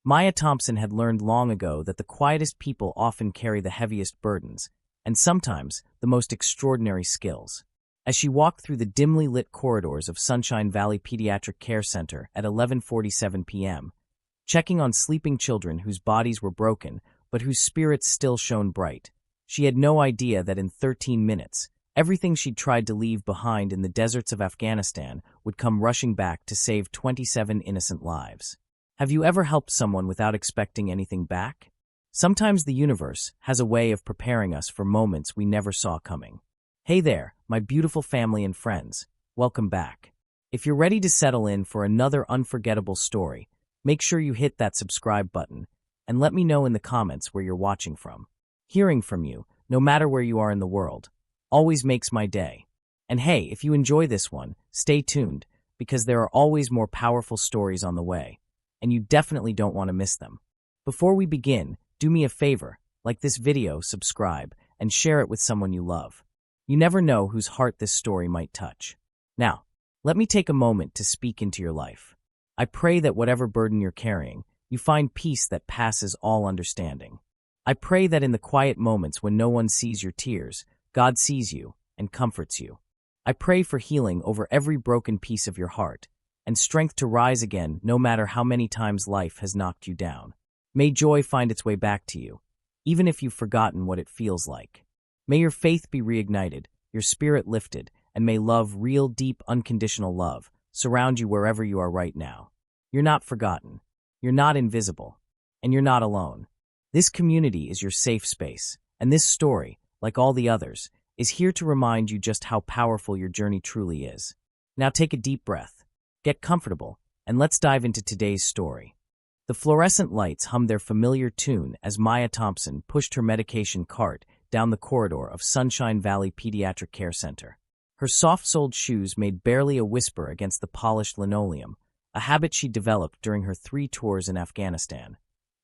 Maya Thompson had learned long ago that the quietest people often carry the heaviest burdens, and sometimes the most extraordinary skills. As she walked through the dimly lit corridors of Sunshine Valley Pediatric Care Center at 11:47 p.m., checking on sleeping children whose bodies were broken but whose spirits still shone bright, she had no idea that in 13 minutes, everything she'd tried to leave behind in the deserts of Afghanistan would come rushing back to save 27 innocent lives. Have you ever helped someone without expecting anything back? Sometimes the universe has a way of preparing us for moments we never saw coming. Hey there, my beautiful family and friends. Welcome back. If you're ready to settle in for another unforgettable story, make sure you hit that subscribe button and let me know in the comments where you're watching from. Hearing from you, no matter where you are in the world, always makes my day. And hey, if you enjoy this one, stay tuned, because there are always more powerful stories on the way, and you definitely don't want to miss them. Before we begin, do me a favor, like this video, subscribe, and share it with someone you love. You never know whose heart this story might touch. Now, let me take a moment to speak into your life. I pray that whatever burden you're carrying, you find peace that passes all understanding. I pray that in the quiet moments when no one sees your tears, God sees you and comforts you. I pray for healing over every broken piece of your heart, and strength to rise again no matter how many times life has knocked you down. May joy find its way back to you, even if you've forgotten what it feels like. May your faith be reignited, your spirit lifted, and may love, real, deep, unconditional love, surround you wherever you are right now. You're not forgotten, you're not invisible, and you're not alone. This community is your safe space, and this story, like all the others, is here to remind you just how powerful your journey truly is. Now take a deep breath, get comfortable, and let's dive into today's story. The fluorescent lights hummed their familiar tune as Maya Thompson pushed her medication cart down the corridor of Sunshine Valley Pediatric Care Center. Her soft-soled shoes made barely a whisper against the polished linoleum, a habit she'd developed during her 3 tours in Afghanistan.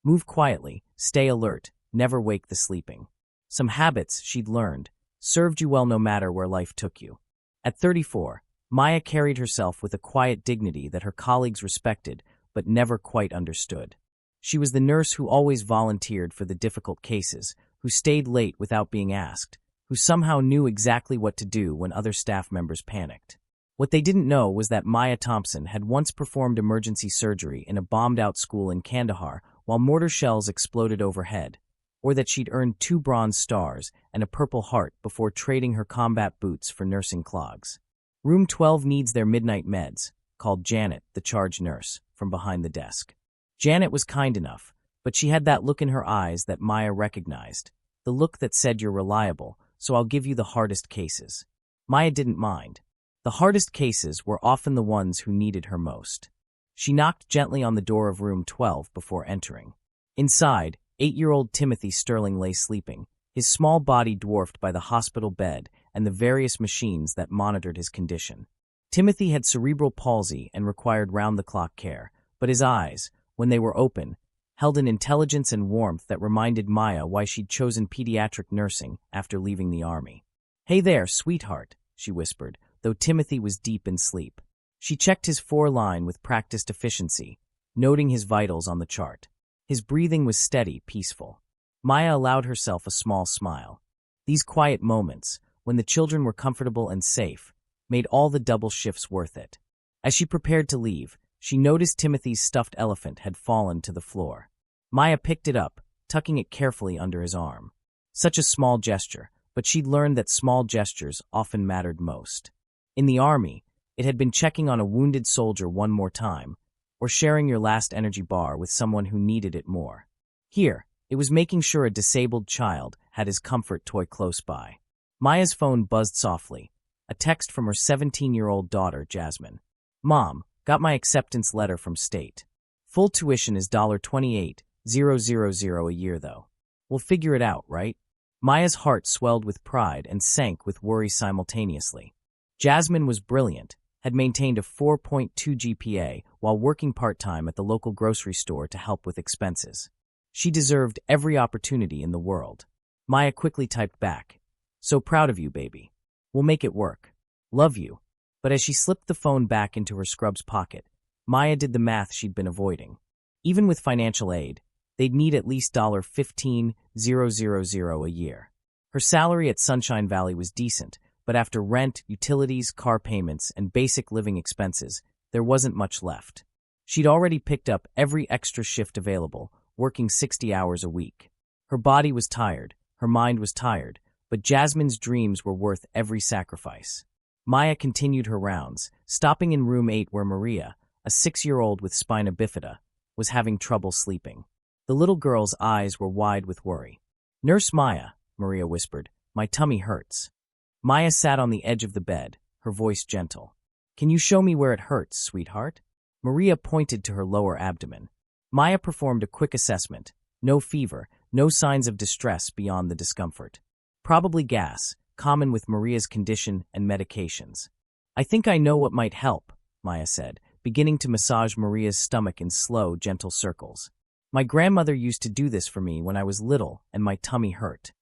Move quietly, stay alert, never wake the sleeping. Some habits she'd learned served you well no matter where life took you. At 34, Maya carried herself with a quiet dignity that her colleagues respected but never quite understood. She was the nurse who always volunteered for the difficult cases, who stayed late without being asked, who somehow knew exactly what to do when other staff members panicked. What they didn't know was that Maya Thompson had once performed emergency surgery in a bombed-out school in Kandahar while mortar shells exploded overhead, or that she'd earned 2 bronze stars and a Purple Heart before trading her combat boots for nursing clogs. Room 12 needs their midnight meds, called Janet, the charge nurse, from behind the desk. Janet was kind enough, but she had that look in her eyes that Maya recognized, the look that said, "You're reliable, so I'll give you the hardest cases." Maya didn't mind. The hardest cases were often the ones who needed her most. She knocked gently on the door of room 12 before entering. Inside, 8-year-old Timothy Sterling lay sleeping, his small body dwarfed by the hospital bed and the various machines that monitored his condition. Timothy had cerebral palsy and required round-the-clock care, but his eyes, when they were open, held an intelligence and warmth that reminded Maya why she'd chosen pediatric nursing after leaving the army. "Hey there, sweetheart," she whispered, though Timothy was deep in sleep. She checked his 4-line with practiced efficiency, noting his vitals on the chart. His breathing was steady, peaceful. Maya allowed herself a small smile. These quiet moments, when the children were comfortable and safe, made all the double shifts worth it. As she prepared to leave, she noticed Timothy's stuffed elephant had fallen to the floor. Maya picked it up, tucking it carefully under his arm. Such a small gesture, but she'd learned that small gestures often mattered most. In the army, it had been checking on a wounded soldier one more time, or sharing your last energy bar with someone who needed it more. Here, it was making sure a disabled child had his comfort toy close by. Maya's phone buzzed softly, a text from her 17-year-old daughter, Jasmine. "Mom, got my acceptance letter from state. Full tuition is $28,000 a year though. We'll figure it out, right?" Maya's heart swelled with pride and sank with worry simultaneously. Jasmine was brilliant, had maintained a 4.2 GPA while working part-time at the local grocery store to help with expenses. She deserved every opportunity in the world. Maya quickly typed back, "So proud of you, baby. We'll make it work. Love you." But as she slipped the phone back into her scrubs pocket, Maya did the math she'd been avoiding. Even with financial aid, they'd need at least $15,000 a year. Her salary at Sunshine Valley was decent, but after rent, utilities, car payments, and basic living expenses, there wasn't much left. She'd already picked up every extra shift available, working 60 hours a week. Her body was tired, her mind was tired, but Jasmine's dreams were worth every sacrifice. Maya continued her rounds, stopping in room 8 where Maria, a 6-year-old with spina bifida, was having trouble sleeping. The little girl's eyes were wide with worry. "Nurse Maya," Maria whispered, "my tummy hurts." Maya sat on the edge of the bed, her voice gentle. "Can you show me where it hurts, sweetheart?" Maria pointed to her lower abdomen. Maya performed a quick assessment. No fever, no signs of distress beyond the discomfort. Probably gas, common with Maria's condition and medications. "I think I know what might help," Maya said, beginning to massage Maria's stomach in slow, gentle circles. "My grandmother used to do this for me when I was little and my tummy hurt."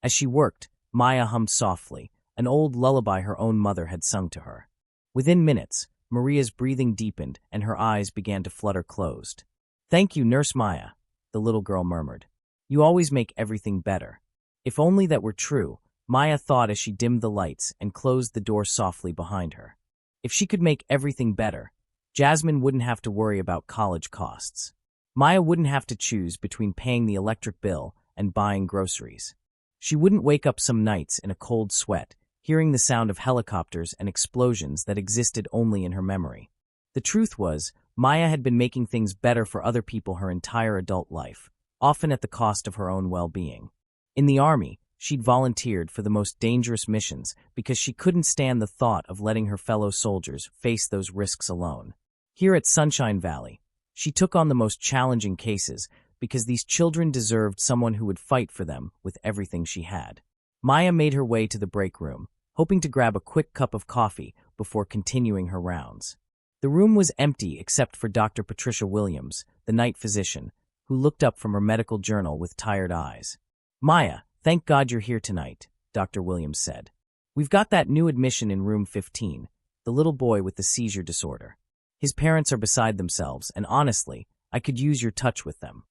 As she worked, Maya hummed softly, an old lullaby her own mother had sung to her. Within minutes, Maria's breathing deepened and her eyes began to flutter closed. "Thank you, Nurse Maya," the little girl murmured. "You always make everything better." If only that were true, Maya thought as she dimmed the lights and closed the door softly behind her. If she could make everything better, Jasmine wouldn't have to worry about college costs. Maya wouldn't have to choose between paying the electric bill and buying groceries. She wouldn't wake up some nights in a cold sweat, hearing the sound of helicopters and explosions that existed only in her memory. The truth was, Maya had been making things better for other people her entire adult life, often at the cost of her own well-being. In the army, she'd volunteered for the most dangerous missions because she couldn't stand the thought of letting her fellow soldiers face those risks alone. Here at Sunshine Valley, she took on the most challenging cases because these children deserved someone who would fight for them with everything she had. Maya made her way to the break room, hoping to grab a quick cup of coffee before continuing her rounds. The room was empty except for Dr. Patricia Williams, the night physician, who looked up from her medical journal with tired eyes. "Maya, thank God you're here tonight," Dr. Williams said. "We've got that new admission in room 15, the little boy with the seizure disorder. His parents are beside themselves, and honestly, I could use your touch with them."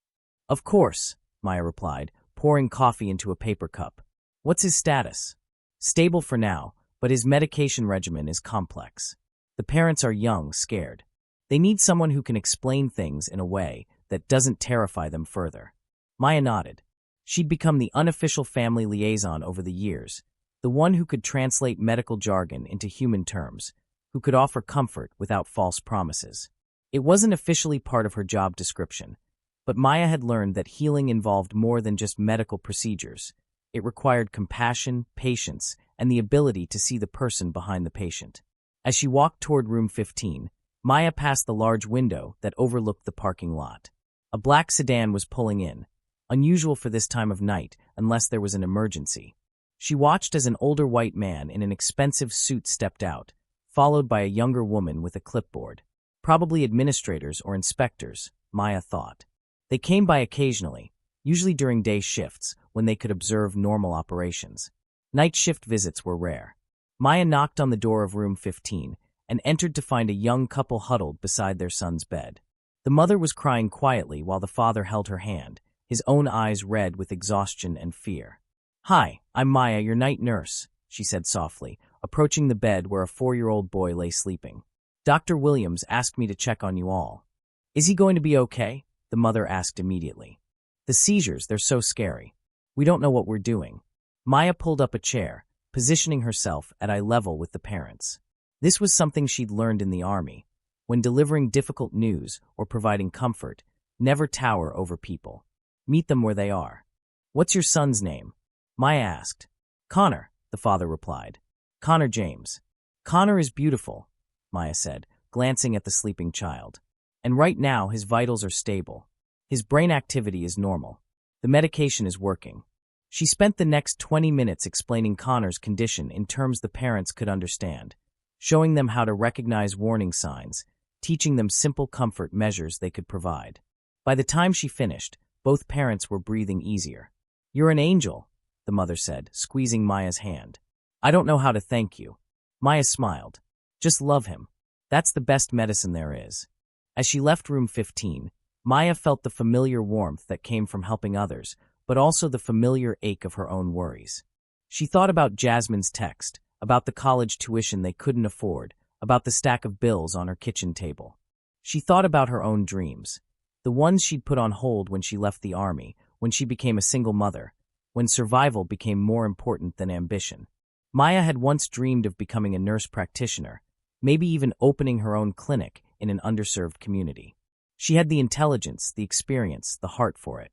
"Of course," Maya replied, pouring coffee into a paper cup. "What's his status?" "Stable for now, but his medication regimen is complex. The parents are young, scared. They need someone who can explain things in a way that doesn't terrify them further." Maya nodded. She'd become the unofficial family liaison over the years, the one who could translate medical jargon into human terms, who could offer comfort without false promises. It wasn't officially part of her job description, but Maya had learned that healing involved more than just medical procedures. It required compassion, patience, and the ability to see the person behind the patient. As she walked toward room 15, Maya passed the large window that overlooked the parking lot. A black sedan was pulling in, unusual for this time of night unless there was an emergency. She watched as an older white man in an expensive suit stepped out, followed by a younger woman with a clipboard. Probably administrators or inspectors, Maya thought. They came by occasionally, usually during day shifts when they could observe normal operations. Night shift visits were rare. Maya knocked on the door of room 15 and entered to find a young couple huddled beside their son's bed. The mother was crying quietly while the father held her hand, his own eyes red with exhaustion and fear. "Hi, I'm Maya, your night nurse," she said softly, approaching the bed where a 4-year-old boy lay sleeping. "Dr. Williams asked me to check on you all." "Is he going to be okay?" the mother asked immediately. "The seizures, they're so scary. We don't know what we're doing." Maya pulled up a chair, positioning herself at eye level with the parents. This was something she'd learned in the army. When delivering difficult news or providing comfort, never tower over people. Meet them where they are. "What's your son's name?" Maya asked. "Connor," the father replied. "Connor James." "Connor is beautiful," Maya said, glancing at the sleeping child. "And right now his vitals are stable. His brain activity is normal. The medication is working." She spent the next 20 minutes explaining Connor's condition in terms the parents could understand, showing them how to recognize warning signs, teaching them simple comfort measures they could provide. By the time she finished, both parents were breathing easier. "You're an angel," the mother said, squeezing Maya's hand. "I don't know how to thank you." Maya smiled. "Just love him. That's the best medicine there is." As she left room 15, Maya felt the familiar warmth that came from helping others, but also the familiar ache of her own worries. She thought about Jasmine's text, about the college tuition they couldn't afford, about the stack of bills on her kitchen table. She thought about her own dreams, the ones she'd put on hold when she left the army, when she became a single mother, when survival became more important than ambition. Maya had once dreamed of becoming a nurse practitioner, maybe even opening her own clinic in an underserved community. She had the intelligence, the experience, the heart for it.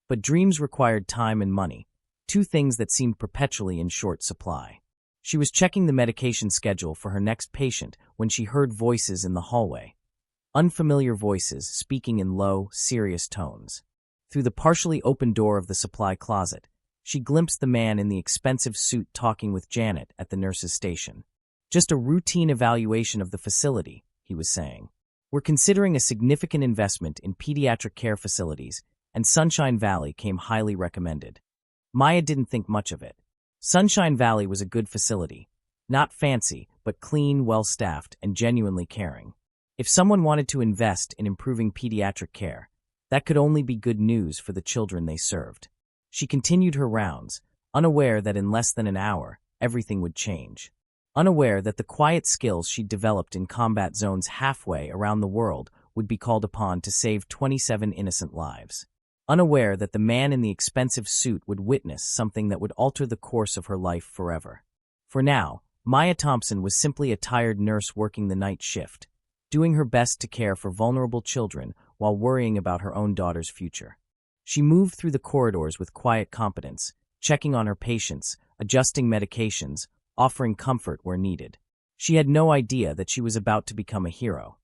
But dreams required time and money, two things that seemed perpetually in short supply. She was checking the medication schedule for her next patient when she heard voices in the hallway. Unfamiliar voices speaking in low, serious tones. Through the partially open door of the supply closet, she glimpsed the man in the expensive suit talking with Janet at the nurse's station. "Just a routine evaluation of the facility," he was saying. "We're considering a significant investment in pediatric care facilities, and Sunshine Valley came highly recommended." Maya didn't think much of it. Sunshine Valley was a good facility. Not fancy, but clean, well-staffed, and genuinely caring. If someone wanted to invest in improving pediatric care, that could only be good news for the children they served. She continued her rounds, unaware that in less than an hour, everything would change. Unaware that the quiet skills she'd developed in combat zones halfway around the world would be called upon to save 27 innocent lives. Unaware that the man in the expensive suit would witness something that would alter the course of her life forever. For now, Maya Thompson was simply a tired nurse working the night shift, doing her best to care for vulnerable children while worrying about her own daughter's future. She moved through the corridors with quiet competence, checking on her patients, adjusting medications, offering comfort where needed. She had no idea that she was about to become a hero.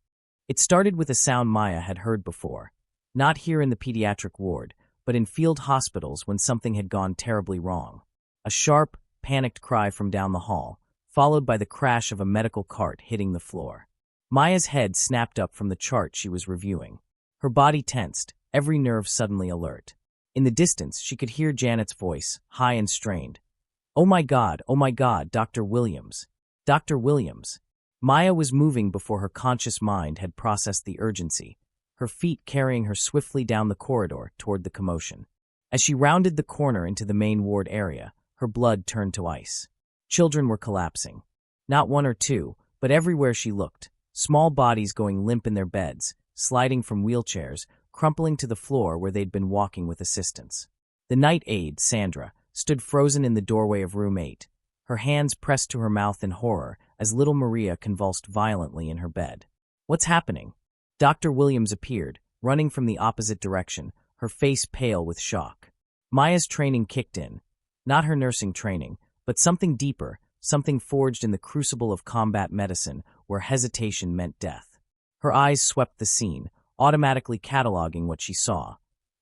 It started with a sound Maya had heard before, not here in the pediatric ward, but in field hospitals when something had gone terribly wrong. A sharp, panicked cry from down the hall, followed by the crash of a medical cart hitting the floor. Maya's head snapped up from the chart she was reviewing. Her body tensed, every nerve suddenly alert. In the distance, she could hear Janet's voice, high and strained. Oh my God, Dr. Williams. Dr. Williams." Maya was moving before her conscious mind had processed the urgency, her feet carrying her swiftly down the corridor toward the commotion. As she rounded the corner into the main ward area, her blood turned to ice. Children were collapsing. Not one or two, but everywhere she looked. Small bodies going limp in their beds, sliding from wheelchairs, crumpling to the floor where they'd been walking with assistance. The night aide, Sandra, stood frozen in the doorway of room 8, her hands pressed to her mouth in horror as little Maria convulsed violently in her bed. "What's happening?" Dr. Williams appeared, running from the opposite direction, her face pale with shock. Maya's training kicked in. Not her nursing training, but something deeper, something forged in the crucible of combat medicine where hesitation meant death. Her eyes swept the scene, automatically cataloging what she saw.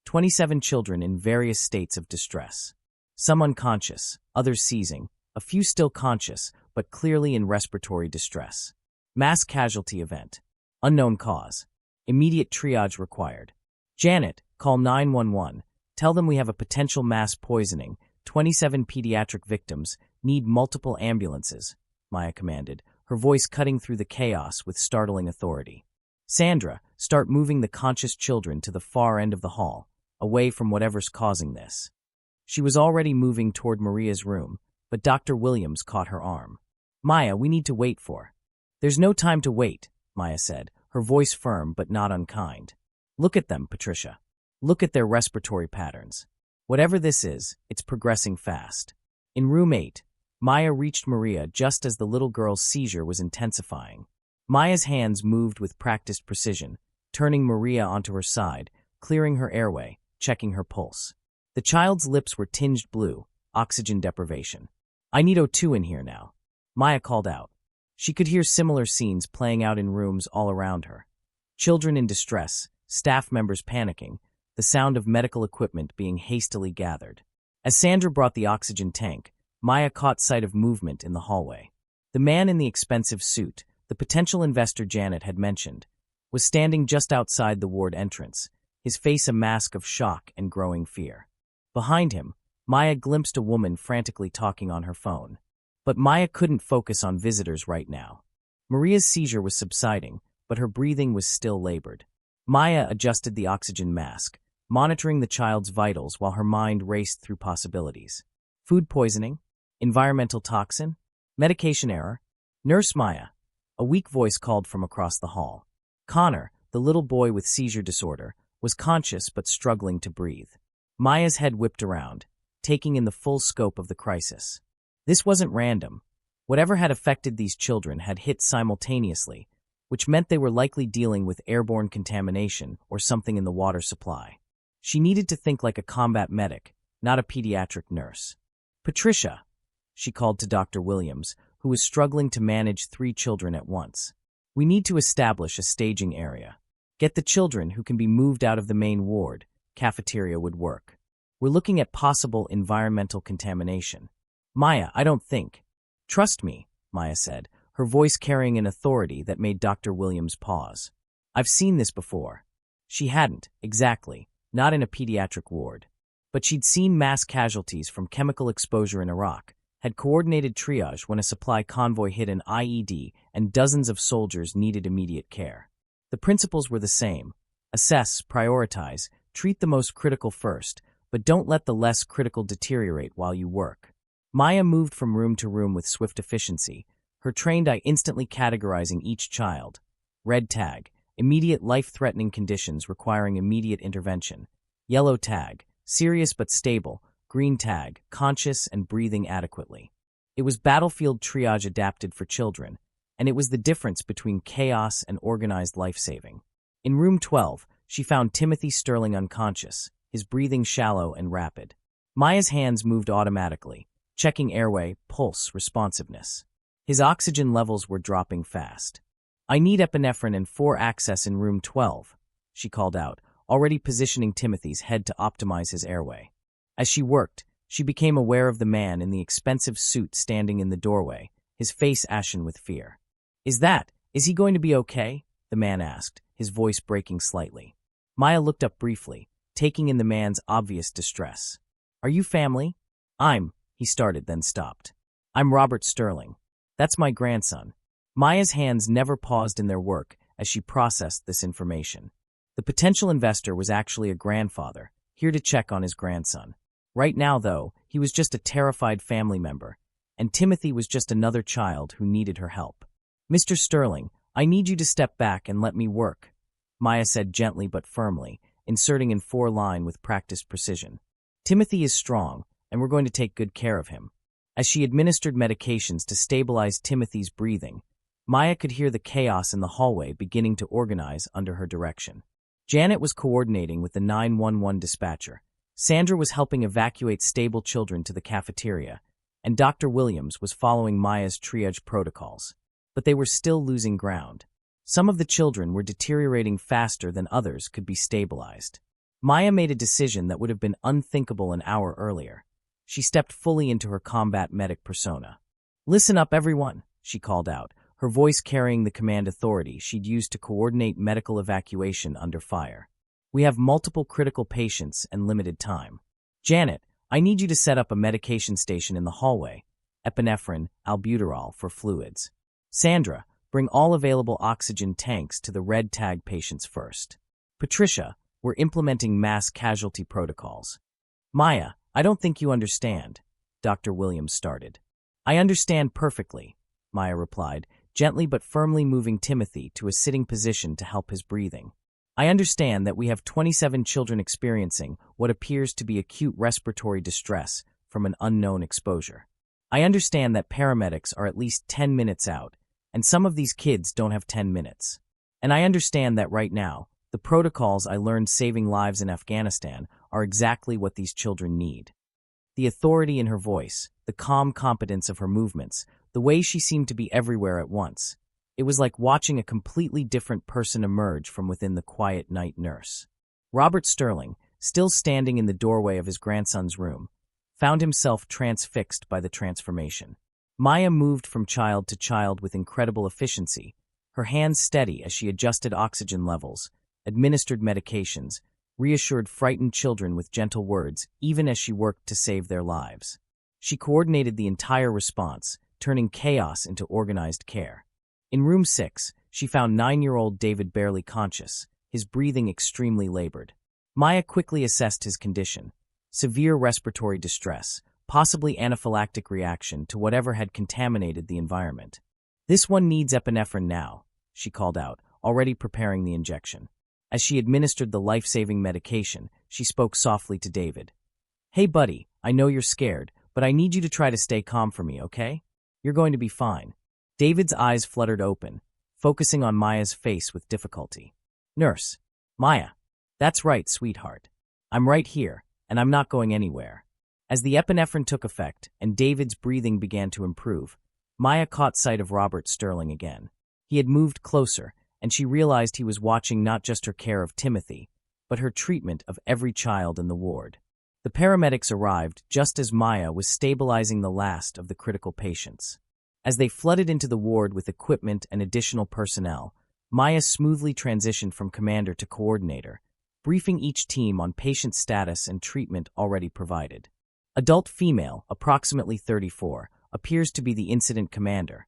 27 children in various states of distress. Some unconscious, others seizing, a few still conscious, but clearly in respiratory distress. Mass casualty event. Unknown cause. Immediate triage required. "Janet, call 911. Tell them we have a potential mass poisoning. 27 pediatric victims. Need multiple ambulances," Maya commanded, her voice cutting through the chaos with startling authority. "Sandra, start moving the conscious children to the far end of the hall, away from whatever's causing this." She was already moving toward Maria's room, but Dr. Williams caught her arm. "Maya, we need to wait for." "There's no time to wait," Maya said, her voice firm but not unkind. "Look at them, Patricia. Look at their respiratory patterns. Whatever this is, it's progressing fast." In room 8, Maya reached Maria just as the little girl's seizure was intensifying. Maya's hands moved with practiced precision, turning Maria onto her side, clearing her airway, checking her pulse. The child's lips were tinged blue, oxygen deprivation. "I need O2 in here now," Maya called out. She could hear similar scenes playing out in rooms all around her. Children in distress, staff members panicking, the sound of medical equipment being hastily gathered. As Sandra brought the oxygen tank, Maya caught sight of movement in the hallway. The man in the expensive suit, the potential investor Janet had mentioned, was standing just outside the ward entrance, his face a mask of shock and growing fear. Behind him, Maya glimpsed a woman frantically talking on her phone. But Maya couldn't focus on visitors right now. Maria's seizure was subsiding, but her breathing was still labored. Maya adjusted the oxygen mask, monitoring the child's vitals while her mind raced through possibilities. Food poisoning? Environmental toxin? Medication error? Nurse Maya. A weak voice called from across the hall. Connor, the little boy with seizure disorder, was conscious but struggling to breathe. Maya's head whipped around, taking in the full scope of the crisis. This wasn't random. Whatever had affected these children had hit simultaneously, which meant they were likely dealing with airborne contamination or something in the water supply. She needed to think like a combat medic, not a pediatric nurse. Patricia, she called to Dr. Williams, who was struggling to manage 3 children at once. We need to establish a staging area. Get the children who can be moved out of the main ward. Cafeteria would work. We're looking at possible environmental contamination. Maya, I don't think. Trust me, Maya said, her voice carrying an authority that made Dr. Williams pause. I've seen this before. She hadn't, exactly, not in a pediatric ward. But she'd seen mass casualties from chemical exposure in Iraq, had coordinated triage when a supply convoy hit an IED and dozens of soldiers needed immediate care. The principles were the same. Assess, prioritize, treat the most critical first, but don't let the less critical deteriorate while you work. Maya moved from room to room with swift efficiency, her trained eye instantly categorizing each child. Red tag, immediate life-threatening conditions requiring immediate intervention. Yellow tag, serious but stable. Green tag, conscious and breathing adequately. It was battlefield triage adapted for children, and it was the difference between chaos and organized life-saving. In room 12, she found Timothy Sterling unconscious, his breathing shallow and rapid. Maya's hands moved automatically, checking airway, pulse, responsiveness. His oxygen levels were dropping fast. I need epinephrine and 4 access in room 12, she called out, already positioning Timothy's head to optimize his airway. As she worked, she became aware of the man in the expensive suit standing in the doorway, his face ashen with fear. Is he going to be okay? The man asked, his voice breaking slightly. Maya looked up briefly, taking in the man's obvious distress. Are you family? He started, then stopped. I'm Robert Sterling. That's my grandson. Maya's hands never paused in their work as she processed this information. The potential investor was actually a grandfather, here to check on his grandson. Right now, though, he was just a terrified family member, and Timothy was just another child who needed her help. Mr. Sterling, I need you to step back and let me work, Maya said gently but firmly, inserting in 4 lines with practiced precision. Timothy is strong, and we're going to take good care of him. As she administered medications to stabilize Timothy's breathing, Maya could hear the chaos in the hallway beginning to organize under her direction. Janet was coordinating with the 911 dispatcher. Sandra was helping evacuate stable children to the cafeteria, and Dr. Williams was following Maya's triage protocols. But they were still losing ground. Some of the children were deteriorating faster than others could be stabilized. Maya made a decision that would have been unthinkable an hour earlier. She stepped fully into her combat medic persona. Listen up, everyone, she called out, her voice carrying the command authority she'd used to coordinate medical evacuation under fire. We have multiple critical patients and limited time. Janet, I need you to set up a medication station in the hallway. Epinephrine, albuterol for fluids. Sandra, bring all available oxygen tanks to the red tag patients first. Patricia, we're implementing mass casualty protocols. Maya, I don't think you understand, Dr. Williams started. I understand perfectly, Maya replied, gently but firmly moving Timothy to a sitting position to help his breathing. I understand that we have 27 children experiencing what appears to be acute respiratory distress from an unknown exposure. I understand that paramedics are at least 10 minutes out, and some of these kids don't have 10 minutes. And I understand that right now, the protocols I learned saving lives in Afghanistan are exactly what these children need. The authority in her voice, the calm competence of her movements, the way she seemed to be everywhere at once. It was like watching a completely different person emerge from within the quiet night nurse. Robert Sterling, still standing in the doorway of his grandson's room, found himself transfixed by the transformation. Maya moved from child to child with incredible efficiency, her hands steady as she adjusted oxygen levels, administered medications, reassured frightened children with gentle words, even as she worked to save their lives. She coordinated the entire response, turning chaos into organized care. In room 6, she found 9-year-old David barely conscious, his breathing extremely labored. Maya quickly assessed his condition: severe respiratory distress, possibly anaphylactic reaction to whatever had contaminated the environment. "This one needs epinephrine now," she called out, already preparing the injection. As she administered the life-saving medication, she spoke softly to David. "Hey buddy, I know you're scared, but I need you to try to stay calm for me, okay? You're going to be fine." David's eyes fluttered open, focusing on Maya's face with difficulty. "Nurse, Maya." "That's right, sweetheart. I'm right here, and I'm not going anywhere." As the epinephrine took effect and David's breathing began to improve, Maya caught sight of Robert Sterling again. He had moved closer, and she realized he was watching not just her care of Timothy, but her treatment of every child in the ward. The paramedics arrived just as Maya was stabilizing the last of the critical patients. As they flooded into the ward with equipment and additional personnel, Maya smoothly transitioned from commander to coordinator, briefing each team on patient status and treatment already provided. Adult female, approximately 34, appears to be the incident commander,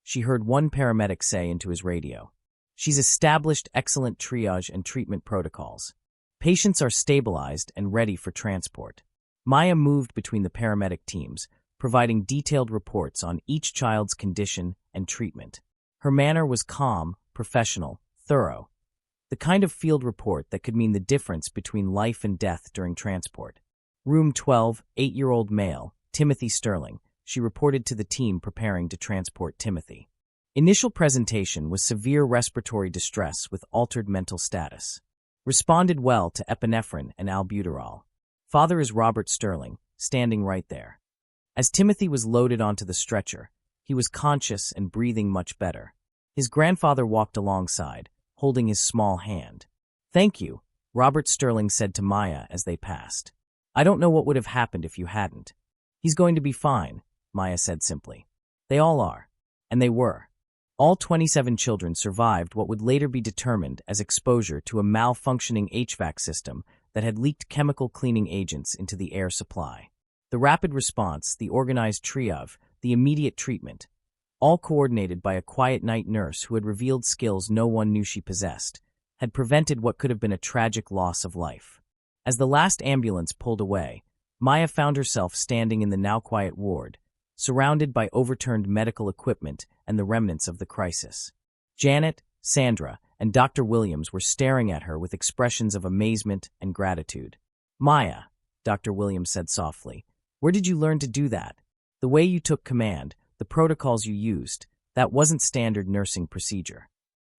she heard one paramedic say into his radio. "She's established excellent triage and treatment protocols. Patients are stabilized and ready for transport." Maya moved between the paramedic teams, providing detailed reports on each child's condition and treatment. Her manner was calm, professional, thorough. The kind of field report that could mean the difference between life and death during transport. "Room 12, 8-year-old male, Timothy Sterling," she reported to the team preparing to transport Timothy. Initial presentation was severe respiratory distress with altered mental status. Responded well to epinephrine and albuterol. Father is Robert Sterling, standing right there. As Timothy was loaded onto the stretcher, he was conscious and breathing much better. His grandfather walked alongside, holding his small hand. "Thank you," Robert Sterling said to Maya as they passed. "I don't know what would have happened if you hadn't." "He's going to be fine," Maya said simply. "They all are." And they were. All 27 children survived what would later be determined as exposure to a malfunctioning HVAC system that had leaked chemical cleaning agents into the air supply. The rapid response, the organized triage, the immediate treatment, all coordinated by a quiet night nurse who had revealed skills no one knew she possessed, had prevented what could have been a tragic loss of life. As the last ambulance pulled away, Maya found herself standing in the now quiet ward, surrounded by overturned medical equipment and the remnants of the crisis. Janet, Sandra, and Dr. Williams were staring at her with expressions of amazement and gratitude. "Maya," Dr. Williams said softly, "where did you learn to do that? The way you took command, the protocols you used, that wasn't standard nursing procedure."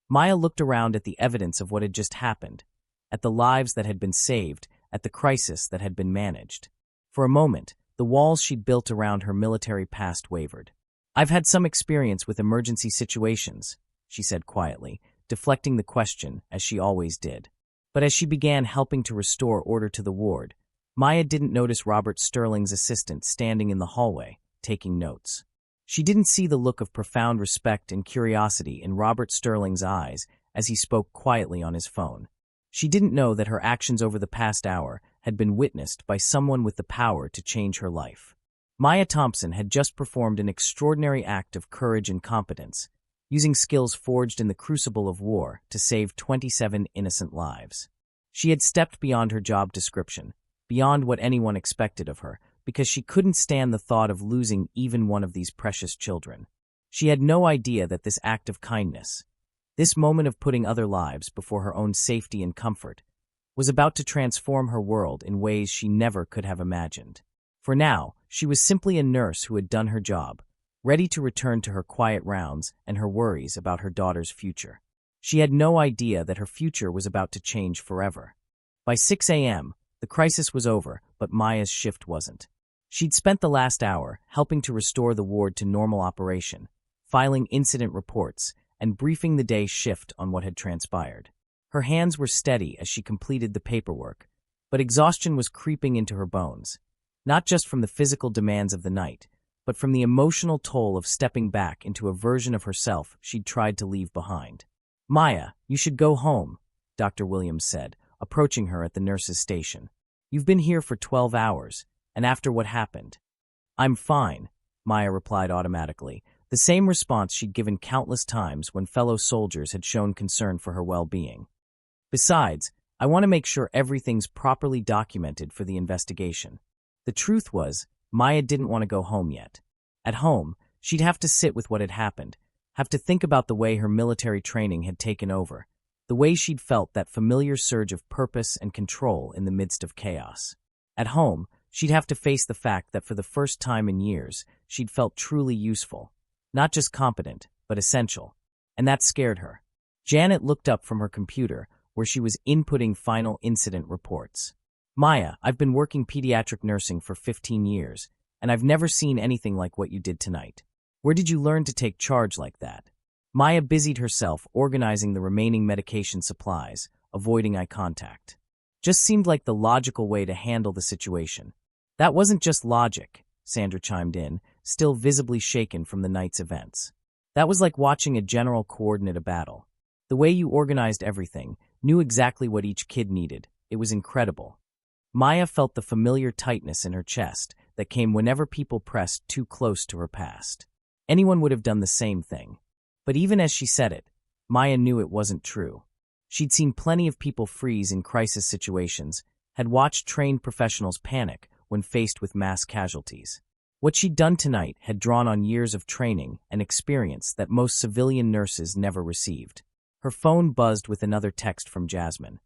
Maya looked around at the evidence of what had just happened, at the lives that had been saved, at the crisis that had been managed. For a moment, the walls she'd built around her military past wavered. "I've had some experience with emergency situations," she said quietly, deflecting the question as she always did. But as she began helping to restore order to the ward, Maya didn't notice Robert Sterling's assistant standing in the hallway, taking notes. She didn't see the look of profound respect and curiosity in Robert Sterling's eyes as he spoke quietly on his phone. She didn't know that her actions over the past hour had been witnessed by someone with the power to change her life. Maya Thompson had just performed an extraordinary act of courage and competence, using skills forged in the crucible of war to save 27 innocent lives. She had stepped beyond her job description, beyond what anyone expected of her, because she couldn't stand the thought of losing even one of these precious children. She had no idea that this act of kindness, this moment of putting other lives before her own safety and comfort, was about to transform her world in ways she never could have imagined. For now, she was simply a nurse who had done her job, ready to return to her quiet rounds and her worries about her daughter's future. She had no idea that her future was about to change forever. By 6 a.m., the crisis was over, but Maya's shift wasn't. She'd spent the last hour helping to restore the ward to normal operation, filing incident reports, and briefing the day shift on what had transpired. Her hands were steady as she completed the paperwork, but exhaustion was creeping into her bones, not just from the physical demands of the night, but from the emotional toll of stepping back into a version of herself she'd tried to leave behind. "Maya, you should go home," Dr. Williams said, approaching her at the nurse's station. "You've been here for 12 hours, and after what happened." "I'm fine," Maya replied automatically, the same response she'd given countless times when fellow soldiers had shown concern for her well-being. Besides, I want to make sure everything's properly documented for the investigation. The truth was, Maya didn't want to go home yet. At home, she'd have to sit with what had happened, have to think about the way her military training had taken over, the way she'd felt that familiar surge of purpose and control in the midst of chaos. At home, she'd have to face the fact that for the first time in years, she'd felt truly useful. Not just competent, but essential. And that scared her. Janet looked up from her computer, where she was inputting final incident reports. Maya, I've been working pediatric nursing for 15 years, and I've never seen anything like what you did tonight. Where did you learn to take charge like that? Maya busied herself organizing the remaining medication supplies, avoiding eye contact. Just seemed like the logical way to handle the situation. That wasn't just logic, Sandra chimed in, still visibly shaken from the night's events. That was like watching a general coordinate a battle. The way you organized everything, knew exactly what each kid needed. It was incredible. Maya felt the familiar tightness in her chest that came whenever people pressed too close to her past. Anyone would have done the same thing. But even as she said it, Maya knew it wasn't true. She'd seen plenty of people freeze in crisis situations, had watched trained professionals panic when faced with mass casualties. What she'd done tonight had drawn on years of training and experience that most civilian nurses never received. Her phone buzzed with another text from Jasmine.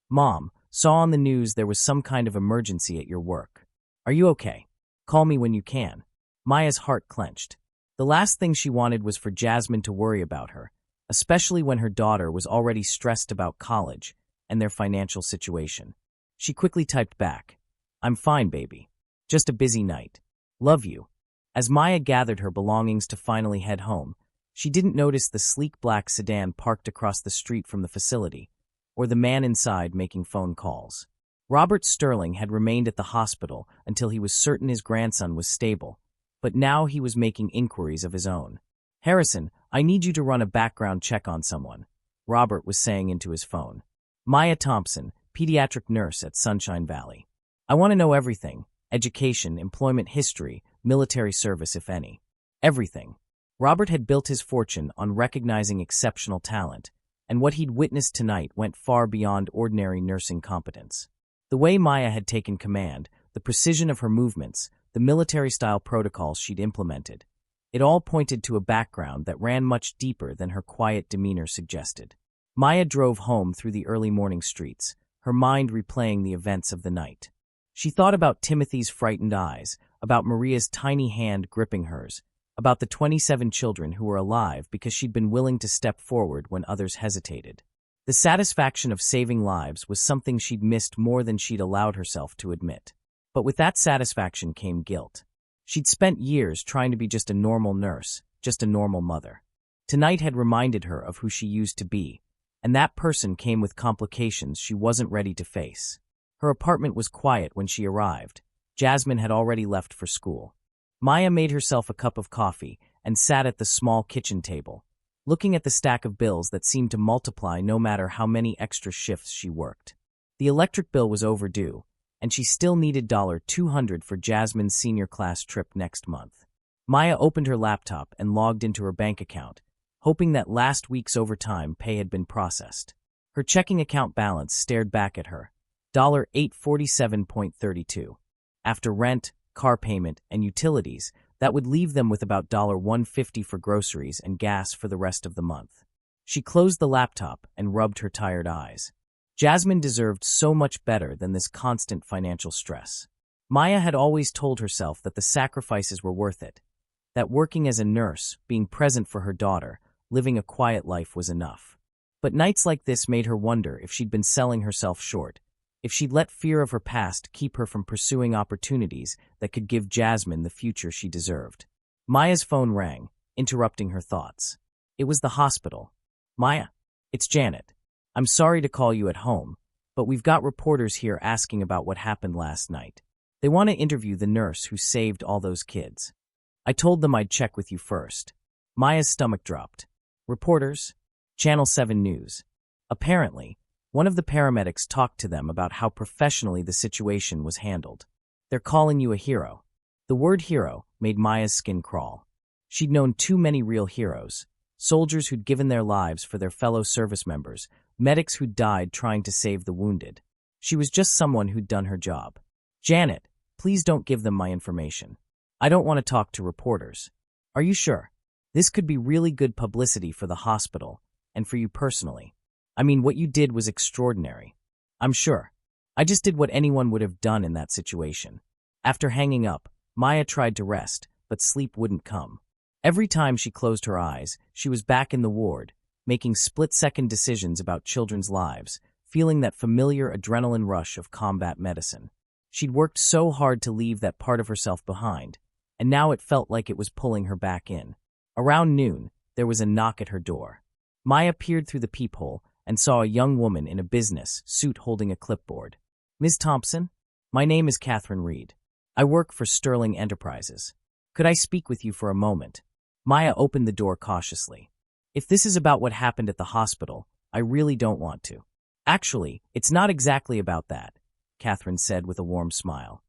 Mom, saw on the news there was some kind of emergency at your work. Are you okay? Call me when you can. Maya's heart clenched. The last thing she wanted was for Jasmine to worry about her, especially when her daughter was already stressed about college and their financial situation. She quickly typed back, I'm fine, baby. Just a busy night. Love you. As Maya gathered her belongings to finally head home, she didn't notice the sleek black sedan parked across the street from the facility, or the man inside making phone calls. Robert Sterling had remained at the hospital until he was certain his grandson was stable, but now he was making inquiries of his own. Harrison, I need you to run a background check on someone, Robert was saying into his phone. Maya Thompson, pediatric nurse at Sunshine Valley. I want to know everything, education, employment history, military service if any. Everything. Robert had built his fortune on recognizing exceptional talent, and what he'd witnessed tonight went far beyond ordinary nursing competence. The way Maya had taken command, the precision of her movements, the military-style protocols she'd implemented, it all pointed to a background that ran much deeper than her quiet demeanor suggested. Maya drove home through the early morning streets, her mind replaying the events of the night. She thought about Timothy's frightened eyes, about Maria's tiny hand gripping hers, about the 27 children who were alive because she'd been willing to step forward when others hesitated. The satisfaction of saving lives was something she'd missed more than she'd allowed herself to admit. But with that satisfaction came guilt. She'd spent years trying to be just a normal nurse, just a normal mother. Tonight had reminded her of who she used to be, and that person came with complications she wasn't ready to face. Her apartment was quiet when she arrived. Jasmine had already left for school. Maya made herself a cup of coffee and sat at the small kitchen table, looking at the stack of bills that seemed to multiply no matter how many extra shifts she worked. The electric bill was overdue, and she still needed $200 for Jasmine's senior class trip next month. Maya opened her laptop and logged into her bank account, hoping that last week's overtime pay had been processed. Her checking account balance stared back at her, $847.32. After rent, car payment, and utilities, that would leave them with about $150 for groceries and gas for the rest of the month. She closed the laptop and rubbed her tired eyes. Jasmine deserved so much better than this constant financial stress. Maya had always told herself that the sacrifices were worth it, that working as a nurse, being present for her daughter, living a quiet life was enough. But nights like this made her wonder if she'd been selling herself short, if she'd let fear of her past keep her from pursuing opportunities that could give Jasmine the future she deserved. Maya's phone rang, interrupting her thoughts. It was the hospital. Maya, it's Janet. I'm sorry to call you at home, but we've got reporters here asking about what happened last night. They want to interview the nurse who saved all those kids. I told them I'd check with you first. Maya's stomach dropped. Reporters? Channel 7 News. Apparently, one of the paramedics talked to them about how professionally the situation was handled. They're calling you a hero. The word hero made Maya's skin crawl. She'd known too many real heroes, soldiers who'd given their lives for their fellow service members, medics who died trying to save the wounded. She was just someone who'd done her job. Janet, please don't give them my information. I don't want to talk to reporters. Are you sure? This could be really good publicity for the hospital, and for you personally. I mean, what you did was extraordinary. I'm sure. I just did what anyone would have done in that situation. After hanging up, Maya tried to rest, but sleep wouldn't come. Every time she closed her eyes, she was back in the ward, making split-second decisions about children's lives, feeling that familiar adrenaline rush of combat medicine. She'd worked so hard to leave that part of herself behind, and now it felt like it was pulling her back in. Around noon, there was a knock at her door. Maya peered through the peephole and saw a young woman in a business suit holding a clipboard. Ms. Thompson? My name is Catherine Reed. I work for Sterling Enterprises. Could I speak with you for a moment? Maya opened the door cautiously. If this is about what happened at the hospital, I really don't want to. Actually, it's not exactly about that, Catherine said with a warm smile.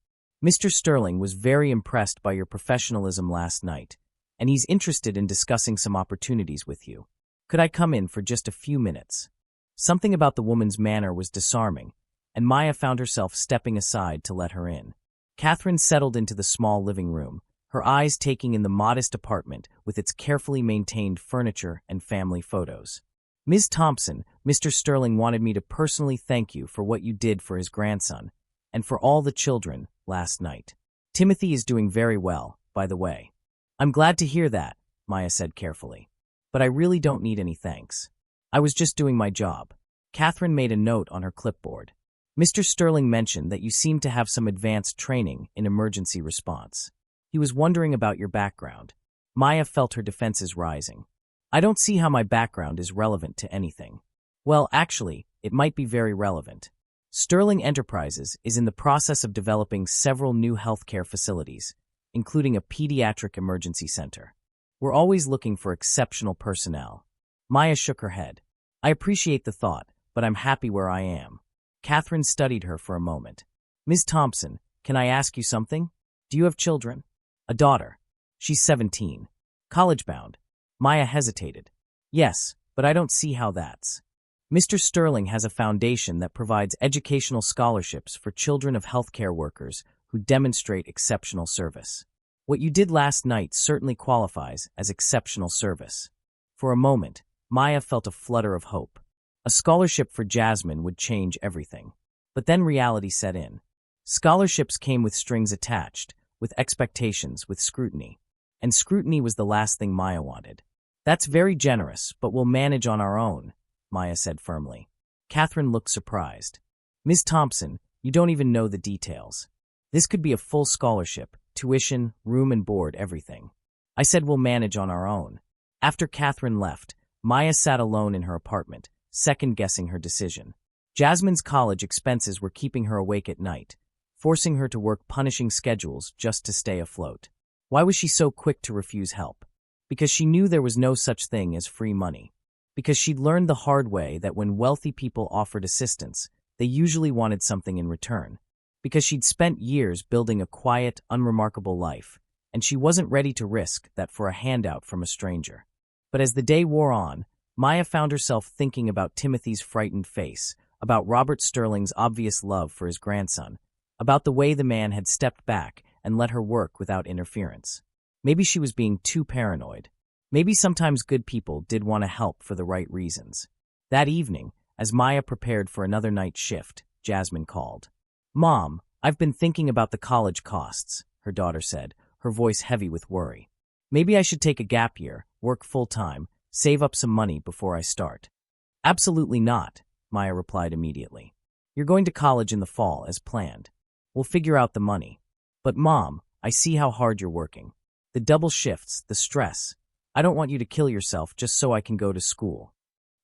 Mr. Sterling was very impressed by your professionalism last night, and he's interested in discussing some opportunities with you. Could I come in for just a few minutes? Something about the woman's manner was disarming, and Maya found herself stepping aside to let her in. Catherine settled into the small living room, her eyes taking in the modest apartment with its carefully maintained furniture and family photos. Ms. Thompson, Mr. Sterling wanted me to personally thank you for what you did for his grandson, and for all the children last night. Timothy is doing very well, by the way. I'm glad to hear that, Maya said carefully. But I really don't need any thanks. I was just doing my job. Catherine made a note on her clipboard. Mr. Sterling mentioned that you seem to have some advanced training in emergency response. He was wondering about your background. Maya felt her defenses rising. I don't see how my background is relevant to anything. Well, actually, it might be very relevant. Sterling Enterprises is in the process of developing several new healthcare facilities, including a pediatric emergency center. We're always looking for exceptional personnel. Maya shook her head. I appreciate the thought, but I'm happy where I am. Catherine studied her for a moment. Ms. Thompson, can I ask you something? Do you have children? A daughter. She's 17. College-bound. Maya hesitated. Yes, but I don't see how that's. Mr. Sterling has a foundation that provides educational scholarships for children of healthcare workers who demonstrate exceptional service. What you did last night certainly qualifies as exceptional service. For a moment, Maya felt a flutter of hope. A scholarship for Jasmine would change everything. But then reality set in. Scholarships came with strings attached, with expectations, with scrutiny. And scrutiny was the last thing Maya wanted. That's very generous, but we'll manage on our own, Maya said firmly. Catherine looked surprised. Ms. Thompson, you don't even know the details. This could be a full scholarship, tuition, room and board, everything. I said we'll manage on our own. After Catherine left, Maya sat alone in her apartment, second-guessing her decision. Jasmine's college expenses were keeping her awake at night, forcing her to work punishing schedules just to stay afloat. Why was she so quick to refuse help? Because she knew there was no such thing as free money. Because she'd learned the hard way that when wealthy people offered assistance, they usually wanted something in return. Because she'd spent years building a quiet, unremarkable life, and she wasn't ready to risk that for a handout from a stranger. But as the day wore on, Maya found herself thinking about Timothy's frightened face, about Robert Sterling's obvious love for his grandson, about the way the man had stepped back and let her work without interference. Maybe she was being too paranoid. Maybe sometimes good people did want to help for the right reasons. That evening, as Maya prepared for another night shift, Jasmine called. Mom, I've been thinking about the college costs, her daughter said, her voice heavy with worry. Maybe I should take a gap year, work full-time, save up some money before I start. Absolutely not, Maya replied immediately. You're going to college in the fall as planned. We'll figure out the money. But Mom, I see how hard you're working. The double shifts, the stress. I don't want you to kill yourself just so I can go to school.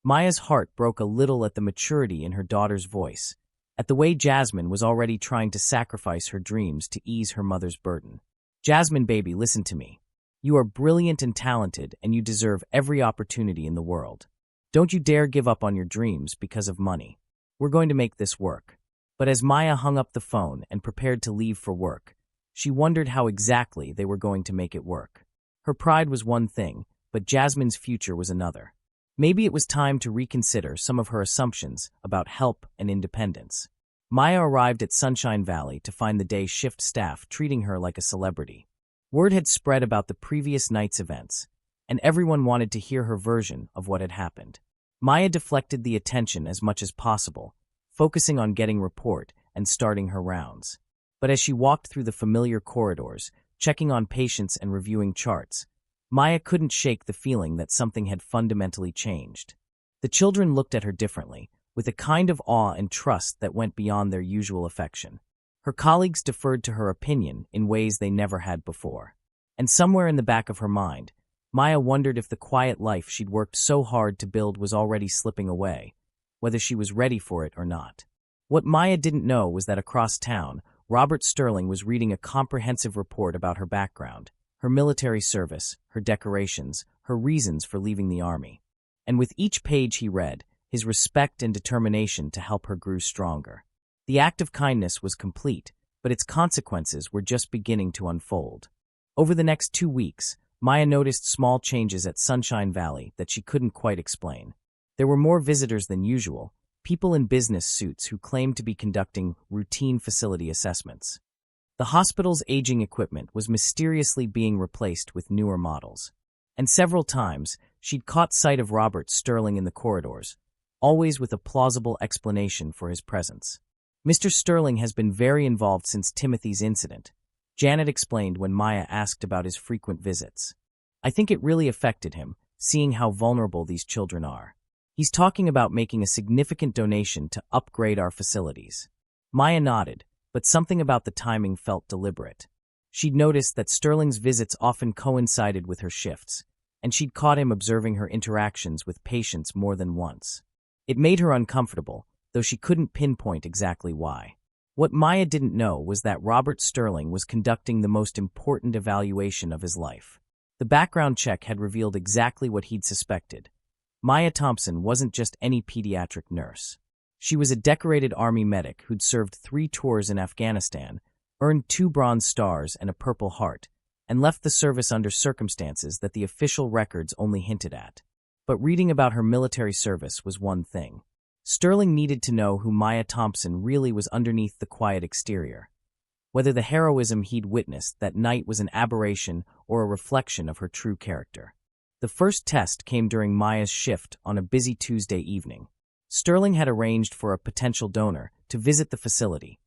Maya's heart broke a little at the maturity in her daughter's voice, at the way Jasmine was already trying to sacrifice her dreams to ease her mother's burden. Jasmine, baby, listen to me. You are brilliant and talented, and you deserve every opportunity in the world. Don't you dare give up on your dreams because of money. We're going to make this work. But as Maya hung up the phone and prepared to leave for work, she wondered how exactly they were going to make it work. Her pride was one thing, but Jasmine's future was another. Maybe it was time to reconsider some of her assumptions about help and independence. Maya arrived at Sunshine Valley to find the day shift staff treating her like a celebrity. Word had spread about the previous night's events, and everyone wanted to hear her version of what had happened. Maya deflected the attention as much as possible, focusing on getting report and starting her rounds. But as she walked through the familiar corridors, checking on patients and reviewing charts, Maya couldn't shake the feeling that something had fundamentally changed. The children looked at her differently, with a kind of awe and trust that went beyond their usual affection. Her colleagues deferred to her opinion in ways they never had before. And somewhere in the back of her mind, Maya wondered if the quiet life she'd worked so hard to build was already slipping away, whether she was ready for it or not. What Maya didn't know was that across town, Robert Sterling was reading a comprehensive report about her background, her military service, her decorations, her reasons for leaving the army. And with each page he read, his respect and determination to help her grew stronger. The act of kindness was complete, but its consequences were just beginning to unfold. Over the next 2 weeks, Maya noticed small changes at Sunshine Valley that she couldn't quite explain. There were more visitors than usual, people in business suits who claimed to be conducting routine facility assessments. The hospital's aging equipment was mysteriously being replaced with newer models. And several times, she'd caught sight of Robert Sterling in the corridors, always with a plausible explanation for his presence. Mr. Sterling has been very involved since Timothy's incident, Janet explained when Maya asked about his frequent visits. I think it really affected him, seeing how vulnerable these children are. He's talking about making a significant donation to upgrade our facilities. Maya nodded, but something about the timing felt deliberate. She'd noticed that Sterling's visits often coincided with her shifts, and she'd caught him observing her interactions with patients more than once. It made her uncomfortable, though she couldn't pinpoint exactly why. What Maya didn't know was that Robert Sterling was conducting the most important evaluation of his life. The background check had revealed exactly what he'd suspected. Maya Thompson wasn't just any pediatric nurse. She was a decorated Army medic who'd served 3 tours in Afghanistan, earned 2 Bronze Stars and a Purple Heart, and left the service under circumstances that the official records only hinted at. But reading about her military service was one thing. Sterling needed to know who Maya Thompson really was underneath the quiet exterior. Whether the heroism he'd witnessed that night was an aberration or a reflection of her true character. The first test came during Maya's shift on a busy Tuesday evening. Sterling had arranged for a potential donor to visit the facility.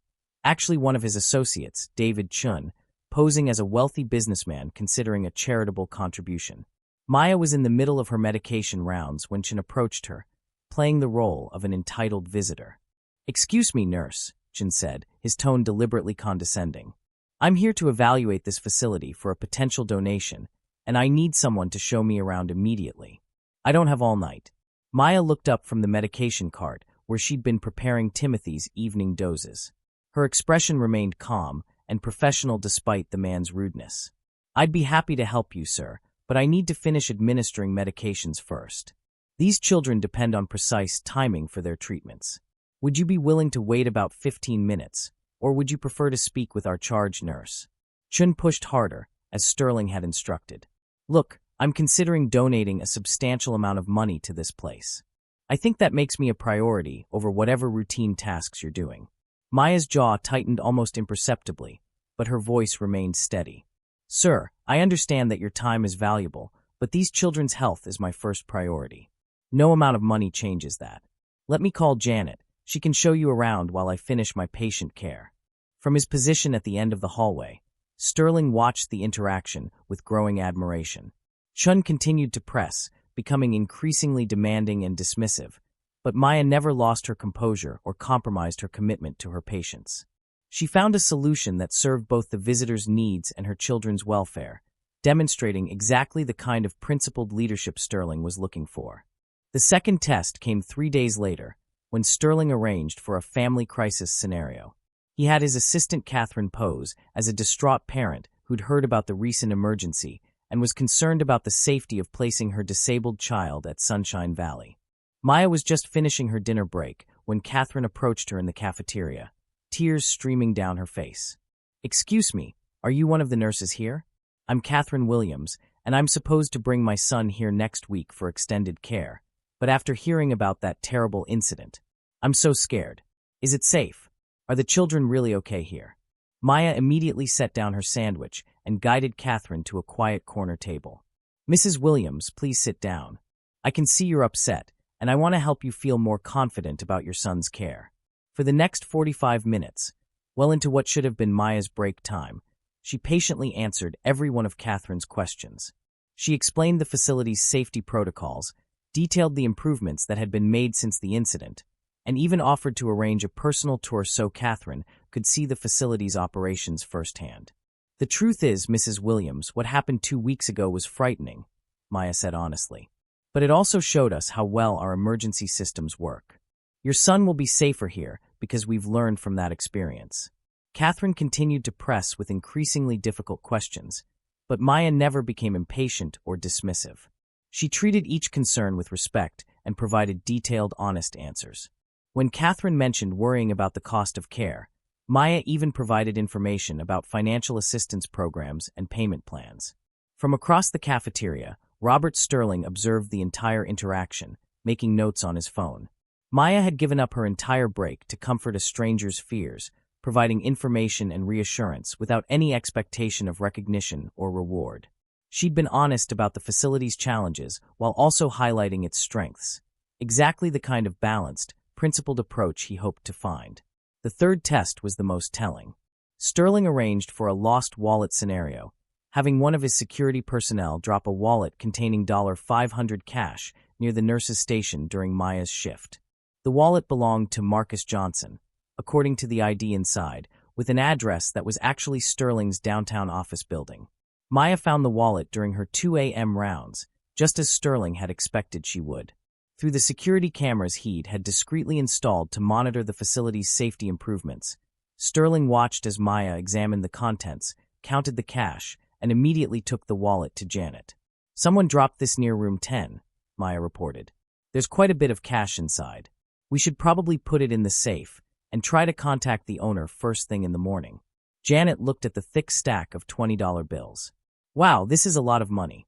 Actually, one of his associates, David Chun, posing as a wealthy businessman considering a charitable contribution. Maya was in the middle of her medication rounds when Chun approached her, playing the role of an entitled visitor. "Excuse me, nurse," Chun said, his tone deliberately condescending. "I'm here to evaluate this facility for a potential donation, and I need someone to show me around immediately. I don't have all night." Maya looked up from the medication cart where she'd been preparing Timothy's evening doses. Her expression remained calm and professional despite the man's rudeness. "I'd be happy to help you, sir, but I need to finish administering medications first. These children depend on precise timing for their treatments. Would you be willing to wait about 15 minutes, or would you prefer to speak with our charge nurse?" Chun pushed harder, as Sterling had instructed. "Look, I'm considering donating a substantial amount of money to this place. I think that makes me a priority over whatever routine tasks you're doing." Maya's jaw tightened almost imperceptibly, but her voice remained steady. "Sir, I understand that your time is valuable, but these children's health is my first priority. No amount of money changes that. Let me call Janet. She can show you around while I finish my patient care." From his position at the end of the hallway, Sterling watched the interaction with growing admiration. Chun continued to press, becoming increasingly demanding and dismissive, but Maya never lost her composure or compromised her commitment to her patients. She found a solution that served both the visitor's needs and her children's welfare, demonstrating exactly the kind of principled leadership Sterling was looking for. The second test came 3 days later, when Sterling arranged for a family crisis scenario. He had his assistant Catherine pose as a distraught parent who'd heard about the recent emergency and was concerned about the safety of placing her disabled child at Sunshine Valley. Maya was just finishing her dinner break when Catherine approached her in the cafeteria, tears streaming down her face. "Excuse me, are you one of the nurses here? I'm Catherine Williams, and I'm supposed to bring my son here next week for extended care. But after hearing about that terrible incident, I'm so scared. Is it safe? Are the children really okay here? Maya immediately set down her sandwich and guided Catherine to a quiet corner table. Mrs. Williams, please sit down. I can see you're upset, and I want to help you feel more confident about your son's care. For the next 45 minutes, well into what should have been Maya's break time, she patiently answered every one of Catherine's questions. She explained the facility's safety protocols, detailed the improvements that had been made since the incident, and even offered to arrange a personal tour so Catherine could see the facility's operations firsthand. The truth is, Mrs. Williams, what happened 2 weeks ago was frightening, Maya said honestly. But it also showed us how well our emergency systems work. Your son will be safer here because we've learned from that experience. Catherine continued to press with increasingly difficult questions, but Maya never became impatient or dismissive. She treated each concern with respect and provided detailed, honest answers. When Catherine mentioned worrying about the cost of care, Maya even provided information about financial assistance programs and payment plans. From across the cafeteria, Robert Sterling observed the entire interaction, making notes on his phone. Maya had given up her entire break to comfort a stranger's fears, providing information and reassurance without any expectation of recognition or reward. She'd been honest about the facility's challenges while also highlighting its strengths. Exactly the kind of balanced, principled approach he hoped to find. The third test was the most telling. Sterling arranged for a lost wallet scenario, having one of his security personnel drop a wallet containing $500 cash near the nurse's station during Maya's shift. The wallet belonged to Marcus Johnson, according to the ID inside, with an address that was actually Sterling's downtown office building. Maya found the wallet during her 2 a.m. rounds, just as Sterling had expected she would. Through the security cameras he had discreetly installed to monitor the facility's safety improvements, Sterling watched as Maya examined the contents, counted the cash, and immediately took the wallet to Janet. Someone dropped this near room 10, Maya reported. There's quite a bit of cash inside. We should probably put it in the safe and try to contact the owner first thing in the morning. Janet looked at the thick stack of $20 bills. Wow, this is a lot of money.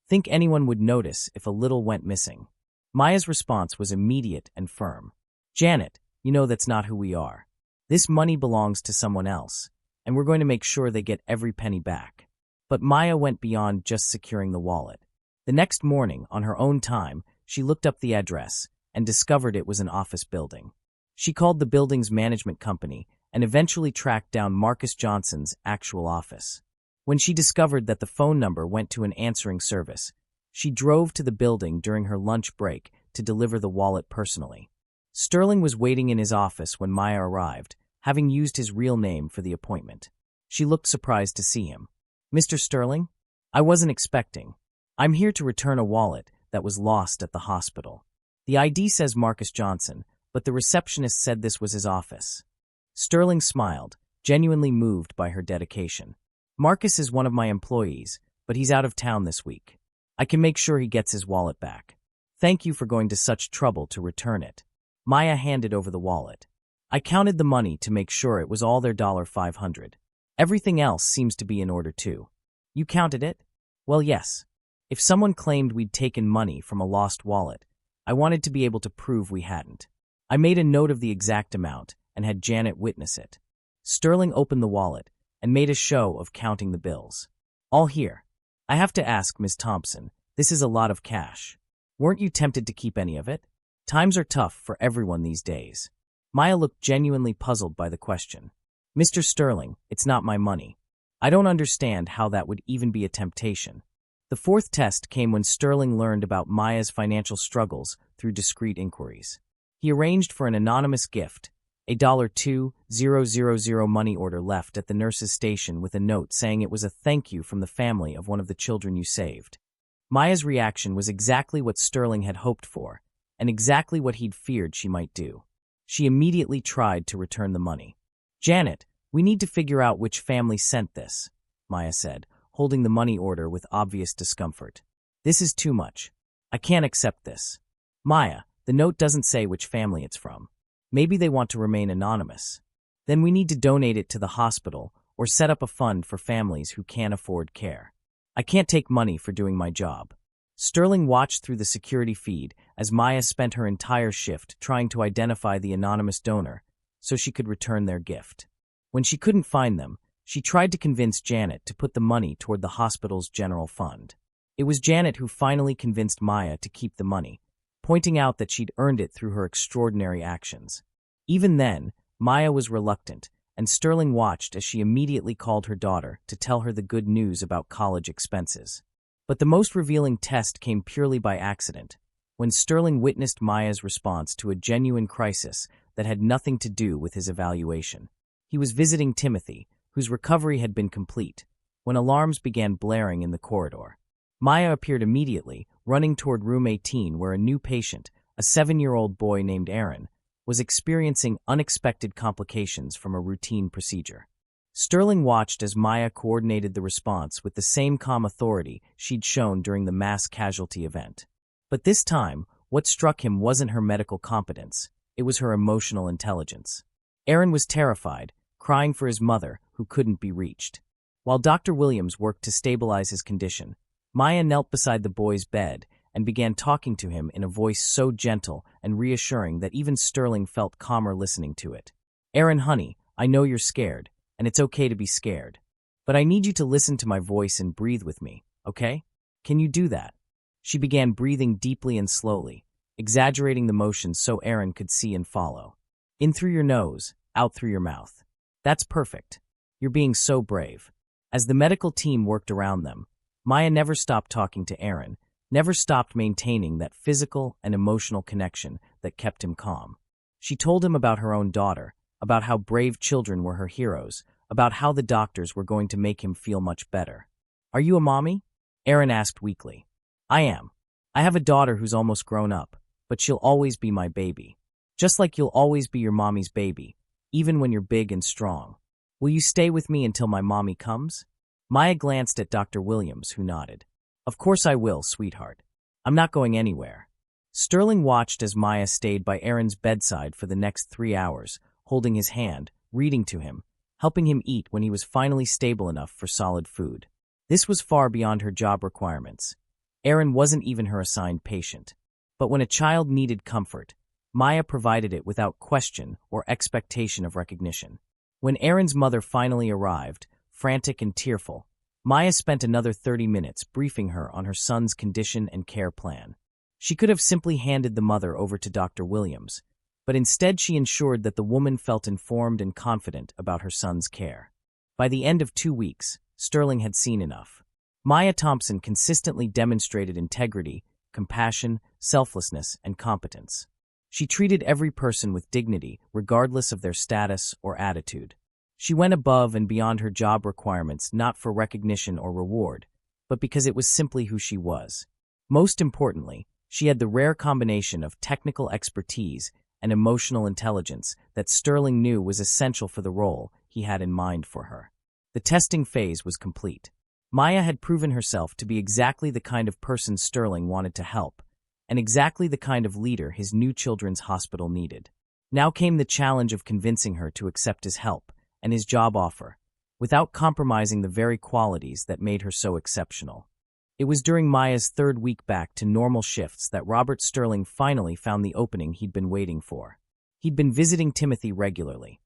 Think anyone would notice if a little went missing? Maya's response was immediate and firm. Janet, you know that's not who we are. This money belongs to someone else, and we're going to make sure they get every penny back. But Maya went beyond just securing the wallet. The next morning, on her own time, she looked up the address and discovered it was an office building. She called the building's management company and eventually tracked down Marcus Johnson's actual office. When she discovered that the phone number went to an answering service, she drove to the building during her lunch break to deliver the wallet personally. Sterling was waiting in his office when Maya arrived, having used his real name for the appointment. She looked surprised to see him. Mr. Sterling? I wasn't expecting. I'm here to return a wallet that was lost at the hospital. The ID says Marcus Johnson, but the receptionist said this was his office. Sterling smiled, genuinely moved by her dedication. Marcus is one of my employees, but he's out of town this week. I can make sure he gets his wallet back. Thank you for going to such trouble to return it. Maya handed over the wallet. I counted the money to make sure it was all their $500. Everything else seems to be in order too. You counted it? Well, yes. If someone claimed we'd taken money from a lost wallet, I wanted to be able to prove we hadn't. I made a note of the exact amount and had Janet witness it. Sterling opened the wallet and made a show of counting the bills. All here. I have to ask, Ms. Thompson, this is a lot of cash. Weren't you tempted to keep any of it? Times are tough for everyone these days. Maya looked genuinely puzzled by the question. Mr. Sterling, it's not my money. I don't understand how that would even be a temptation. The fourth test came when Sterling learned about Maya's financial struggles through discreet inquiries. He arranged for an anonymous gift, a $2,000 money order left at the nurse's station with a note saying it was a thank you from the family of one of the children you saved. Maya's reaction was exactly what Sterling had hoped for, and exactly what he'd feared she might do. She immediately tried to return the money. Janet, we need to figure out which family sent this, Maya said, holding the money order with obvious discomfort. This is too much. I can't accept this. Maya, the note doesn't say which family it's from. Maybe they want to remain anonymous. Then we need to donate it to the hospital or set up a fund for families who can't afford care. I can't take money for doing my job. Sterling watched through the security feed as Maya spent her entire shift trying to identify the anonymous donor so she could return their gift. When she couldn't find them, she tried to convince Janet to put the money toward the hospital's general fund. It was Janet who finally convinced Maya to keep the money, pointing out that she'd earned it through her extraordinary actions. Even then, Maya was reluctant, and Sterling watched as she immediately called her daughter to tell her the good news about college expenses. But the most revealing test came purely by accident, when Sterling witnessed Maya's response to a genuine crisis that had nothing to do with his evaluation. He was visiting Timothy, whose recovery had been complete, when alarms began blaring in the corridor. Maya appeared immediately, running toward room 18 where a new patient, a 7-year-old boy named Aaron, was experiencing unexpected complications from a routine procedure. Sterling watched as Maya coordinated the response with the same calm authority she'd shown during the mass casualty event. But this time, what struck him wasn't her medical competence, it was her emotional intelligence. Aaron was terrified, crying for his mother, who couldn't be reached. While Dr. Williams worked to stabilize his condition, Maya knelt beside the boy's bed and began talking to him in a voice so gentle and reassuring that even Sterling felt calmer listening to it. "Aaron, honey, I know you're scared, and it's okay to be scared. But I need you to listen to my voice and breathe with me, okay? Can you do that?" She began breathing deeply and slowly, exaggerating the motions so Aaron could see and follow. "In through your nose, out through your mouth. That's perfect. You're being so brave." As the medical team worked around them, Maya never stopped talking to Aaron, never stopped maintaining that physical and emotional connection that kept him calm. She told him about her own daughter, about how brave children were her heroes, about how the doctors were going to make him feel much better. "Are you a mommy?" Aaron asked weakly. "I am. I have a daughter who's almost grown up, but she'll always be my baby. Just like you'll always be your mommy's baby, even when you're big and strong. Will you stay with me until my mommy comes?" Maya glanced at Dr. Williams, who nodded. "Of course I will, sweetheart. I'm not going anywhere." Sterling watched as Maya stayed by Aaron's bedside for the next 3 hours, holding his hand, reading to him, helping him eat when he was finally stable enough for solid food. This was far beyond her job requirements. Aaron wasn't even her assigned patient. But when a child needed comfort, Maya provided it without question or expectation of recognition. When Aaron's mother finally arrived, frantic and tearful, Maya spent another 30 minutes briefing her on her son's condition and care plan. She could have simply handed the mother over to Dr. Williams, but instead she ensured that the woman felt informed and confident about her son's care. By the end of 2 weeks, Sterling had seen enough. Maya Thompson consistently demonstrated integrity, compassion, selflessness, and competence. She treated every person with dignity, regardless of their status or attitude. She went above and beyond her job requirements not for recognition or reward, but because it was simply who she was. Most importantly, she had the rare combination of technical expertise and emotional intelligence that Sterling knew was essential for the role he had in mind for her. The testing phase was complete. Maya had proven herself to be exactly the kind of person Sterling wanted to help, and exactly the kind of leader his new children's hospital needed. Now came the challenge of convincing her to accept his help and his job offer, without compromising the very qualities that made her so exceptional. It was during Maya's 3rd week back to normal shifts that Robert Sterling finally found the opening he'd been waiting for. He'd been visiting Timothy regularly,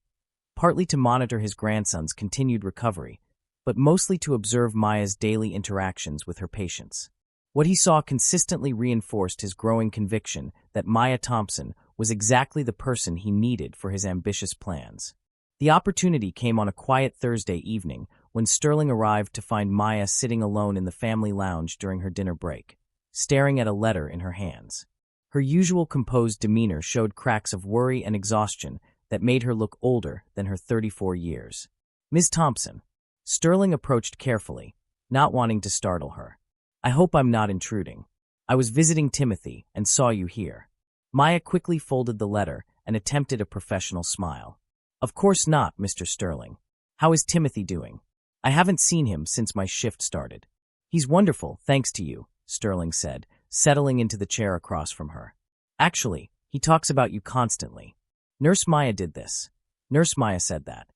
partly to monitor his grandson's continued recovery, but mostly to observe Maya's daily interactions with her patients. What he saw consistently reinforced his growing conviction that Maya Thompson was exactly the person he needed for his ambitious plans. The opportunity came on a quiet Thursday evening when Sterling arrived to find Maya sitting alone in the family lounge during her dinner break, staring at a letter in her hands. Her usual composed demeanor showed cracks of worry and exhaustion that made her look older than her 34 years. "Ms. Thompson," Sterling approached carefully, not wanting to startle her. "I hope I'm not intruding. I was visiting Timothy and saw you here." Maya quickly folded the letter and attempted a professional smile. "Of course not, Mr. Sterling. How is Timothy doing? I haven't seen him since my shift started." "He's wonderful, thanks to you," Sterling said, settling into the chair across from her. "Actually, he talks about you constantly. Nurse Maya did this. Nurse Maya said that.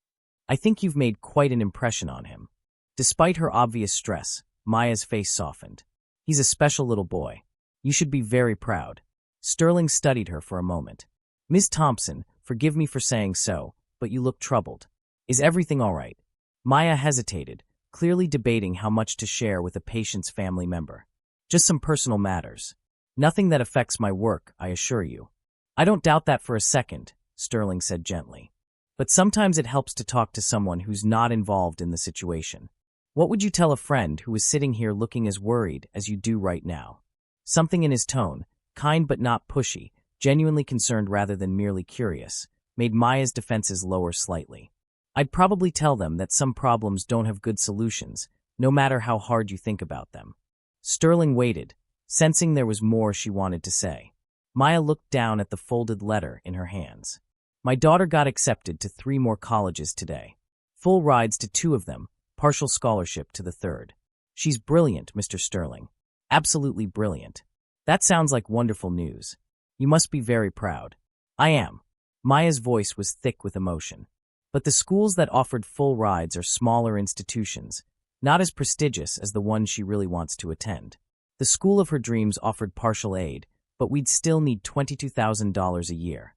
I think you've made quite an impression on him." Despite her obvious stress, Maya's face softened. He's a special little boy. You should be very proud. Sterling studied her for a moment. Miss Thompson, forgive me for saying so, but you look troubled. Is everything all right? Maya hesitated, clearly debating how much to share with a patient's family member. Just some personal matters. Nothing that affects my work, I assure you. I don't doubt that for a second, Sterling said gently. But sometimes it helps to talk to someone who's not involved in the situation. What would you tell a friend who is sitting here looking as worried as you do right now? Something in his tone, kind but not pushy, genuinely concerned rather than merely curious, made Maya's defenses lower slightly. I'd probably tell them that some problems don't have good solutions, no matter how hard you think about them. Sterling waited, sensing there was more she wanted to say. Maya looked down at the folded letter in her hands. My daughter got accepted to 3 more colleges today. Full rides to 2 of them, partial scholarship to the 3rd. She's brilliant, Mr. Sterling. Absolutely brilliant. That sounds like wonderful news. You must be very proud. I am. Maya's voice was thick with emotion. But the schools that offered full rides are smaller institutions, not as prestigious as the one she really wants to attend. The school of her dreams offered partial aid, but we'd still need $22,000 a year.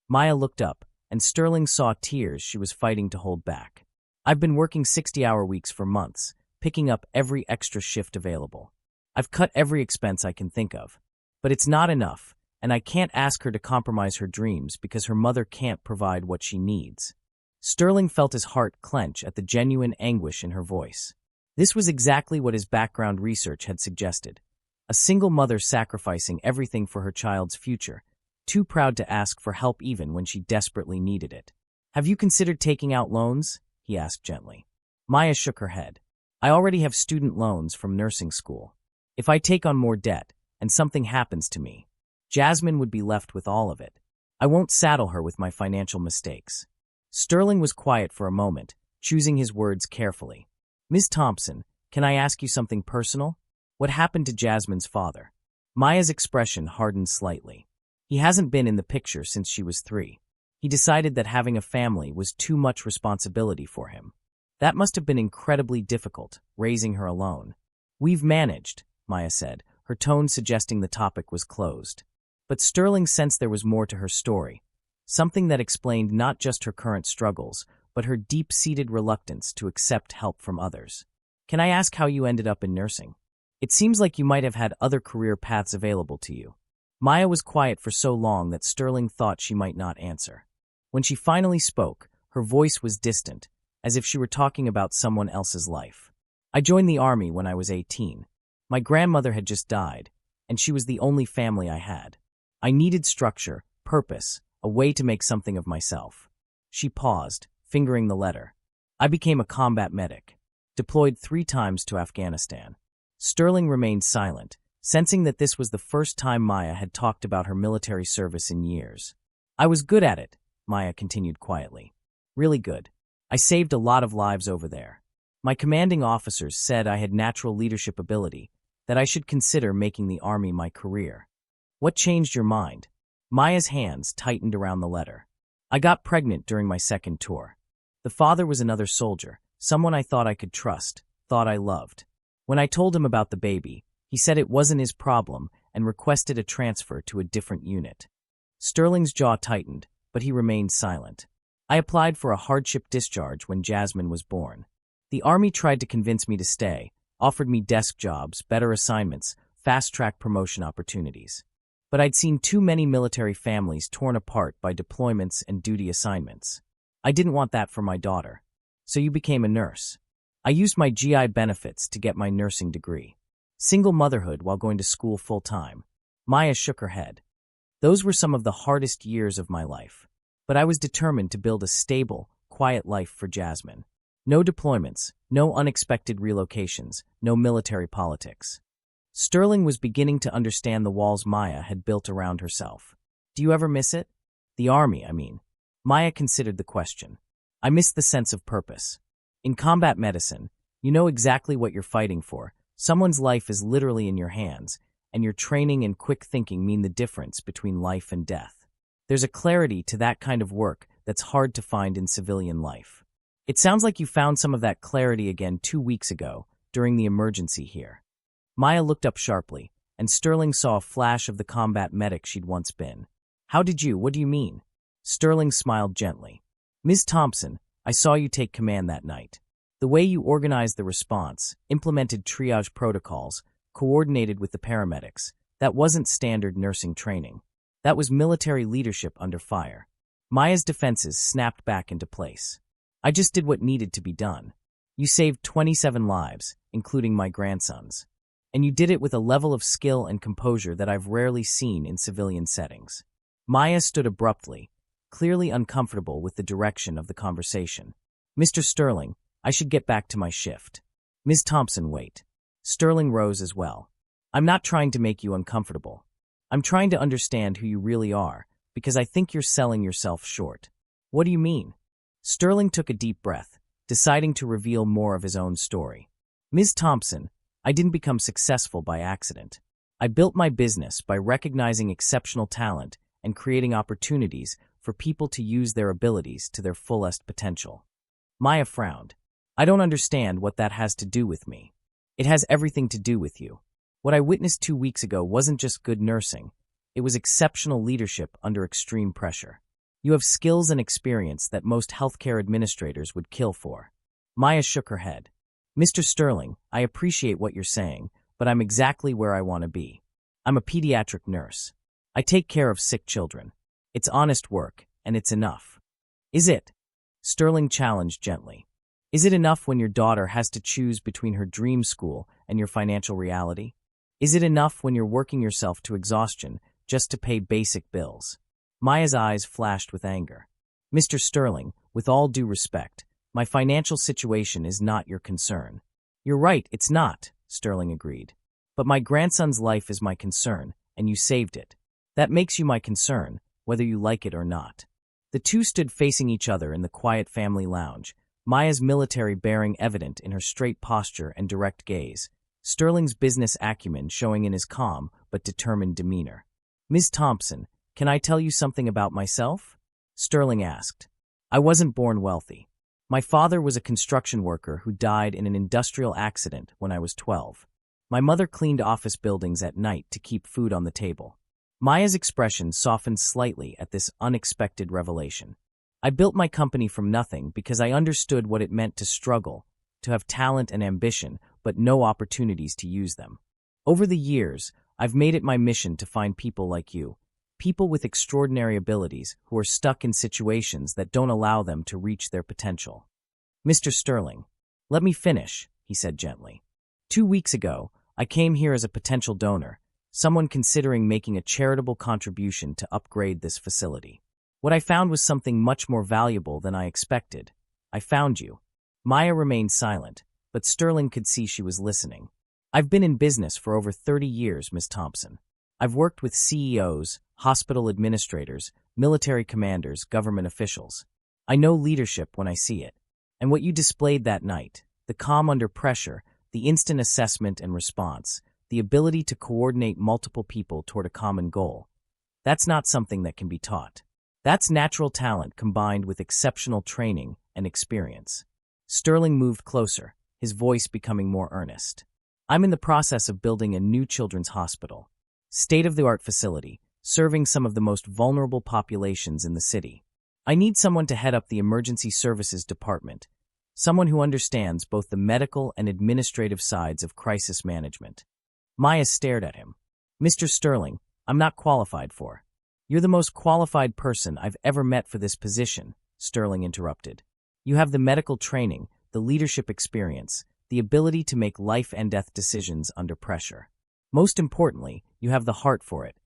Maya looked up, and Sterling saw tears she was fighting to hold back. I've been working 60-hour weeks for months, picking up every extra shift available. I've cut every expense I can think of. But it's not enough, and I can't ask her to compromise her dreams because her mother can't provide what she needs. Sterling felt his heart clench at the genuine anguish in her voice. This was exactly what his background research had suggested. A single mother sacrificing everything for her child's future, too proud to ask for help even when she desperately needed it. Have you considered taking out loans? He asked gently. Maya shook her head. I already have student loans from nursing school. If I take on more debt, and something happens to me, Jasmine would be left with all of it. I won't saddle her with my financial mistakes. Sterling was quiet for a moment, choosing his words carefully. Miss Thompson, can I ask you something personal? What happened to Jasmine's father? Maya's expression hardened slightly. He hasn't been in the picture since she was 3. He decided that having a family was too much responsibility for him. That must have been incredibly difficult, raising her alone. We've managed, Maya said, her tone suggesting the topic was closed. But Sterling sensed there was more to her story, something that explained not just her current struggles, but her deep-seated reluctance to accept help from others. Can I ask how you ended up in nursing? It seems like you might have had other career paths available to you. Maya was quiet for so long that Sterling thought she might not answer. When she finally spoke, her voice was distant, as if she were talking about someone else's life. I joined the army when I was 18. My grandmother had just died, and she was the only family I had. I needed structure, purpose, a way to make something of myself. She paused, fingering the letter. I became a combat medic, deployed 3 times to Afghanistan. Sterling remained silent, sensing that this was the first time Maya had talked about her military service in years. I was good at it, Maya continued quietly. Really good. I saved a lot of lives over there. My commanding officers said I had natural leadership ability, that I should consider making the army my career. What changed your mind? Maya's hands tightened around the letter. I got pregnant during my 2nd tour. The father was another soldier, someone I thought I could trust, thought I loved. When I told him about the baby, he said it wasn't his problem and requested a transfer to a different unit. Sterling's jaw tightened, but he remained silent. I applied for a hardship discharge when Jasmine was born. The army tried to convince me to stay, offered me desk jobs, better assignments, fast-track promotion opportunities. But I'd seen too many military families torn apart by deployments and duty assignments. I didn't want that for my daughter. So you became a nurse. I used my GI benefits to get my nursing degree. Single motherhood while going to school full-time. Maya shook her head. Those were some of the hardest years of my life. But I was determined to build a stable, quiet life for Jasmine. No deployments, no unexpected relocations, no military politics. Sterling was beginning to understand the walls Maya had built around herself. Do you ever miss it? The army, I mean. Maya considered the question. I miss the sense of purpose. In combat medicine, you know exactly what you're fighting for. Someone's life is literally in your hands, and your training and quick thinking mean the difference between life and death. There's a clarity to that kind of work that's hard to find in civilian life. It sounds like you found some of that clarity again 2 weeks ago, during the emergency here. Maya looked up sharply, and Sterling saw a flash of the combat medic she'd once been. What do you mean? Sterling smiled gently. Ms. Thompson, I saw you take command that night. The way you organized the response, implemented triage protocols, coordinated with the paramedics, that wasn't standard nursing training. That was military leadership under fire. Maya's defenses snapped back into place. I just did what needed to be done. You saved 27 lives, including my grandson's. And you did it with a level of skill and composure that I've rarely seen in civilian settings. Maya stood abruptly, clearly uncomfortable with the direction of the conversation. Mr. Sterling, I should get back to my shift. Ms. Thompson, wait. Sterling rose as well. I'm not trying to make you uncomfortable. I'm trying to understand who you really are, because I think you're selling yourself short. What do you mean? Sterling took a deep breath, deciding to reveal more of his own story. Ms. Thompson, I didn't become successful by accident. I built my business by recognizing exceptional talent and creating opportunities for people to use their abilities to their fullest potential. Maya frowned. I don't understand what that has to do with me. It has everything to do with you. What I witnessed 2 weeks ago wasn't just good nursing. It was exceptional leadership under extreme pressure. You have skills and experience that most healthcare administrators would kill for. Maya shook her head. Mr. Sterling, I appreciate what you're saying, but I'm exactly where I want to be. I'm a pediatric nurse. I take care of sick children. It's honest work, and it's enough. Is it? Sterling challenged gently. Is it enough when your daughter has to choose between her dream school and your financial reality? Is it enough when you're working yourself to exhaustion just to pay basic bills? Maya's eyes flashed with anger. Mr. Sterling, with all due respect, my financial situation is not your concern. You're right, it's not, Sterling agreed. But my grandson's life is my concern, and you saved it. That makes you my concern, whether you like it or not. The two stood facing each other in the quiet family lounge, Maya's military bearing evident in her straight posture and direct gaze, Sterling's business acumen showing in his calm but determined demeanor. Ms. Thompson, can I tell you something about myself? Sterling asked. I wasn't born wealthy. My father was a construction worker who died in an industrial accident when I was 12. My mother cleaned office buildings at night to keep food on the table. Maya's expression softened slightly at this unexpected revelation. I built my company from nothing because I understood what it meant to struggle, to have talent and ambition, but no opportunities to use them. Over the years, I've made it my mission to find people like you, people with extraordinary abilities who are stuck in situations that don't allow them to reach their potential. Mr. Sterling, let me finish, he said gently. 2 weeks ago, I came here as a potential donor, someone considering making a charitable contribution to upgrade this facility. What I found was something much more valuable than I expected. I found you. Maya remained silent, but Sterling could see she was listening. I've been in business for over 30 years, Ms. Thompson. I've worked with CEOs, hospital administrators, military commanders, government officials. I know leadership when I see it. And what you displayed that night, the calm under pressure, the instant assessment and response, the ability to coordinate multiple people toward a common goal, that's not something that can be taught. That's natural talent combined with exceptional training and experience. Sterling moved closer, his voice becoming more earnest. I'm in the process of building a new children's hospital. State-of-the-art facility, serving some of the most vulnerable populations in the city. I need someone to head up the emergency services department, someone who understands both the medical and administrative sides of crisis management. Maya stared at him. Mr. Sterling, I'm not qualified for. You're the most qualified person I've ever met for this position, Sterling interrupted. You have the medical training, the leadership experience, the ability to make life-and-death decisions under pressure. Most importantly, you have the heart for it.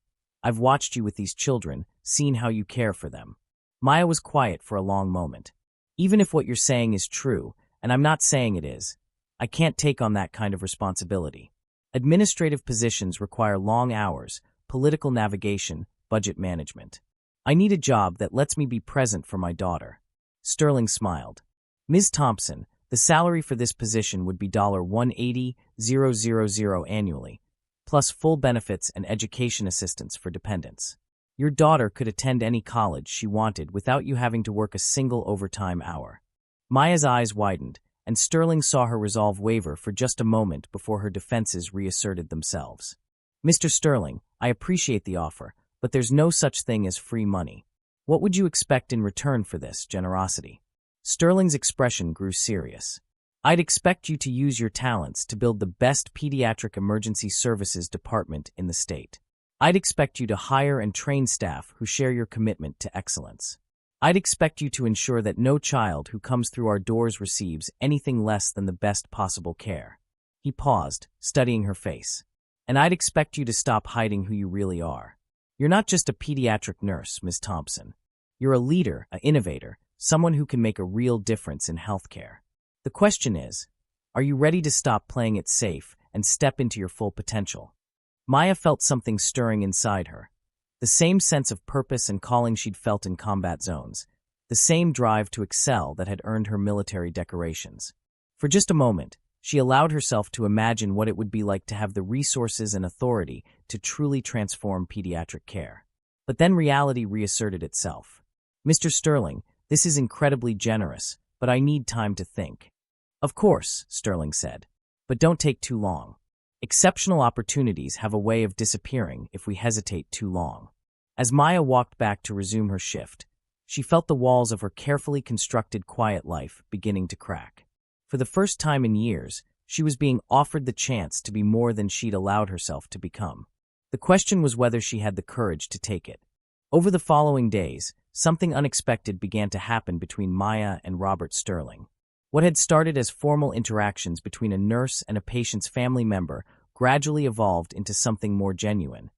I've watched you with these children, seen how you care for them. Maya was quiet for a long moment. Even if what you're saying is true, and I'm not saying it is, I can't take on that kind of responsibility. Administrative positions require long hours, political navigation, budget management. I need a job that lets me be present for my daughter. Sterling smiled. Ms. Thompson, the salary for this position would be $180,000 annually, plus full benefits and education assistance for dependents. Your daughter could attend any college she wanted without you having to work a single overtime hour. Maya's eyes widened, and Sterling saw her resolve waver for just a moment before her defenses reasserted themselves. "Mr. Sterling, I appreciate the offer, but there's no such thing as free money. What would you expect in return for this generosity?" Sterling's expression grew serious. "I'd expect you to use your talents to build the best pediatric emergency services department in the state. I'd expect you to hire and train staff who share your commitment to excellence. I'd expect you to ensure that no child who comes through our doors receives anything less than the best possible care." He paused, studying her face. "And I'd expect you to stop hiding who you really are. You're not just a pediatric nurse, Ms. Thompson. You're a leader, an innovator, someone who can make a real difference in healthcare. The question is, are you ready to stop playing it safe and step into your full potential?" Maya felt something stirring inside her. The same sense of purpose and calling she'd felt in combat zones. The same drive to excel that had earned her military decorations. For just a moment, she allowed herself to imagine what it would be like to have the resources and authority to truly transform pediatric care. But then reality reasserted itself. "Mr. Sterling, this is incredibly generous, but I need time to think." "Of course," Sterling said, "but don't take too long. Exceptional opportunities have a way of disappearing if we hesitate too long." As Maya walked back to resume her shift, she felt the walls of her carefully constructed quiet life beginning to crack. For the first time in years, she was being offered the chance to be more than she'd allowed herself to become. The question was whether she had the courage to take it. Over the following days, something unexpected began to happen between Maya and Robert Sterling. What had started as formal interactions between a nurse and a patient's family member gradually evolved into something more genuine.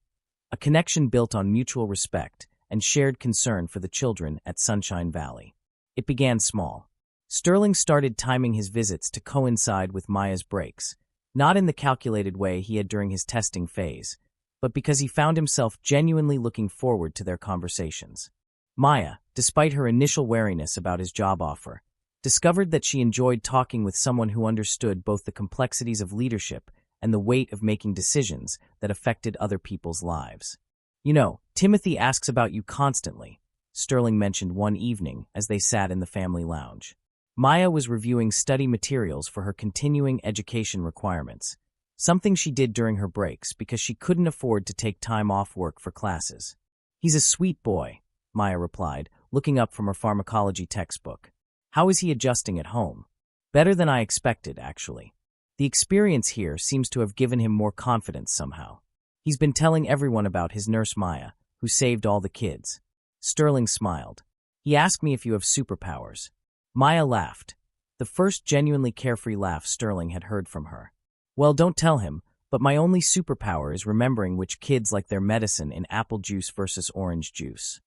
A connection built on mutual respect and shared concern for the children at Sunshine Valley. It began small. Sterling started timing his visits to coincide with Maya's breaks, not in the calculated way he had during his testing phase, but because he found himself genuinely looking forward to their conversations. Maya, despite her initial wariness about his job offer, discovered that she enjoyed talking with someone who understood both the complexities of leadership and the weight of making decisions that affected other people's lives. "You know, Timothy asks about you constantly," Sterling mentioned one evening as they sat in the family lounge. Maya was reviewing study materials for her continuing education requirements, something she did during her breaks because she couldn't afford to take time off work for classes. "He's a sweet boy," Maya replied, looking up from her pharmacology textbook. "How is he adjusting at home?" "Better than I expected, actually. The experience here seems to have given him more confidence somehow. He's been telling everyone about his nurse Maya, who saved all the kids." Sterling smiled. "He asked me if you have superpowers." Maya laughed, the first genuinely carefree laugh Sterling had heard from her. "Well, don't tell him, but my only superpower is remembering which kids like their medicine in apple juice versus orange juice."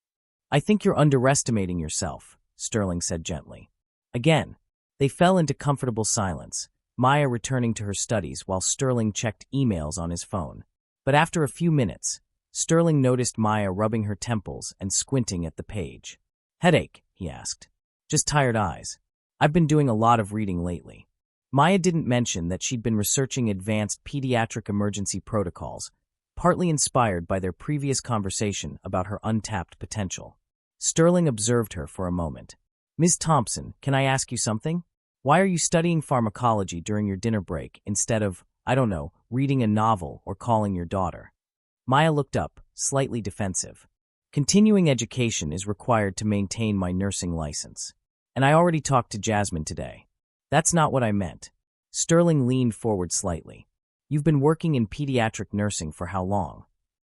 "I think you're underestimating yourself," Sterling said gently. Again, they fell into comfortable silence, Maya returning to her studies while Sterling checked emails on his phone. But after a few minutes, Sterling noticed Maya rubbing her temples and squinting at the page. "Headache?" he asked. "Just tired eyes. I've been doing a lot of reading lately." Maya didn't mention that she'd been researching advanced pediatric emergency protocols, partly inspired by their previous conversation about her untapped potential. Sterling observed her for a moment. "Ms. Thompson, can I ask you something? Why are you studying pharmacology during your dinner break instead of, I don't know, reading a novel or calling your daughter?" Maya looked up, slightly defensive. "Continuing education is required to maintain my nursing license. And I already talked to Jasmine today." "That's not what I meant." Sterling leaned forward slightly. "You've been working in pediatric nursing for how long?"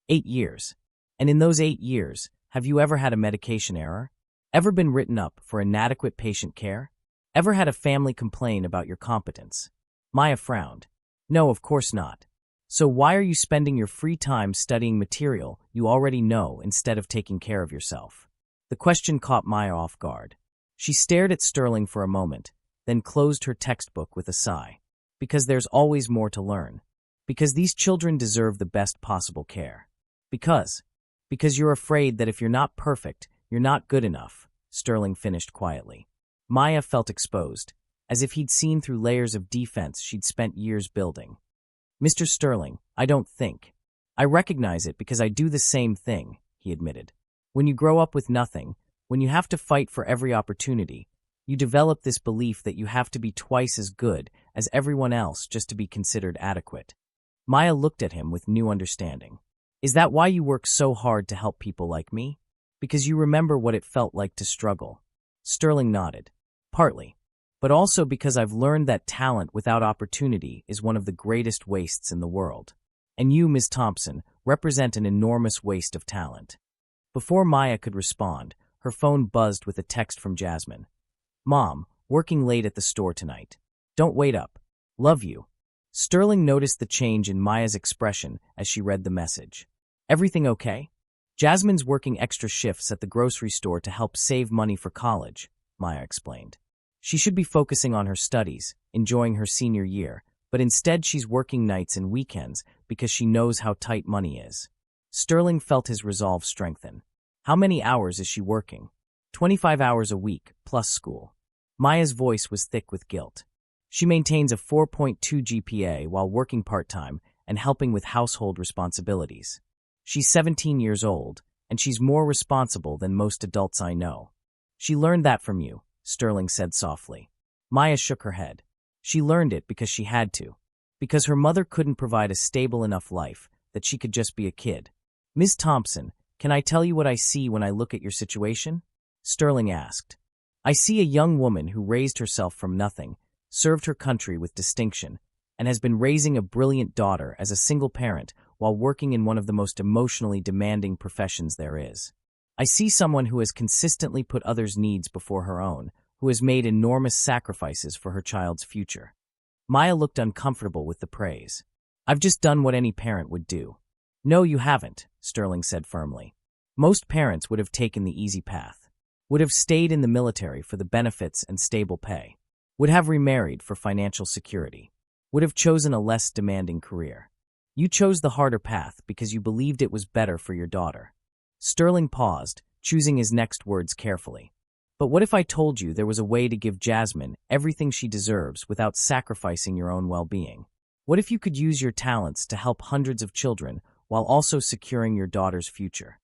8 years. And in those 8 years, have you ever had a medication error? Ever been written up for inadequate patient care? Ever had a family complain about your competence?" Maya frowned. "No, of course not. So why are you spending your free time studying material you already know instead of taking care of yourself?" The question caught Maya off guard. She stared at Sterling for a moment, then closed her textbook with a sigh. "Because there's always more to learn. Because these children deserve the best possible care. Because you're afraid that if you're not perfect, you're not good enough," Sterling finished quietly. Maya felt exposed, as if he'd seen through layers of defense she'd spent years building. "Mr. Sterling, I don't think. I recognize it because I do the same thing," he admitted. "When you grow up with nothing, when you have to fight for every opportunity, You develop this belief that you have to be twice as good as everyone else just to be considered adequate. Maya looked at him with new understanding. Is that why you work so hard to help people like me? Because you remember what it felt like to struggle? Sterling nodded. Partly. But also because I've learned that talent without opportunity is one of the greatest wastes in the world. And you, Ms. Thompson, represent an enormous waste of talent. Before Maya could respond, her phone buzzed with a text from Jasmine. Mom, working late at the store tonight. Don't wait up. Love you. Sterling noticed the change in Maya's expression as she read the message. Everything okay? Jasmine's working extra shifts at the grocery store to help save money for college, Maya explained. She should be focusing on her studies, enjoying her senior year, but instead she's working nights and weekends because she knows how tight money is. Sterling felt his resolve strengthen. How many hours is she working? 25 hours a week, plus school. Maya's voice was thick with guilt. She maintains a 4.2 GPA while working part-time and helping with household responsibilities. She's 17 years old, and she's more responsible than most adults I know. She learned that from you, Sterling said softly. Maya shook her head. She learned it because she had to. Because her mother couldn't provide a stable enough life that she could just be a kid. Ms. Thompson, can I tell you what I see when I look at your situation? Sterling asked. I see a young woman who raised herself from nothing, served her country with distinction, and has been raising a brilliant daughter as a single parent while working in one of the most emotionally demanding professions there is. I see someone who has consistently put others' needs before her own, who has made enormous sacrifices for her child's future. Maya looked uncomfortable with the praise. I've just done what any parent would do. No, you haven't, Sterling said firmly. Most parents would have taken the easy path, would have stayed in the military for the benefits and stable pay, would have remarried for financial security, would have chosen a less demanding career. You chose the harder path because you believed it was better for your daughter. Sterling paused, choosing his next words carefully. But what if I told you there was a way to give Jasmine everything she deserves without sacrificing your own well-being? What if you could use your talents to help hundreds of children while also securing your daughter's future?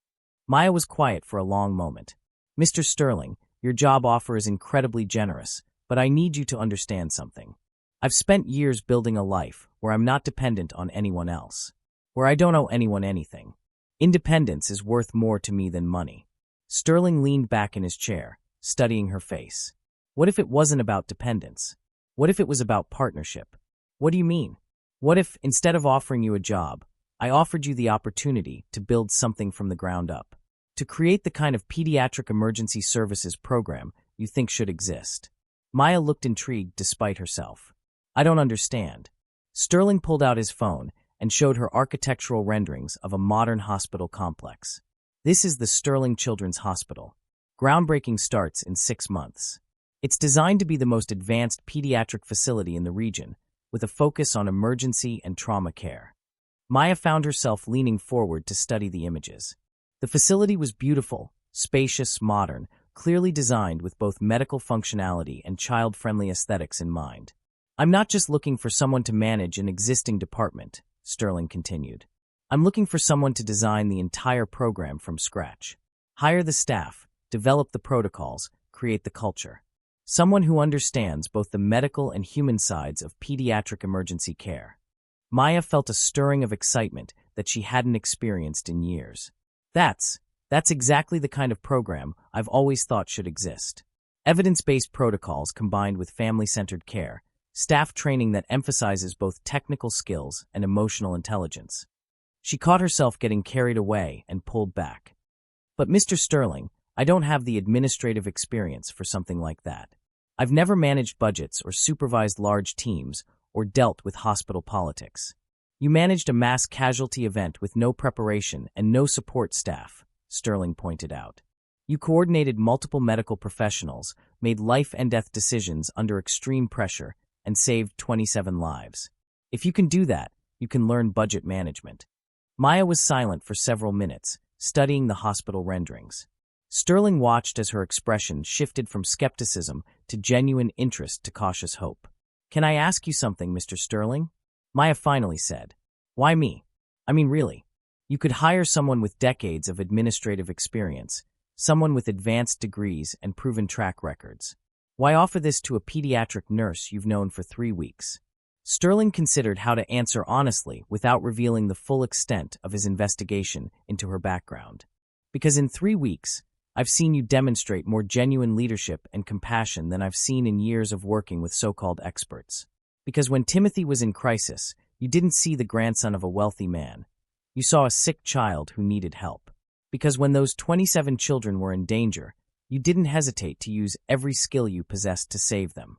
Maya was quiet for a long moment. Mr. Sterling, your job offer is incredibly generous, but I need you to understand something. I've spent years building a life where I'm not dependent on anyone else, where I don't owe anyone anything. Independence is worth more to me than money. Sterling leaned back in his chair, studying her face. What if it wasn't about dependence? What if it was about partnership? What do you mean? What if, instead of offering you a job, I offered you the opportunity to build something from the ground up, to create the kind of pediatric emergency services program you think should exist? Maya looked intrigued despite herself. I don't understand. Sterling pulled out his phone and showed her architectural renderings of a modern hospital complex. This is the Sterling Children's Hospital. Groundbreaking starts in 6 months. It's designed to be the most advanced pediatric facility in the region, with a focus on emergency and trauma care. Maya found herself leaning forward to study the images. The facility was beautiful, spacious, modern, clearly designed with both medical functionality and child-friendly aesthetics in mind. I'm not just looking for someone to manage an existing department, Sterling continued. I'm looking for someone to design the entire program from scratch. Hire the staff, develop the protocols, create the culture. Someone who understands both the medical and human sides of pediatric emergency care. Maya felt a stirring of excitement that she hadn't experienced in years. That's exactly the kind of program I've always thought should exist. Evidence-based protocols combined with family-centered care, staff training that emphasizes both technical skills and emotional intelligence. She caught herself getting carried away and pulled back. But Mr. Sterling, I don't have the administrative experience for something like that. I've never managed budgets or supervised large teams or dealt with hospital politics. You managed a mass casualty event with no preparation and no support staff, Sterling pointed out. You coordinated multiple medical professionals, made life and death decisions under extreme pressure, and saved 27 lives. If you can do that, you can learn budget management. Maya was silent for several minutes, studying the hospital renderings. Sterling watched as her expression shifted from skepticism to genuine interest to cautious hope. Can I ask you something, Mr. Sterling? Maya finally said. Why me? I mean, really. You could hire someone with decades of administrative experience, someone with advanced degrees and proven track records. Why offer this to a pediatric nurse you've known for 3 weeks? Sterling considered how to answer honestly without revealing the full extent of his investigation into her background. Because in 3 weeks, I've seen you demonstrate more genuine leadership and compassion than I've seen in years of working with so-called experts. Because when Timothy was in crisis, you didn't see the grandson of a wealthy man. You saw a sick child who needed help. Because when those 27 children were in danger, you didn't hesitate to use every skill you possessed to save them.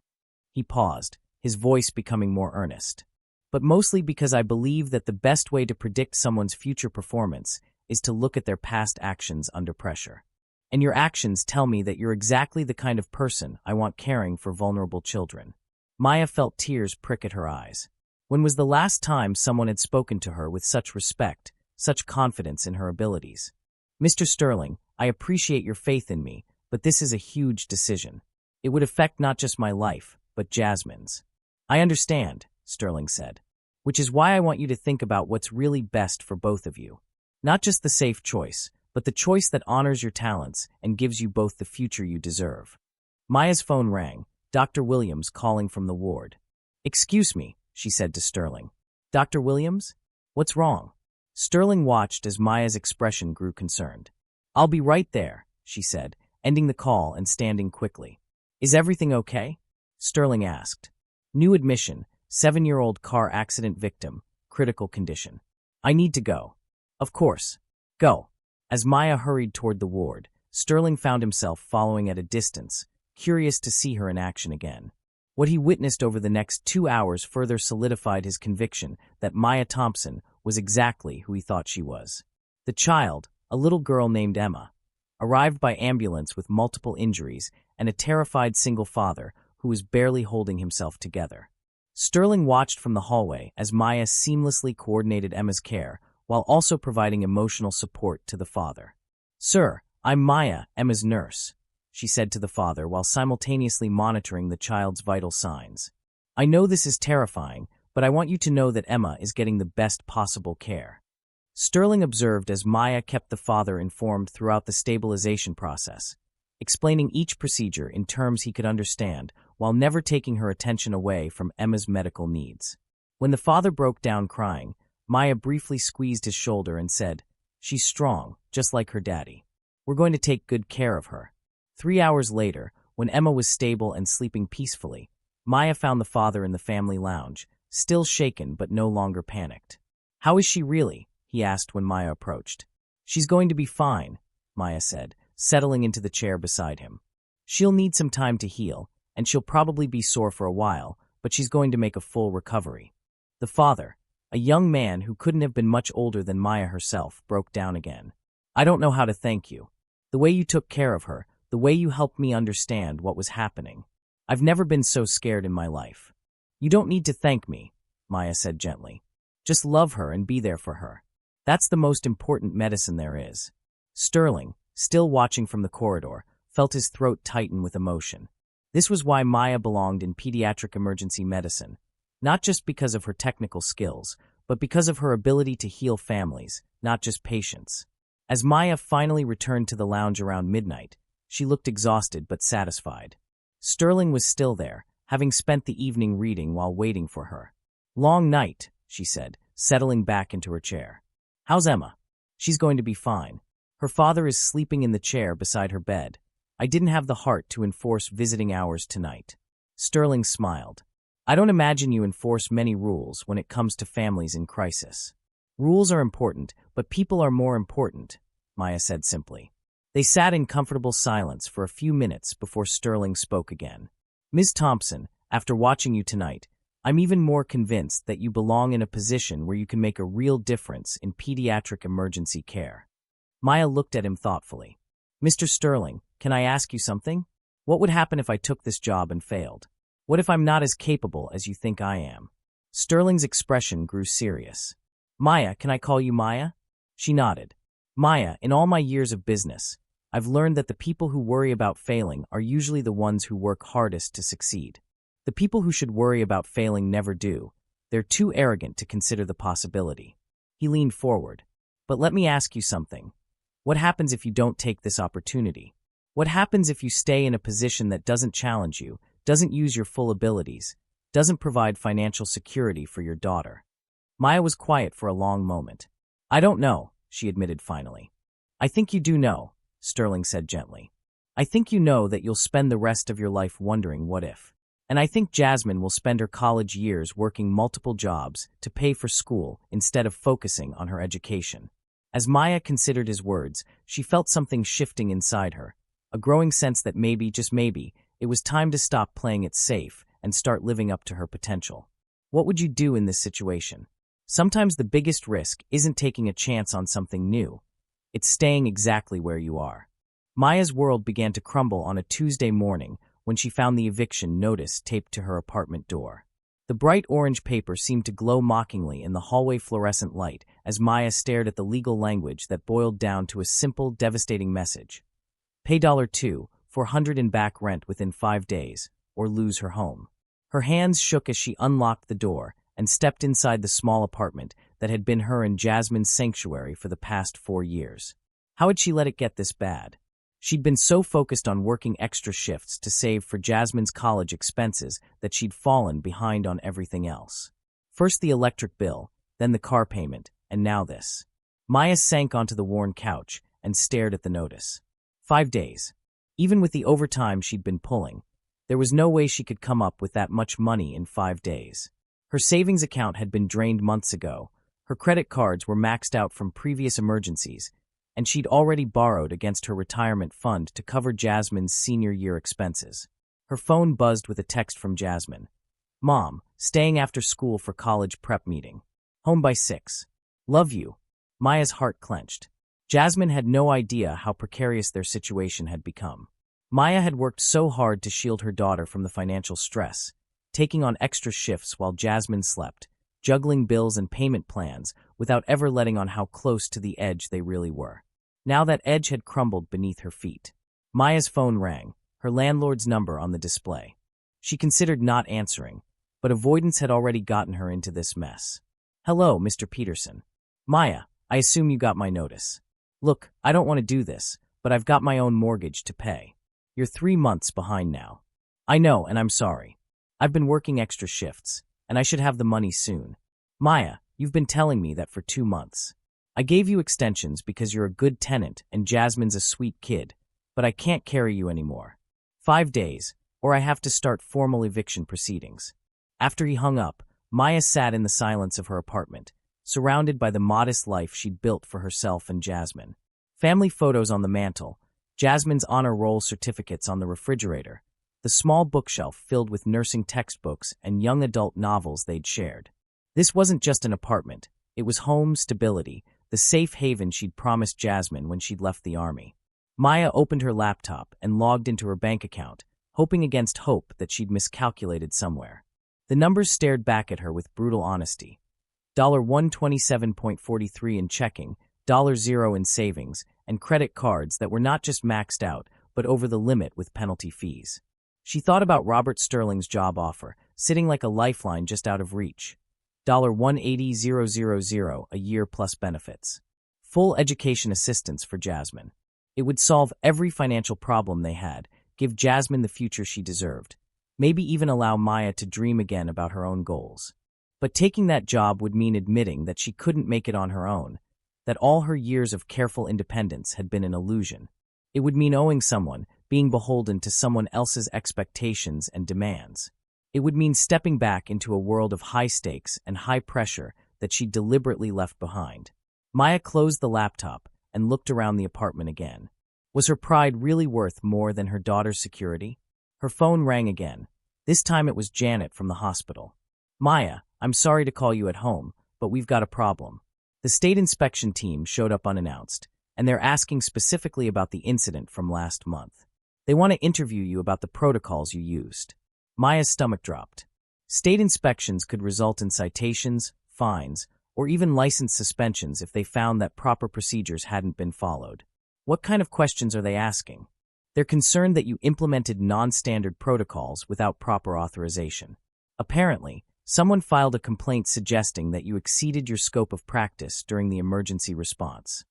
He paused, his voice becoming more earnest. But mostly because I believe that the best way to predict someone's future performance is to look at their past actions under pressure. And your actions tell me that you're exactly the kind of person I want caring for vulnerable children. Maya felt tears prick at her eyes. When was the last time someone had spoken to her with such respect, such confidence in her abilities? Mr. Sterling, I appreciate your faith in me, but this is a huge decision. It would affect not just my life, but Jasmine's. I understand, Sterling said, which is why I want you to think about what's really best for both of you. Not just the safe choice, but the choice that honors your talents and gives you both the future you deserve. Maya's phone rang, Dr. Williams calling from the ward. Excuse me, she said to Sterling. Dr. Williams? What's wrong? Sterling watched as Maya's expression grew concerned. I'll be right there, she said, ending the call and standing quickly. Is everything okay? Sterling asked. New admission, 7-year-old car accident victim, critical condition. I need to go. Of course. Go. As Maya hurried toward the ward, Sterling found himself following at a distance, curious to see her in action again. What he witnessed over the next 2 hours further solidified his conviction that Maya Thompson was exactly who he thought she was. The child, a little girl named Emma, arrived by ambulance with multiple injuries and a terrified single father who was barely holding himself together. Sterling watched from the hallway as Maya seamlessly coordinated Emma's care while also providing emotional support to the father. Sir, I'm Maya, Emma's nurse, she said to the father while simultaneously monitoring the child's vital signs. I know this is terrifying, but I want you to know that Emma is getting the best possible care. Sterling observed as Maya kept the father informed throughout the stabilization process, explaining each procedure in terms he could understand while never taking her attention away from Emma's medical needs. When the father broke down crying, Maya briefly squeezed his shoulder and said, She's strong, just like her daddy. We're going to take good care of her. 3 hours later, when Emma was stable and sleeping peacefully, Maya found the father in the family lounge, still shaken but no longer panicked. How is she really? He asked when Maya approached. She's going to be fine, Maya said, settling into the chair beside him. She'll need some time to heal, and she'll probably be sore for a while, but she's going to make a full recovery. The father, a young man who couldn't have been much older than Maya herself, broke down again. I don't know how to thank you. The way you took care of her, the way you helped me understand what was happening. I've never been so scared in my life. You don't need to thank me, Maya said gently. Just love her and be there for her. That's the most important medicine there is. Sterling, still watching from the corridor, felt his throat tighten with emotion. This was why Maya belonged in pediatric emergency medicine, not just because of her technical skills, but because of her ability to heal families, not just patients. As Maya finally returned to the lounge around midnight, she looked exhausted but satisfied. Sterling was still there, having spent the evening reading while waiting for her. Long night, she said, settling back into her chair. How's Emma? She's going to be fine. Her father is sleeping in the chair beside her bed. I didn't have the heart to enforce visiting hours tonight. Sterling smiled. I don't imagine you enforce many rules when it comes to families in crisis. Rules are important, but people are more important, Maya said simply. They sat in comfortable silence for a few minutes before Sterling spoke again. Ms. Thompson, after watching you tonight, I'm even more convinced that you belong in a position where you can make a real difference in pediatric emergency care. Maya looked at him thoughtfully. Mr. Sterling, can I ask you something? What would happen if I took this job and failed? What if I'm not as capable as you think I am? Sterling's expression grew serious. Maya, can I call you Maya? She nodded. Maya, in all my years of business, I've learned that the people who worry about failing are usually the ones who work hardest to succeed. The people who should worry about failing never do. They're too arrogant to consider the possibility. He leaned forward. But let me ask you something. What happens if you don't take this opportunity? What happens if you stay in a position that doesn't challenge you, doesn't use your full abilities, doesn't provide financial security for your daughter? Maya was quiet for a long moment. I don't know, she admitted finally. I think you do know, Sterling said gently. I think you know that you'll spend the rest of your life wondering what if. And I think Jasmine will spend her college years working multiple jobs to pay for school instead of focusing on her education. As Maya considered his words, she felt something shifting inside her, a growing sense that maybe, just maybe, it was time to stop playing it safe and start living up to her potential. What would you do in this situation? Sometimes the biggest risk isn't taking a chance on something new. It's staying exactly where you are. Maya's world began to crumble on a Tuesday morning when she found the eviction notice taped to her apartment door. The bright orange paper seemed to glow mockingly in the hallway fluorescent light as Maya stared at the legal language that boiled down to a simple, devastating message. Pay $2, $400 in back rent within 5 days, or lose her home. Her hands shook as she unlocked the door and stepped inside the small apartment that had been her and Jasmine's sanctuary for the past 4 years. How had she let it get this bad? She'd been so focused on working extra shifts to save for Jasmine's college expenses that she'd fallen behind on everything else. First the electric bill, then the car payment, and now this. Maya sank onto the worn couch and stared at the notice. 5 days. Even with the overtime she'd been pulling, there was no way she could come up with that much money in 5 days. Her savings account had been drained months ago, her credit cards were maxed out from previous emergencies, and she'd already borrowed against her retirement fund to cover Jasmine's senior year expenses. Her phone buzzed with a text from Jasmine. Mom, staying after school for college prep meeting. Home by 6. Love you. Maya's heart clenched. Jasmine had no idea how precarious their situation had become. Maya had worked so hard to shield her daughter from the financial stress, taking on extra shifts while Jasmine slept, juggling bills and payment plans without ever letting on how close to the edge they really were. Now that edge had crumbled beneath her feet. Maya's phone rang, her landlord's number on the display. She considered not answering, but avoidance had already gotten her into this mess. Hello, Mr. Peterson. Maya, I assume you got my notice. Look, I don't want to do this, but I've got my own mortgage to pay. You're 3 months behind now. I know, and I'm sorry. I've been working extra shifts, and I should have the money soon. Maya, you've been telling me that for 2 months. I gave you extensions because you're a good tenant and Jasmine's a sweet kid, but I can't carry you anymore. 5 days, or I have to start formal eviction proceedings. After he hung up, Maya sat in the silence of her apartment, surrounded by the modest life she'd built for herself and Jasmine. Family photos on the mantel, Jasmine's honor roll certificates on the refrigerator, the small bookshelf filled with nursing textbooks and young adult novels they'd shared. This wasn't just an apartment, it was home, stability, the safe haven she'd promised Jasmine when she'd left the army. Maya opened her laptop and logged into her bank account, hoping against hope that she'd miscalculated somewhere. The numbers stared back at her with brutal honesty. $127.43 in checking, $0 in savings, and credit cards that were not just maxed out, but over the limit with penalty fees. She thought about Robert Sterling's job offer, sitting like a lifeline just out of reach. $180,000 a year plus benefits. Full education assistance for Jasmine. It would solve every financial problem they had, give Jasmine the future she deserved, maybe even allow Maya to dream again about her own goals. But taking that job would mean admitting that she couldn't make it on her own, that all her years of careful independence had been an illusion. It would mean owing someone, being beholden to someone else's expectations and demands. It would mean stepping back into a world of high stakes and high pressure that she deliberately left behind. Maya closed the laptop and looked around the apartment again. Was her pride really worth more than her daughter's security? Her phone rang again. This time it was Janet from the hospital. Maya, I'm sorry to call you at home, but we've got a problem. The state inspection team showed up unannounced, and they're asking specifically about the incident from last month. They want to interview you about the protocols you used. Maya's stomach dropped. State inspections could result in citations, fines, or even license suspensions if they found that proper procedures hadn't been followed. What kind of questions are they asking? They're concerned that you implemented non-standard protocols without proper authorization. Apparently, someone filed a complaint suggesting that you exceeded your scope of practice during the emergency response.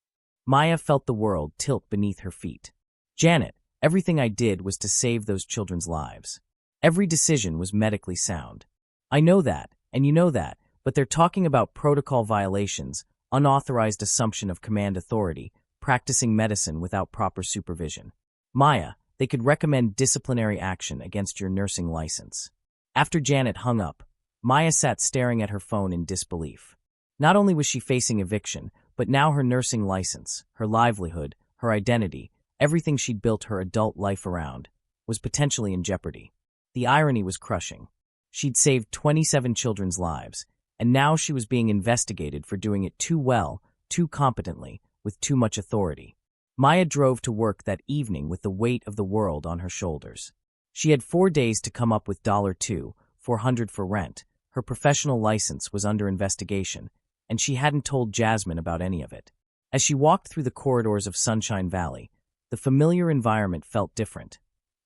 Maya felt the world tilt beneath her feet. Janet, Everything I did was to save those children's lives. Every decision was medically sound. I know that, and you know that, but they're talking about protocol violations, unauthorized assumption of command authority, practicing medicine without proper supervision. Maya, they could recommend disciplinary action against your nursing license. After Janet hung up, Maya sat staring at her phone in disbelief. Not only was she facing eviction, but now her nursing license, her livelihood, her identity, everything she'd built her adult life around, was potentially in jeopardy. The irony was crushing. She'd saved 27 children's lives, and now she was being investigated for doing it too well, too competently, with too much authority. Maya drove to work that evening with the weight of the world on her shoulders. She had 4 days to come up with $2,400 for rent. Her professional license was under investigation, and she hadn't told Jasmine about any of it. As she walked through the corridors of Sunshine Valley, the familiar environment felt different,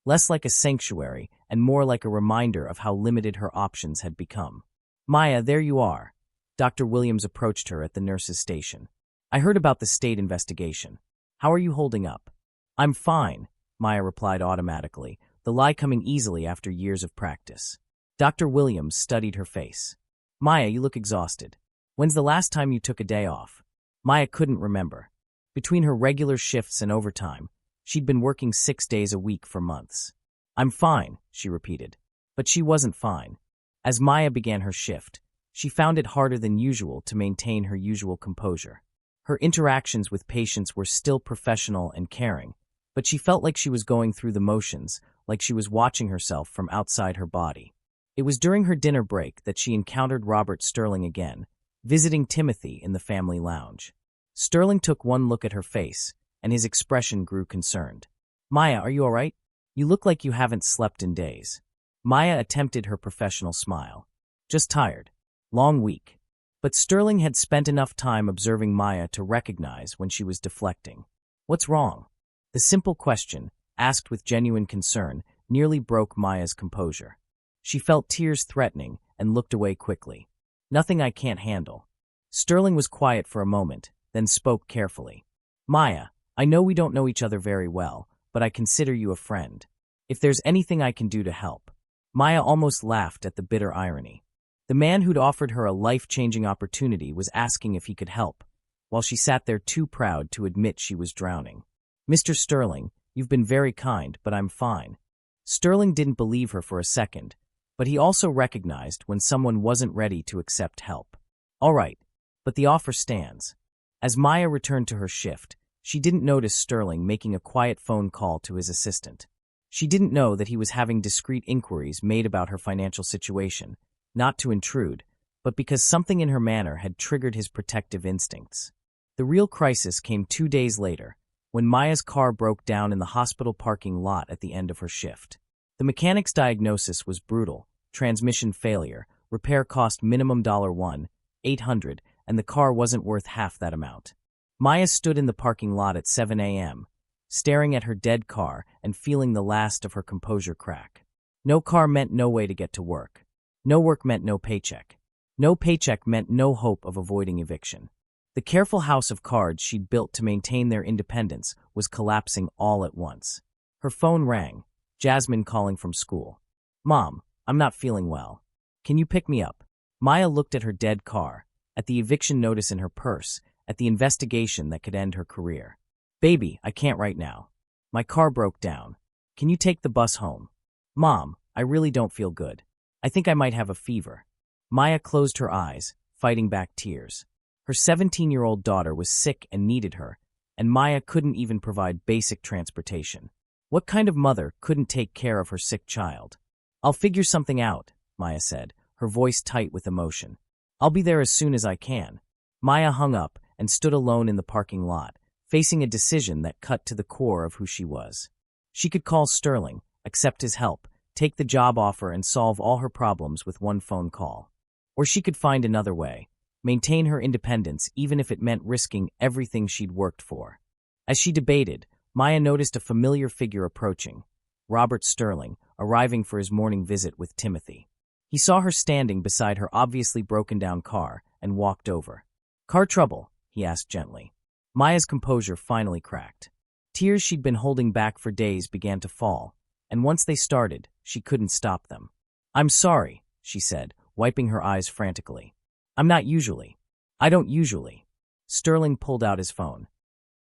less like a sanctuary and more like a reminder of how limited her options had become. "Maya, there you are." Dr. Williams approached her at the nurse's station. "I heard about the state investigation. How are you holding up?" "I'm fine," Maya replied automatically, the lie coming easily after years of practice. Dr. Williams studied her face. "Maya, you look exhausted. When's the last time you took a day off?" Maya couldn't remember. Between her regular shifts and overtime, she'd been working 6 days a week for months. "I'm fine," she repeated. But she wasn't fine. As Maya began her shift, she found it harder than usual to maintain her usual composure. Her interactions with patients were still professional and caring, but she felt like she was going through the motions, like she was watching herself from outside her body. It was during her dinner break that she encountered Robert Sterling again, visiting Timothy in the family lounge. Sterling took one look at her face, and his expression grew concerned. "Maya, are you all right? You look like you haven't slept in days." Maya attempted her professional smile. "Just tired. Long week." But Sterling had spent enough time observing Maya to recognize when she was deflecting. "What's wrong?" The simple question, asked with genuine concern, nearly broke Maya's composure. She felt tears threatening and looked away quickly. "Nothing I can't handle." Sterling was quiet for a moment, then spoke carefully. "Maya, I know we don't know each other very well, but I consider you a friend. If there's anything I can do to help." Maya almost laughed at the bitter irony. The man who'd offered her a life-changing opportunity was asking if he could help, while she sat there too proud to admit she was drowning. "Mr. Sterling, you've been very kind, but I'm fine." Sterling didn't believe her for a second, but he also recognized when someone wasn't ready to accept help. "All right, but the offer stands." As Maya returned to her shift, she didn't notice Sterling making a quiet phone call to his assistant. She didn't know that he was having discreet inquiries made about her financial situation, not to intrude, but because something in her manner had triggered his protective instincts. The real crisis came 2 days later, when Maya's car broke down in the hospital parking lot at the end of her shift. The mechanic's diagnosis was brutal: transmission failure, repair cost minimum $1,800, and the car wasn't worth half that amount. Maya stood in the parking lot at 7 a.m., staring at her dead car and feeling the last of her composure crack. No car meant no way to get to work. No work meant no paycheck. No paycheck meant no hope of avoiding eviction. The careful house of cards she'd built to maintain their independence was collapsing all at once. Her phone rang, Jasmine calling from school. "Mom, I'm not feeling well. Can you pick me up?" Maya looked at her dead car, at the eviction notice in her purse, at the investigation that could end her career. "Baby, I can't right now. My car broke down. Can you take the bus home?" "Mom, I really don't feel good. I think I might have a fever." Maya closed her eyes, fighting back tears. Her 17-year-old daughter was sick and needed her, and Maya couldn't even provide basic transportation. What kind of mother couldn't take care of her sick child? "I'll figure something out," Maya said, her voice tight with emotion. "I'll be there as soon as I can." Maya hung up and stood alone in the parking lot, facing a decision that cut to the core of who she was. She could call Sterling, accept his help, take the job offer and solve all her problems with one phone call. Or she could find another way, maintain her independence even if it meant risking everything she'd worked for. As she debated, Maya noticed a familiar figure approaching, Robert Sterling, arriving for his morning visit with Timothy. He saw her standing beside her obviously broken-down car and walked over. "Car trouble?" he asked gently. Maya's composure finally cracked. Tears she'd been holding back for days began to fall, and once they started, she couldn't stop them. "I'm sorry," she said, wiping her eyes frantically. I don't usually." Sterling pulled out his phone.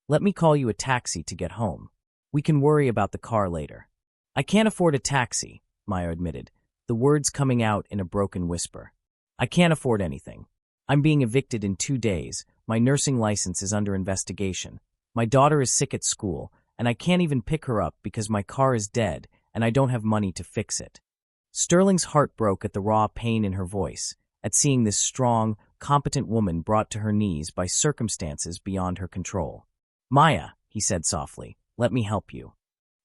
"Let me call you a taxi to get home. We can worry about the car later." "I can't afford a taxi," Maya admitted, the words coming out in a broken whisper. "I can't afford anything. I'm being evicted in 2 days, my nursing license is under investigation, my daughter is sick at school, and I can't even pick her up because my car is dead and I don't have money to fix it." Sterling's heart broke at the raw pain in her voice, at seeing this strong, competent woman brought to her knees by circumstances beyond her control. "Maya," he said softly, "let me help you."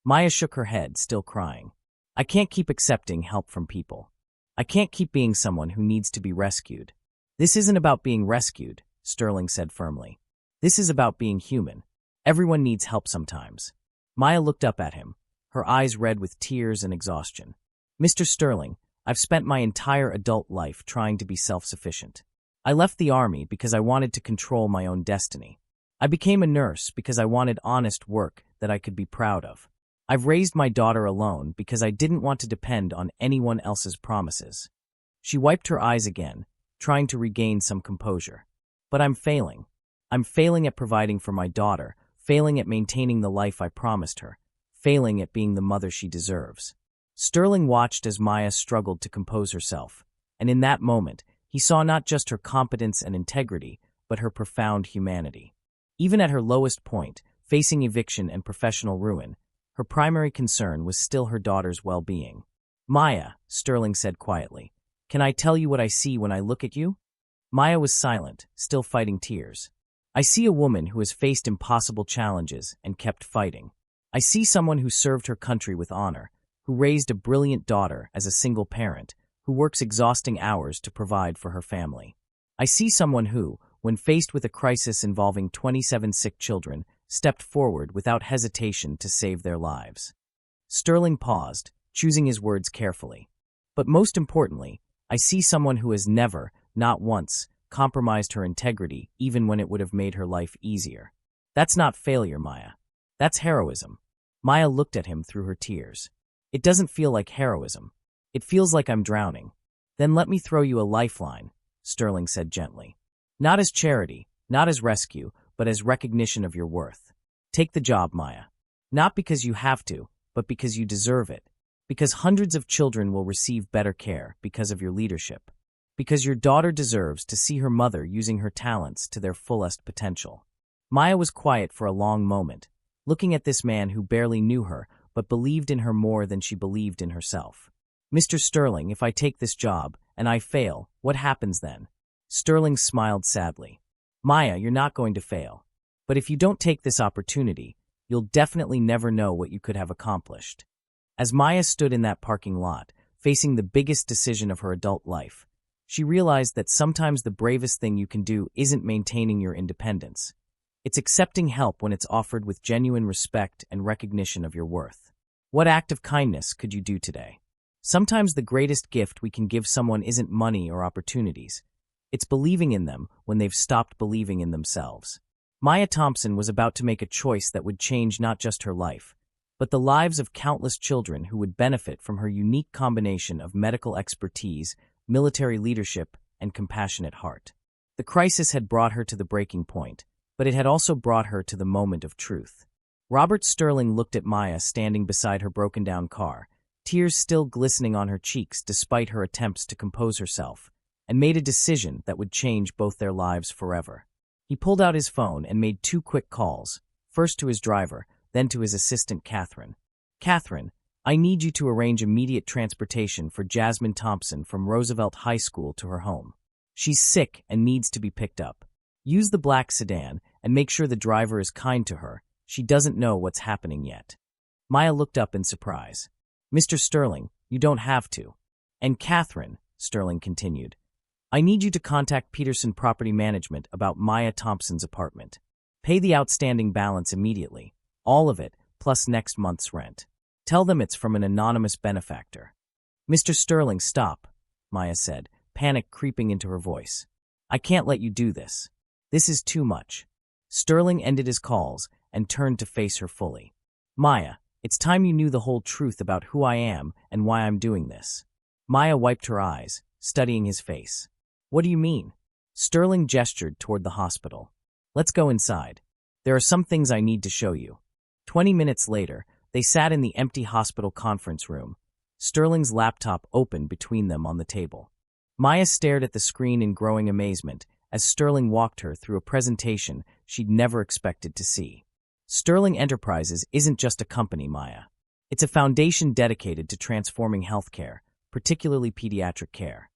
Maya shook her head, still crying. "I can't keep accepting help from people. I can't keep being someone who needs to be rescued." "This isn't about being rescued," Sterling said firmly. "This is about being human. Everyone needs help sometimes." Maya looked up at him, her eyes red with tears and exhaustion. "Mr. Sterling, I've spent my entire adult life trying to be self-sufficient. I left the army because I wanted to control my own destiny. I became a nurse because I wanted honest work that I could be proud of. I've raised my daughter alone because I didn't want to depend on anyone else's promises." She wiped her eyes again, trying to regain some composure. "But I'm failing. I'm failing at providing for my daughter, failing at maintaining the life I promised her, failing at being the mother she deserves." Sterling watched as Maya struggled to compose herself, and in that moment, he saw not just her competence and integrity, but her profound humanity. Even at her lowest point, facing eviction and professional ruin, her primary concern was still her daughter's well-being. "Maya," Sterling said quietly, "can I tell you what I see when I look at you?" Maya was silent, still fighting tears. "I see a woman who has faced impossible challenges and kept fighting. I see someone who served her country with honor, who raised a brilliant daughter as a single parent, who works exhausting hours to provide for her family. I see someone who, when faced with a crisis involving 27 sick children, stepped forward without hesitation to save their lives." Sterling paused, choosing his words carefully. "But most importantly, I see someone who has never, not once, compromised her integrity even when it would have made her life easier. That's not failure, Maya. That's heroism." Maya looked at him through her tears. "It doesn't feel like heroism. It feels like I'm drowning." "Then let me throw you a lifeline," Sterling said gently. "Not as charity, not as rescue, but as recognition of your worth. Take the job, Maya. Not because you have to, but because you deserve it. Because hundreds of children will receive better care because of your leadership. Because your daughter deserves to see her mother using her talents to their fullest potential." Maya was quiet for a long moment, looking at this man who barely knew her but believed in her more than she believed in herself. "Mr. Sterling, if I take this job and I fail, what happens then?" Sterling smiled sadly. "Maya, you're not going to fail. But if you don't take this opportunity, you'll definitely never know what you could have accomplished." As Maya stood in that parking lot, facing the biggest decision of her adult life, she realized that sometimes the bravest thing you can do isn't maintaining your independence. It's accepting help when it's offered with genuine respect and recognition of your worth. What act of kindness could you do today? Sometimes the greatest gift we can give someone isn't money or opportunities. It's believing in them when they've stopped believing in themselves. Maya Thompson was about to make a choice that would change not just her life, but the lives of countless children who would benefit from her unique combination of medical expertise, military leadership, and compassionate heart. The crisis had brought her to the breaking point, but it had also brought her to the moment of truth. Robert Sterling looked at Maya standing beside her broken-down car, tears still glistening on her cheeks despite her attempts to compose herself, and made a decision that would change both their lives forever. He pulled out his phone and made 2 quick calls, first to his driver, then to his assistant, Catherine. "Catherine, I need you to arrange immediate transportation for Jasmine Thompson from Roosevelt High School to her home. She's sick and needs to be picked up. Use the black sedan and make sure the driver is kind to her. She doesn't know what's happening yet." Maya looked up in surprise. "Mr. Sterling, you don't have to." "And Catherine," Sterling continued, "I need you to contact Peterson Property Management about Maya Thompson's apartment. Pay the outstanding balance immediately, all of it, plus next month's rent. Tell them it's from an anonymous benefactor." "Mr. Sterling, stop," Maya said, panic creeping into her voice. "I can't let you do this. This is too much." Sterling ended his calls and turned to face her fully. Maya, it's time you knew the whole truth about who I am and why I'm doing this. Maya wiped her eyes, studying his face. What do you mean? Sterling gestured toward the hospital. Let's go inside. There are some things I need to show you. 20 minutes later, they sat in the empty hospital conference room. Sterling's laptop open between them on the table. Maya stared at the screen in growing amazement as Sterling walked her through a presentation she'd never expected to see. Sterling Enterprises isn't just a company, Maya. It's a foundation dedicated to transforming healthcare, particularly pediatric care.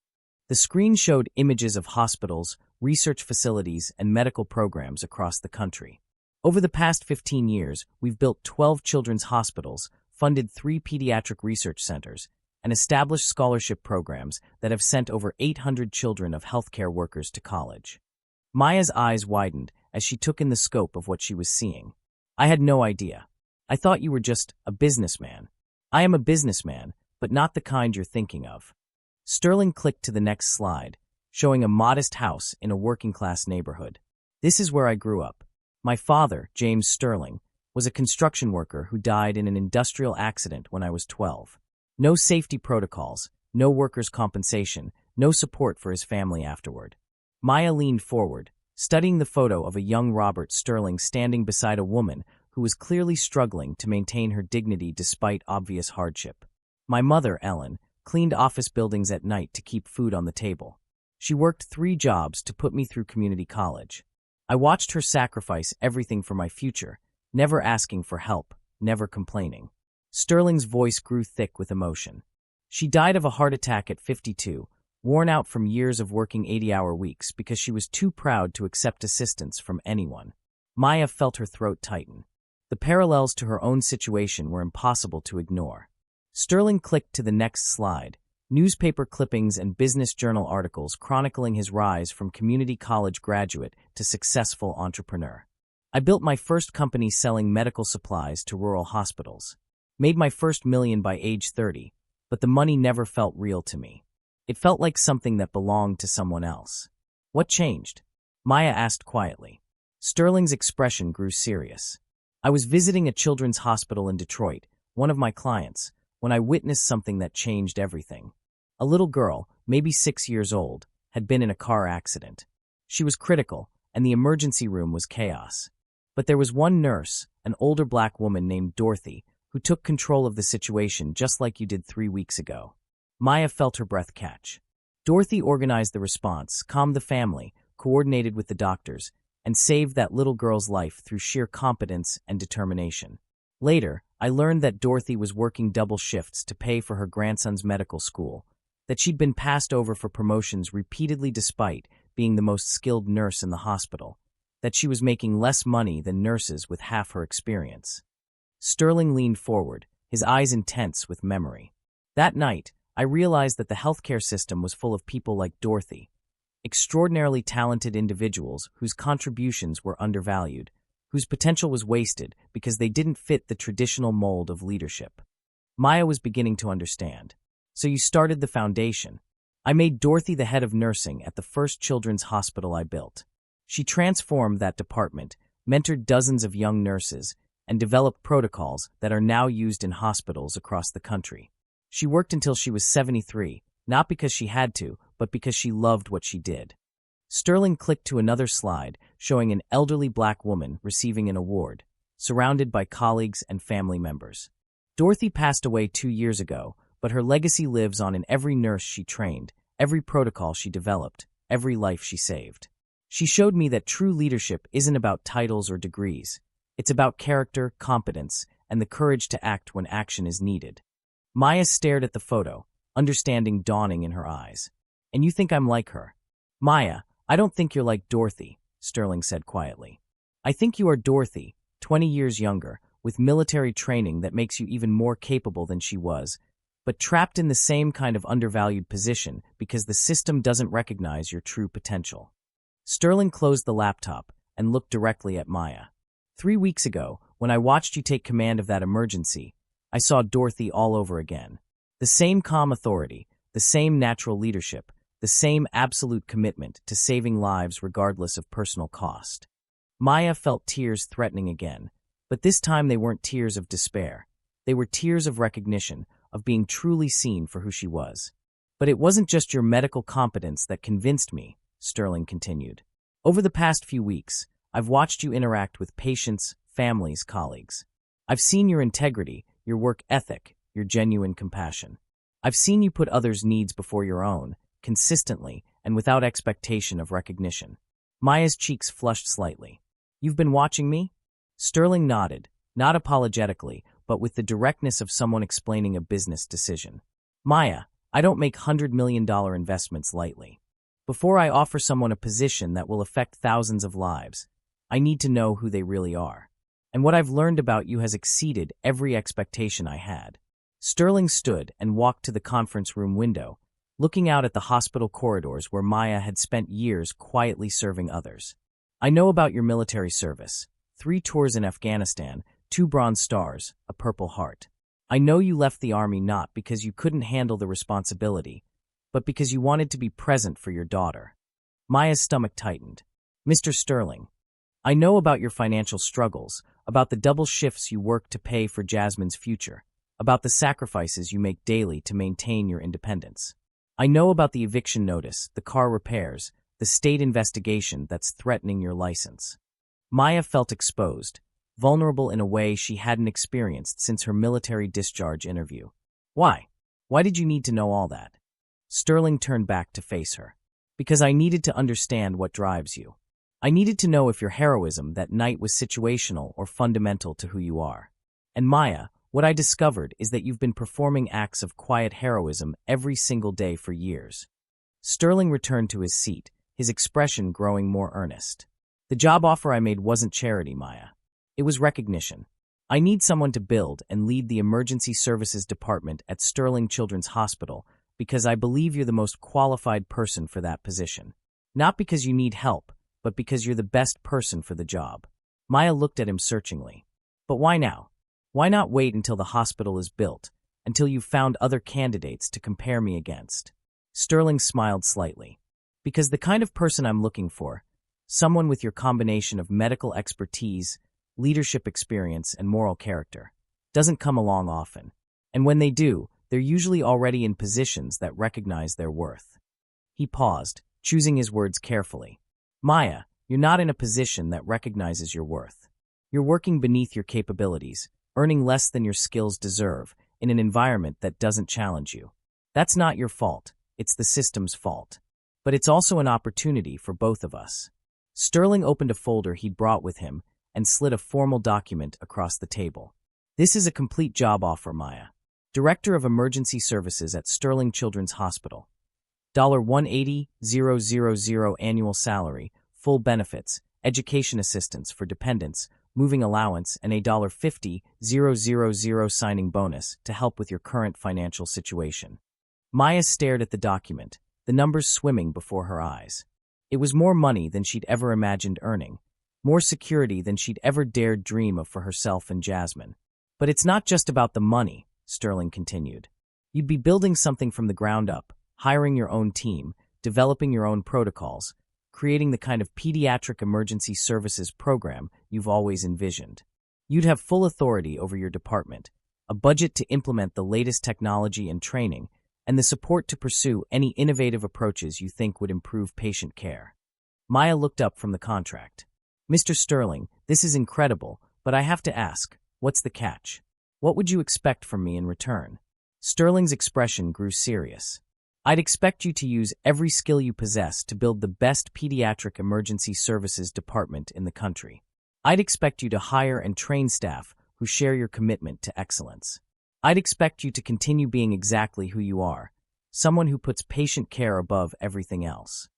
The screen showed images of hospitals, research facilities, and medical programs across the country. Over the past 15 years, we've built 12 children's hospitals, funded 3 pediatric research centers, and established scholarship programs that have sent over 800 children of healthcare workers to college. Maya's eyes widened as she took in the scope of what she was seeing. I had no idea. I thought you were just a businessman. I am a businessman, but not the kind you're thinking of. Sterling clicked to the next slide, showing a modest house in a working-class neighborhood. This is where I grew up. My father, James Sterling, was a construction worker who died in an industrial accident when I was 12. No safety protocols, no workers' compensation, no support for his family afterward. Maya leaned forward, studying the photo of a young Robert Sterling standing beside a woman who was clearly struggling to maintain her dignity despite obvious hardship. My mother, Ellen, cleaned office buildings at night to keep food on the table. She worked 3 jobs to put me through community college. I watched her sacrifice everything for my future, never asking for help, never complaining. Sterling's voice grew thick with emotion. She died of a heart attack at 52, worn out from years of working 80-hour weeks because she was too proud to accept assistance from anyone. Maya felt her throat tighten. The parallels to her own situation were impossible to ignore. Sterling clicked to the next slide, newspaper clippings and business journal articles chronicling his rise from community college graduate to successful entrepreneur. I built my first company selling medical supplies to rural hospitals. Made my first $1 million by age 30, but the money never felt real to me. It felt like something that belonged to someone else. What changed? Maya asked quietly. Sterling's expression grew serious. I was visiting a children's hospital in Detroit, one of my clients, when I witnessed something that changed everything. A little girl, maybe 6 years old, had been in a car accident. She was critical, and the emergency room was chaos. But there was one nurse, an older black woman named Dorothy, who took control of the situation just like you did 3 weeks ago. Maya felt her breath catch. Dorothy organized the response, calmed the family, coordinated with the doctors, and saved that little girl's life through sheer competence and determination. Later, I learned that Dorothy was working double shifts to pay for her grandson's medical school, that she'd been passed over for promotions repeatedly despite being the most skilled nurse in the hospital, that she was making less money than nurses with half her experience. Sterling leaned forward, his eyes intense with memory. That night, I realized that the healthcare system was full of people like Dorothy, extraordinarily talented individuals whose contributions were undervalued, whose potential was wasted because they didn't fit the traditional mold of leadership. Maya was beginning to understand. So you started the foundation. I made Dorothy the head of nursing at the first children's hospital I built. She transformed that department, mentored dozens of young nurses, and developed protocols that are now used in hospitals across the country. She worked until she was 73, not because she had to, but because she loved what she did. Sterling clicked to another slide, showing an elderly black woman receiving an award, surrounded by colleagues and family members. Dorothy passed away 2 years ago, but her legacy lives on in every nurse she trained, every protocol she developed, every life she saved. She showed me that true leadership isn't about titles or degrees. It's about character, competence, and the courage to act when action is needed. Maya stared at the photo, understanding dawning in her eyes. And you think I'm like her? Maya, I don't think you're like Dorothy, Sterling said quietly. I think you are Dorothy, 20 years younger, with military training that makes you even more capable than she was, but trapped in the same kind of undervalued position because the system doesn't recognize your true potential. Sterling closed the laptop and looked directly at Maya. 3 weeks ago, when I watched you take command of that emergency, I saw Dorothy all over again. The same calm authority, the same natural leadership, the same absolute commitment to saving lives regardless of personal cost. Maya felt tears threatening again, But this time they weren't tears of despair. They were tears of recognition, of being truly seen for who she was. But it wasn't just your medical competence that convinced me, Sterling continued. Over the past few weeks, I've watched you interact with patients, families, colleagues. I've seen your integrity, your work ethic, your genuine compassion. I've seen you put others' needs before your own, consistently and without expectation of recognition. Maya's cheeks flushed slightly. You've been watching me? Sterling nodded, not apologetically, but with the directness of someone explaining a business decision. Maya, I don't make $100 million investments lightly. Before I offer someone a position that will affect thousands of lives, I need to know who they really are. And what I've learned about you has exceeded every expectation I had. Sterling stood and walked to the conference room window, looking out at the hospital corridors where Maya had spent years quietly serving others. I know about your military service. 3 tours in Afghanistan, 2 Bronze Stars, a Purple Heart. I know you left the army not because you couldn't handle the responsibility, but because you wanted to be present for your daughter. Maya's stomach tightened. Mr. Sterling, I know about your financial struggles, about the double shifts you work to pay for Jasmine's future, about the sacrifices you make daily to maintain your independence. I know about the eviction notice, the car repairs, the state investigation that's threatening your license. Maya felt exposed, vulnerable in a way she hadn't experienced since her military discharge interview. Why? Why did you need to know all that? Sterling turned back to face her. Because I needed to understand what drives you. I needed to know if your heroism that night was situational or fundamental to who you are. And Maya, what I discovered is that you've been performing acts of quiet heroism every single day for years. Sterling returned to his seat, his expression growing more earnest. The job offer I made wasn't charity, Maya. It was recognition. I need someone to build and lead the emergency services department at Sterling Children's Hospital because I believe you're the most qualified person for that position. Not because you need help, but because you're the best person for the job. Maya looked at him searchingly. But why now? Why not wait until the hospital is built, until you've found other candidates to compare me against? Sterling smiled slightly. Because the kind of person I'm looking for, someone with your combination of medical expertise, leadership experience, and moral character, doesn't come along often. And when they do, they're usually already in positions that recognize their worth. He paused, choosing his words carefully. Maya, you're not in a position that recognizes your worth. You're working beneath your capabilities, earning less than your skills deserve, in an environment that doesn't challenge you. That's not your fault, it's the system's fault. But it's also an opportunity for both of us. Sterling opened a folder he'd brought with him and slid a formal document across the table. This is a complete job offer, Maya. Director of Emergency Services at Sterling Children's Hospital. $180,000 annual salary, full benefits, education assistance for dependents, moving allowance, and a $50,000 signing bonus to help with your current financial situation. Maya stared at the document, the numbers swimming before her eyes. It was more money than she'd ever imagined earning, more security than she'd ever dared dream of for herself and Jasmine. But it's not just about the money, Sterling continued. You'd be building something from the ground up, hiring your own team, developing your own protocols, creating the kind of pediatric emergency services program you've always envisioned. You'd have full authority over your department, a budget to implement the latest technology and training, and the support to pursue any innovative approaches you think would improve patient care. Maya looked up from the contract. Mr. Sterling, this is incredible, but I have to ask, what's the catch? What would you expect from me in return? Sterling's expression grew serious. I'd expect you to use every skill you possess to build the best pediatric emergency services department in the country. I'd expect you to hire and train staff who share your commitment to excellence. I'd expect you to continue being exactly who you are, someone who puts patient care above everything else.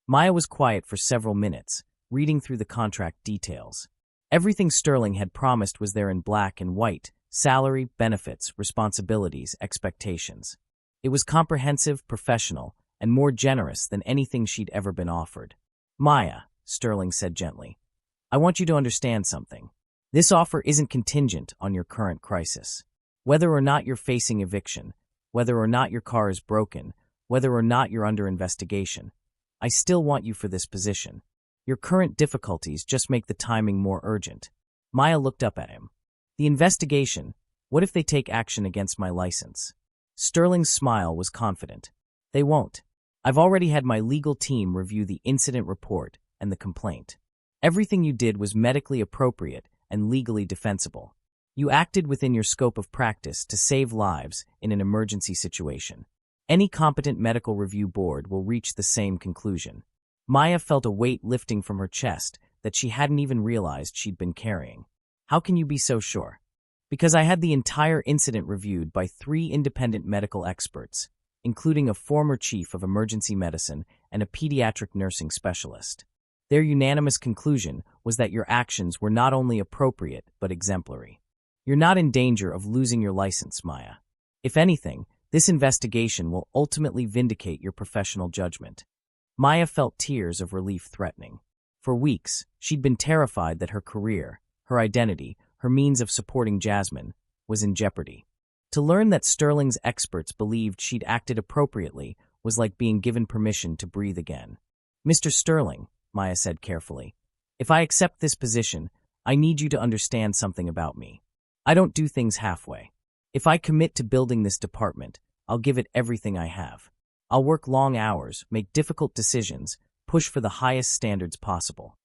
Maya was quiet for several minutes, reading through the contract details. Everything Sterling had promised was there in black and white: salary, benefits, responsibilities, expectations. It was comprehensive, professional, and more generous than anything she'd ever been offered. Maya, Sterling said gently, I want you to understand something. This offer isn't contingent on your current crisis. Whether or not you're facing eviction, whether or not your car is broken, whether or not you're under investigation, I still want you for this position. Your current difficulties just make the timing more urgent. Maya looked up at him. The investigation. What if they take action against my license? Sterling's smile was confident. They won't. I've already had my legal team review the incident report and the complaint. Everything you did was medically appropriate and legally defensible. You acted within your scope of practice to save lives in an emergency situation. Any competent medical review board will reach the same conclusion. Maya felt a weight lifting from her chest that she hadn't even realized she'd been carrying. How can you be so sure? Because I had the entire incident reviewed by 3 independent medical experts, including a former chief of emergency medicine and a pediatric nursing specialist. Their unanimous conclusion was that your actions were not only appropriate but exemplary. You're not in danger of losing your license, Maya. If anything, this investigation will ultimately vindicate your professional judgment. Maya felt tears of relief threatening. For weeks, she'd been terrified that her career, her identity, her means of supporting Jasmine, was in jeopardy. To learn that Sterling's experts believed she'd acted appropriately was like being given permission to breathe again. Mr. Sterling, Maya said carefully, if I accept this position, I need you to understand something about me. I don't do things halfway. If I commit to building this department, I'll give it everything I have. I'll work long hours, make difficult decisions, push for the highest standards possible.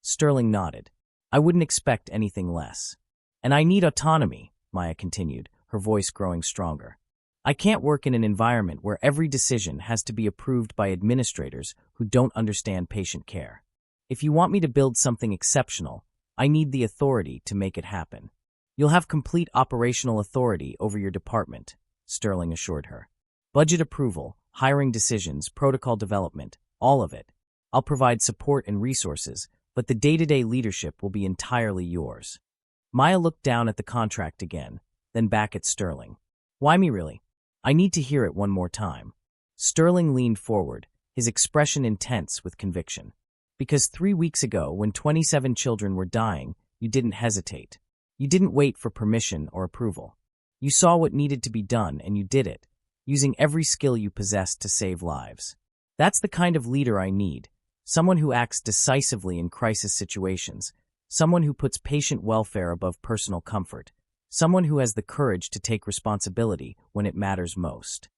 Sterling nodded. I wouldn't expect anything less. And I need autonomy, Maya continued, her voice growing stronger. I can't work in an environment where every decision has to be approved by administrators who don't understand patient care. If you want me to build something exceptional, I need the authority to make it happen. You'll have complete operational authority over your department, Sterling assured her. Budget approval, hiring decisions, protocol development, all of it. I'll provide support and resources, but the day-to-day leadership will be entirely yours. Maya looked down at the contract again, then back at Sterling. Why me really? I need to hear it one more time. Sterling leaned forward, his expression intense with conviction. Because 3 weeks ago, when 27 children were dying, you didn't hesitate. You didn't wait for permission or approval. You saw what needed to be done and you did it, using every skill you possessed to save lives. That's the kind of leader I need, someone who acts decisively in crisis situations, someone who puts patient welfare above personal comfort, someone who has the courage to take responsibility when it matters most.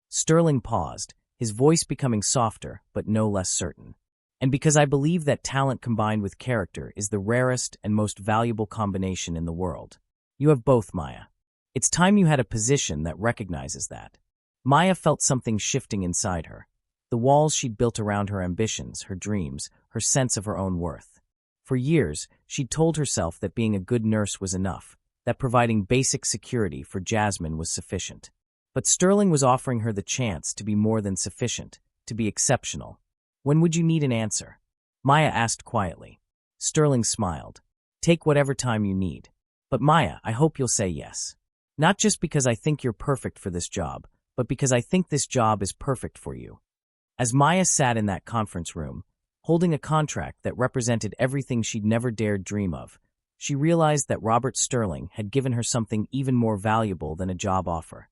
Sterling paused, his voice becoming softer but no less certain. And because I believe that talent combined with character is the rarest and most valuable combination in the world. You have both, Maya. It's time you had a position that recognizes that. Maya felt something shifting inside her. The walls she'd built around her ambitions, her dreams, her sense of her own worth. For years, she'd told herself that being a good nurse was enough, that providing basic security for Jasmine was sufficient. But Sterling was offering her the chance to be more than sufficient, to be exceptional. When would you need an answer? Maya asked quietly. Sterling smiled. Take whatever time you need. But Maya, I hope you'll say yes. Not just because I think you're perfect for this job, but because I think this job is perfect for you. As Maya sat in that conference room, holding a contract that represented everything she'd never dared dream of, she realized that Robert Sterling had given her something even more valuable than a job offer.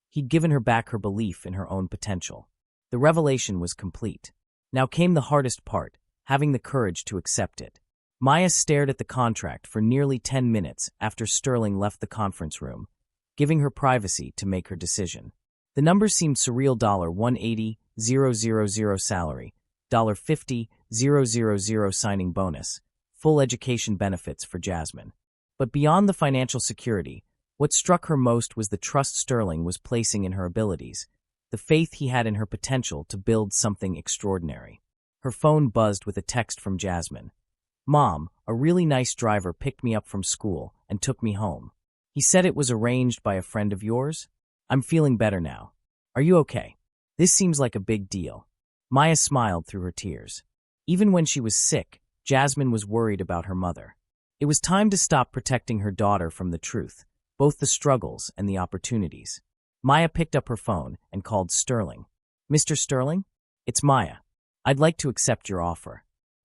He'd given her back her belief in her own potential. The revelation was complete. Now came the hardest part, having the courage to accept it. Maya stared at the contract for nearly 10 minutes after Sterling left the conference room, giving her privacy to make her decision. The numbers seemed surreal. $180,000 salary, $50,000 signing bonus, full education benefits for Jasmine. But beyond the financial security, what struck her most was the trust Sterling was placing in her abilities, the faith he had in her potential to build something extraordinary. Her phone buzzed with a text from Jasmine. Mom, a really nice driver picked me up from school and took me home. He said it was arranged by a friend of yours? I'm feeling better now. Are you okay? This seems like a big deal. Maya smiled through her tears. Even when she was sick, Jasmine was worried about her mother. It was time to stop protecting her daughter from the truth, both the struggles and the opportunities. Maya picked up her phone and called Sterling. Mr. Sterling? It's Maya. I'd like to accept your offer.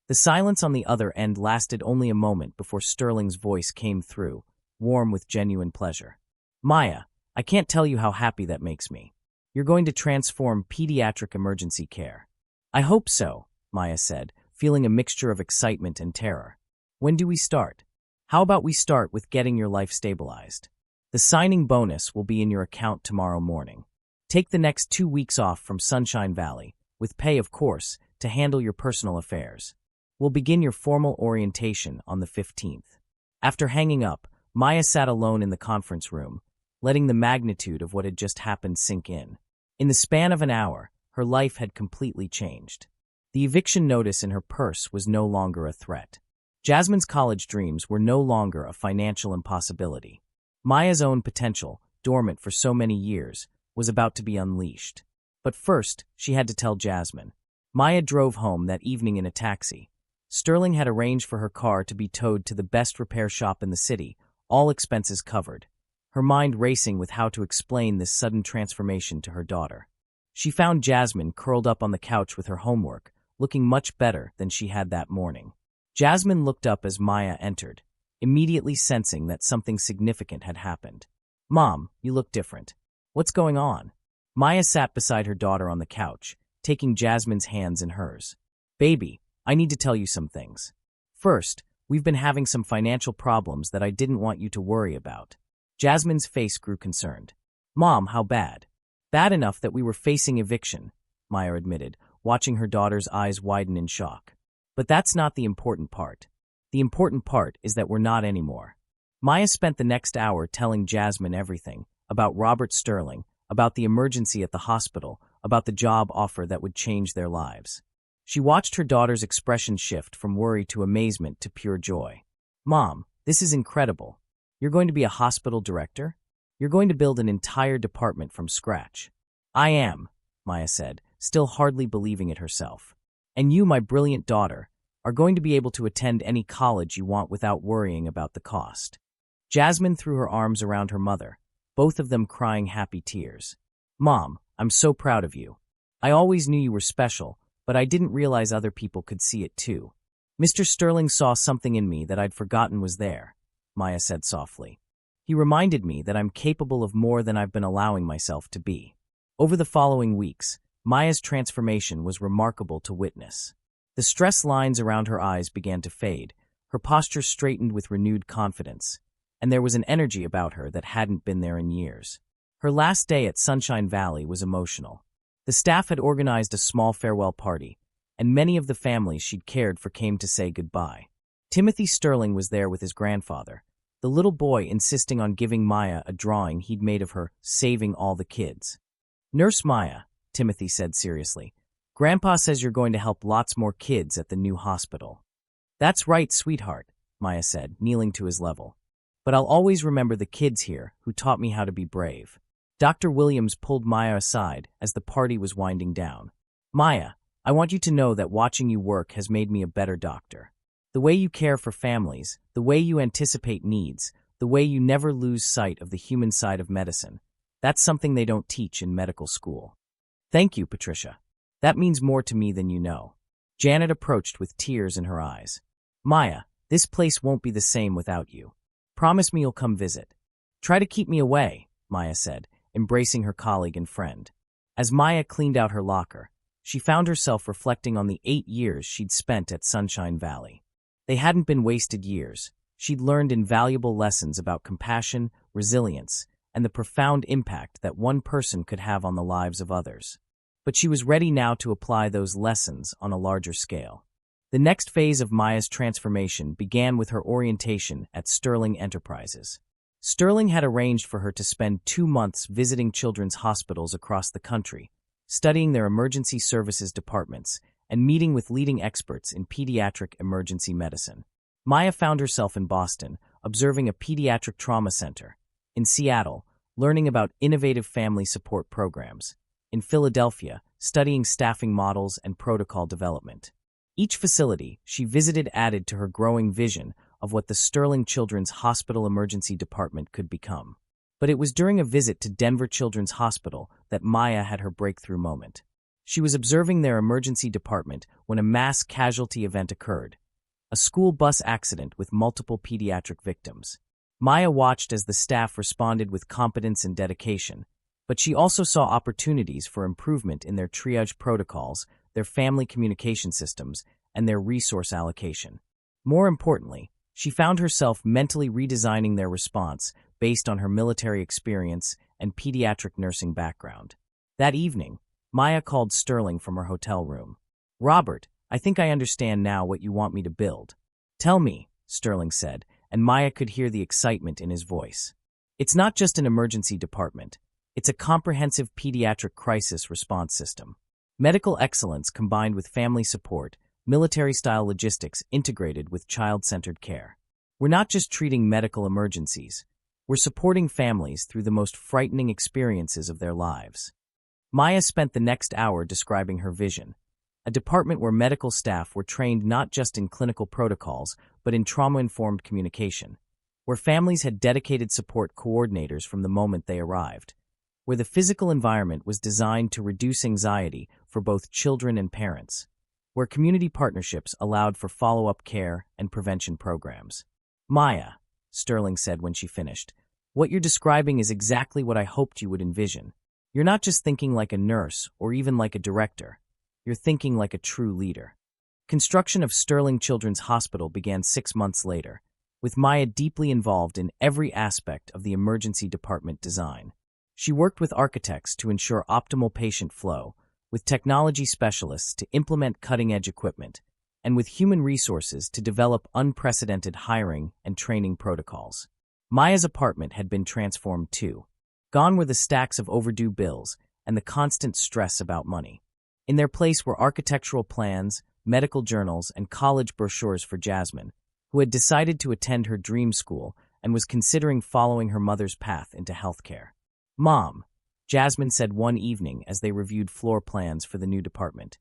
The silence on the other end lasted only a moment before Sterling's voice came through, warm with genuine pleasure. Maya, I can't tell you how happy that makes me. You're going to transform pediatric emergency care. I hope so, Maya said, feeling a mixture of excitement and terror. When do we start? How about we start with getting your life stabilized? The signing bonus will be in your account tomorrow morning. Take the next 2 weeks off from Sunshine Valley, with pay of course, to handle your personal affairs. We'll begin your formal orientation on the 15th. After hanging up, Maya sat alone in the conference room, letting the magnitude of what had just happened sink in. In the span of an hour, her life had completely changed. The eviction notice in her purse was no longer a threat. Jasmine's college dreams were no longer a financial impossibility. Maya's own potential, dormant for so many years, was about to be unleashed. But first, she had to tell Jasmine. Maya drove home that evening in a taxi. Sterling had arranged for her car to be towed to the best repair shop in the city, all expenses covered. Her mind racing with how to explain this sudden transformation to her daughter. She found Jasmine curled up on the couch with her homework, looking much better than she had that morning. Jasmine looked up as Maya entered, immediately sensing that something significant had happened. "Mom, you look different. What's going on?" Maya sat beside her daughter on the couch, taking Jasmine's hands in hers. "Baby, I need to tell you some things. First, we've been having some financial problems that I didn't want you to worry about." Jasmine's face grew concerned. "Mom, how bad?" "Bad enough that we were facing eviction," Maya admitted, watching her daughter's eyes widen in shock. "But that's not the important part. The important part is that we're not anymore." Maya spent the next hour telling Jasmine everything, about Robert Sterling, about the emergency at the hospital, about the job offer that would change their lives. She watched her daughter's expression shift from worry to amazement to pure joy. "Mom, this is incredible. You're going to be a hospital director? You're going to build an entire department from scratch." "I am," Maya said, still hardly believing it herself. "And you, my brilliant daughter, are going to be able to attend any college you want without worrying about the cost." Jasmine threw her arms around her mother, both of them crying happy tears. "Mom, I'm so proud of you. I always knew you were special, but I didn't realize other people could see it too. Mr. Sterling saw something in me that I'd forgotten was there," Maya said softly. "He reminded me that I'm capable of more than I've been allowing myself to be." Over the following weeks, Maya's transformation was remarkable to witness. The stress lines around her eyes began to fade, her posture straightened with renewed confidence, and there was an energy about her that hadn't been there in years. Her last day at Sunshine Valley was emotional. The staff had organized a small farewell party, and many of the families she'd cared for came to say goodbye. Timothy Sterling was there with his grandfather, the little boy insisting on giving Maya a drawing he'd made of her saving all the kids. "Nurse Maya," Timothy said seriously, "Grandpa says you're going to help lots more kids at the new hospital." "That's right, sweetheart," Maya said, kneeling to his level. "But I'll always remember the kids here who taught me how to be brave." Dr. Williams pulled Maya aside as the party was winding down. "Maya, I want you to know that watching you work has made me a better doctor. The way you care for families, the way you anticipate needs, the way you never lose sight of the human side of medicine, that's something they don't teach in medical school." "Thank you, Patricia. That means more to me than you know." Janet approached with tears in her eyes. "Maya, this place won't be the same without you. Promise me you'll come visit." "Try to keep me away," Maya said, embracing her colleague and friend. As Maya cleaned out her locker, she found herself reflecting on the 8 years she'd spent at Sunshine Valley. They hadn't been wasted years. She'd learned invaluable lessons about compassion, resilience, and the profound impact that one person could have on the lives of others. But she was ready now to apply those lessons on a larger scale. The next phase of Maya's transformation began with her orientation at Sterling Enterprises. Sterling had arranged for her to spend 2 months visiting children's hospitals across the country, studying their emergency services departments, and meeting with leading experts in pediatric emergency medicine. Maya found herself in Boston, observing a pediatric trauma center, in Seattle, learning about innovative family support programs, in Philadelphia, studying staffing models and protocol development. Each facility she visited added to her growing vision of what the Sterling Children's Hospital Emergency Department could become. But it was during a visit to Denver Children's Hospital that Maya had her breakthrough moment. She was observing their emergency department when a mass casualty event occurred, a school bus accident with multiple pediatric victims. Maya watched as the staff responded with competence and dedication, but she also saw opportunities for improvement in their triage protocols, their family communication systems, and their resource allocation. More importantly, She found herself mentally redesigning their response based on her military experience and pediatric nursing background. That evening, Maya called Sterling from her hotel room. "Robert, I think I understand now what you want me to build." "Tell me," Sterling said, and Maya could hear the excitement in his voice. "It's not just an emergency department. It's a comprehensive pediatric crisis response system. Medical excellence combined with family support, military-style logistics integrated with child-centered care. We're not just treating medical emergencies. We're supporting families through the most frightening experiences of their lives." Maya spent the next hour describing her vision, a department where medical staff were trained not just in clinical protocols, but in trauma-informed communication, where families had dedicated support coordinators from the moment they arrived, where the physical environment was designed to reduce anxiety for both children and parents, where community partnerships allowed for follow-up care and prevention programs. "Maya," Sterling said when she finished, "what you're describing is exactly what I hoped you would envision. You're not just thinking like a nurse or even like a director. You're thinking like a true leader." Construction of Sterling Children's Hospital began 6 months later, with Maya deeply involved in every aspect of the emergency department design. She worked with architects to ensure optimal patient flow, with technology specialists to implement cutting-edge equipment, and with human resources to develop unprecedented hiring and training protocols. Maya's apartment had been transformed too. Gone were the stacks of overdue bills and the constant stress about money. In their place were architectural plans, medical journals, and college brochures for Jasmine, who had decided to attend her dream school and was considering following her mother's path into healthcare. "Mom," Jasmine said one evening as they reviewed floor plans for the new department,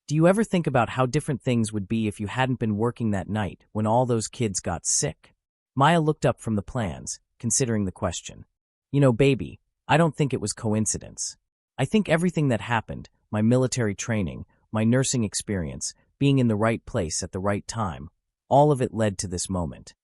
"do you ever think about how different things would be if you hadn't been working that night when all those kids got sick?" Maya looked up from the plans, considering the question. "You know, baby, I don't think it was coincidence. I think everything that happened, my military training, my nursing experience, being in the right place at the right time, all of it led to this moment.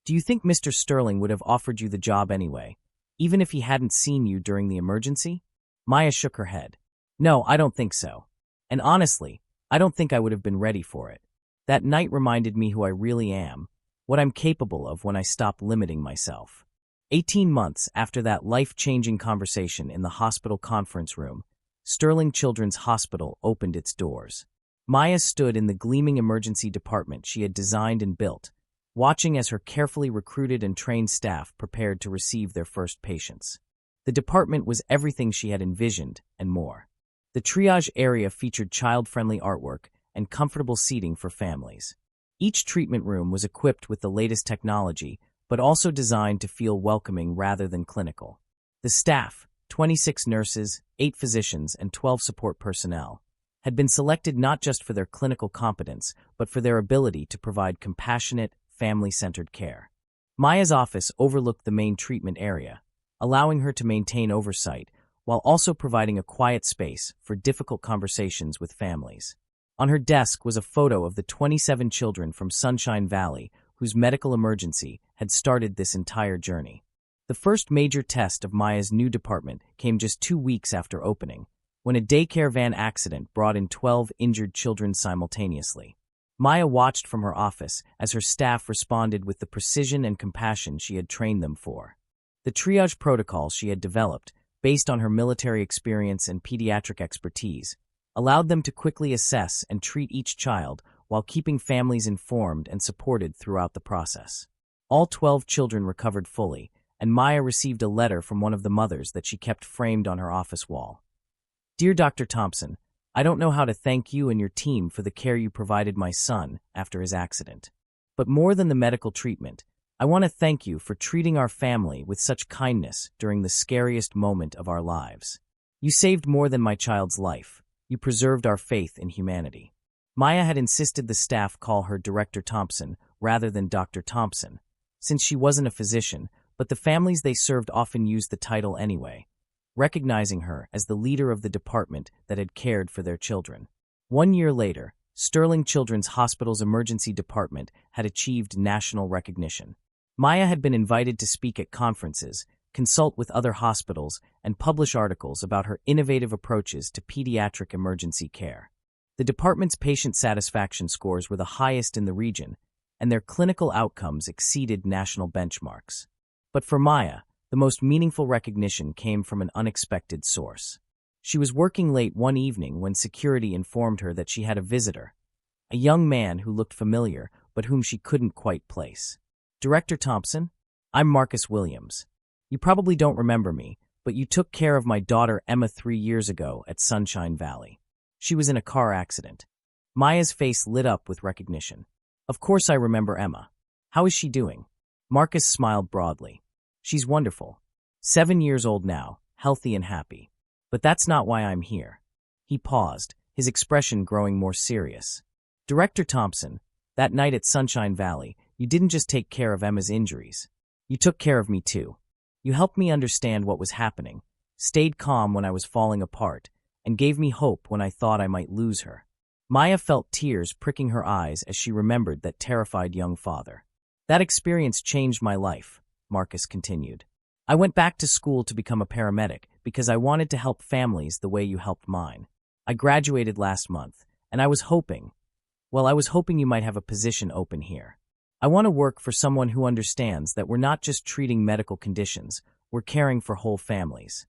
Do you think Mr. Sterling would have offered you the job anyway, even if he hadn't seen you during the emergency?" Maya shook her head. "No, I don't think so. And honestly, I don't think I would have been ready for it. That night reminded me who I really am, what I'm capable of when I stop limiting myself." 18 months after that life-changing conversation in the hospital conference room, Sterling Children's Hospital opened its doors. Maya stood in the gleaming emergency department she had designed and built, watching as her carefully recruited and trained staff prepared to receive their first patients. The department was everything she had envisioned and more. The triage area featured child-friendly artwork and comfortable seating for families. Each treatment room was equipped with the latest technology, but also designed to feel welcoming rather than clinical. The staff, 26 nurses, 8 physicians, and 12 support personnel, had been selected not just for their clinical competence, but for their ability to provide compassionate, family-centered care. Maya's office overlooked the main treatment area, allowing her to maintain oversight, while also providing a quiet space for difficult conversations with families. On her desk was a photo of the 27 children from Sunshine Valley whose medical emergency had started this entire journey. The first major test of Maya's new department came just 2 weeks after opening, when a daycare van accident brought in 12 injured children simultaneously. Maya watched from her office as her staff responded with the precision and compassion she had trained them for. The triage protocol she had developed, based on her military experience and pediatric expertise, allowed them to quickly assess and treat each child while keeping families informed and supported throughout the process. All 12 children recovered fully, and Maya received a letter from one of the mothers that she kept framed on her office wall. "Dear Dr. Thompson, I don't know how to thank you and your team for the care you provided my son after his accident. But more than the medical treatment, I want to thank you for treating our family with such kindness during the scariest moment of our lives. You saved more than my child's life. You preserved our faith in humanity." Maya had insisted the staff call her Director Thompson rather than Dr. Thompson, since she wasn't a physician, but the families they served often used the title anyway, recognizing her as the leader of the department that had cared for their children. 1 year later, Sterling Children's Hospital's emergency department had achieved national recognition. Maya had been invited to speak at conferences, consult with other hospitals, and publish articles about her innovative approaches to pediatric emergency care. The department's patient satisfaction scores were the highest in the region, and their clinical outcomes exceeded national benchmarks. But for Maya, the most meaningful recognition came from an unexpected source. She was working late one evening when security informed her that she had a visitor, a young man who looked familiar but whom she couldn't quite place. "Director Thompson? I'm Marcus Williams. You probably don't remember me, but you took care of my daughter Emma 3 years ago at Sunshine Valley. She was in a car accident." Maya's face lit up with recognition. "Of course I remember Emma. How is she doing?" Marcus smiled broadly. "She's wonderful. 7 years old now, healthy and happy. But that's not why I'm here." He paused, his expression growing more serious. "Director Thompson, that night at Sunshine Valley, you didn't just take care of Emma's injuries. You took care of me too. You helped me understand what was happening, stayed calm when I was falling apart, and gave me hope when I thought I might lose her." Maya felt tears pricking her eyes as she remembered that terrified young father. "That experience changed my life," Marcus continued. "I went back to school to become a paramedic because I wanted to help families the way you helped mine. I graduated last month, and I was hoping you might have a position open here. I want to work for someone who understands that we're not just treating medical conditions, we're caring for whole families."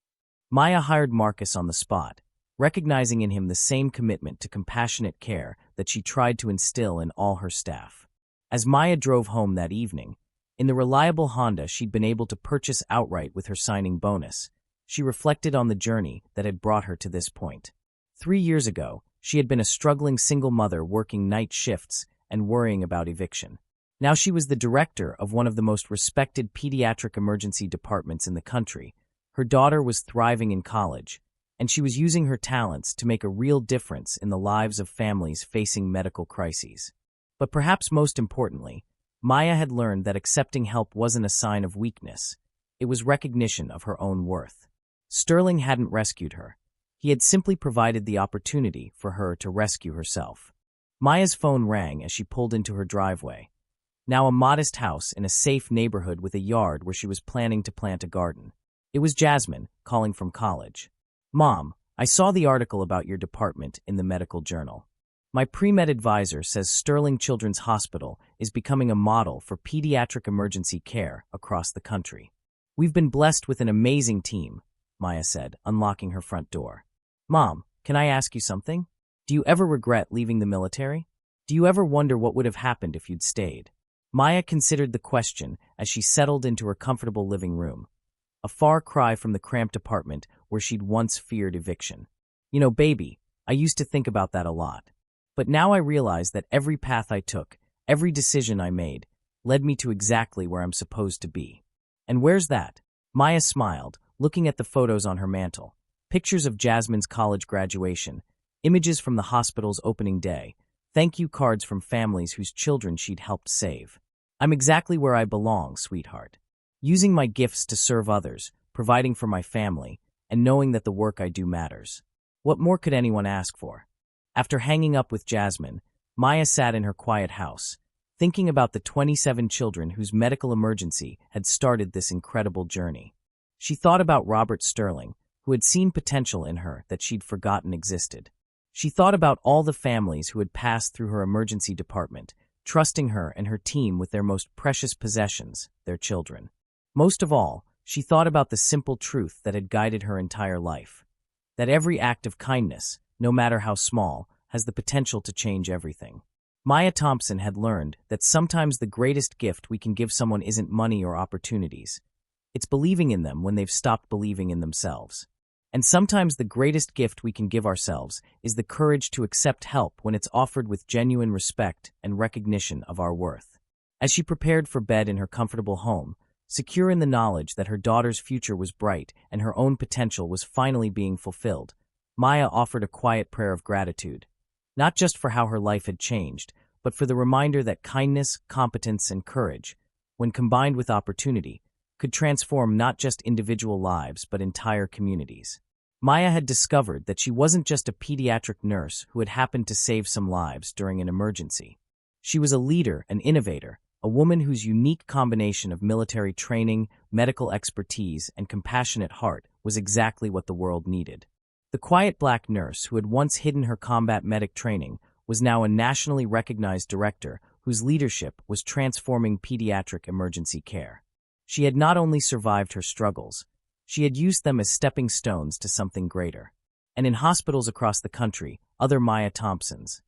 Maya hired Marcus on the spot, recognizing in him the same commitment to compassionate care that she tried to instill in all her staff. As Maya drove home that evening, in the reliable Honda she'd been able to purchase outright with her signing bonus, she reflected on the journey that had brought her to this point. 3 years ago, she had been a struggling single mother working night shifts and worrying about eviction. Now she was the director of one of the most respected pediatric emergency departments in the country. Her daughter was thriving in college, and she was using her talents to make a real difference in the lives of families facing medical crises. But perhaps most importantly, Maya had learned that accepting help wasn't a sign of weakness. It was recognition of her own worth. Sterling hadn't rescued her. He had simply provided the opportunity for her to rescue herself. Maya's phone rang as she pulled into her driveway. Now a modest house in a safe neighborhood with a yard where she was planning to plant a garden. It was Jasmine, calling from college. "Mom, I saw the article about your department in the medical journal. My pre-med advisor says Sterling Children's Hospital is becoming a model for pediatric emergency care across the country. We've been blessed with an amazing team," Maya said, unlocking her front door. "Mom, can I ask you something? Do you ever regret leaving the military? Do you ever wonder what would have happened if you'd stayed?" Maya considered the question as she settled into her comfortable living room, a far cry from the cramped apartment where she'd once feared eviction. "You know, baby, I used to think about that a lot. But now I realize that every path I took, every decision I made, led me to exactly where I'm supposed to be." "And where's that?" Maya smiled, looking at the photos on her mantle. Pictures of Jasmine's college graduation, images from the hospital's opening day, thank you cards from families whose children she'd helped save. "I'm exactly where I belong, sweetheart. Using my gifts to serve others, providing for my family, and knowing that the work I do matters. What more could anyone ask for?" After hanging up with Jasmine, Maya sat in her quiet house, thinking about the 27 children whose medical emergency had started this incredible journey. She thought about Robert Sterling, who had seen potential in her that she'd forgotten existed. She thought about all the families who had passed through her emergency department, trusting her and her team with their most precious possessions, their children. Most of all, she thought about the simple truth that had guided her entire life, that every act of kindness, no matter how small, has the potential to change everything. Maya Thompson had learned that sometimes the greatest gift we can give someone isn't money or opportunities. It's believing in them when they've stopped believing in themselves. And sometimes the greatest gift we can give ourselves is the courage to accept help when it's offered with genuine respect and recognition of our worth. As she prepared for bed in her comfortable home, secure in the knowledge that her daughter's future was bright and her own potential was finally being fulfilled, Maya offered a quiet prayer of gratitude, not just for how her life had changed, but for the reminder that kindness, competence, and courage, when combined with opportunity, could transform not just individual lives but entire communities. Maya had discovered that she wasn't just a pediatric nurse who had happened to save some lives during an emergency. She was a leader, an innovator, a woman whose unique combination of military training, medical expertise, and compassionate heart was exactly what the world needed. The quiet black nurse who had once hidden her combat medic training was now a nationally recognized director whose leadership was transforming pediatric emergency care. She had not only survived her struggles, she had used them as stepping stones to something greater. And in hospitals across the country, other Maya Thompsons,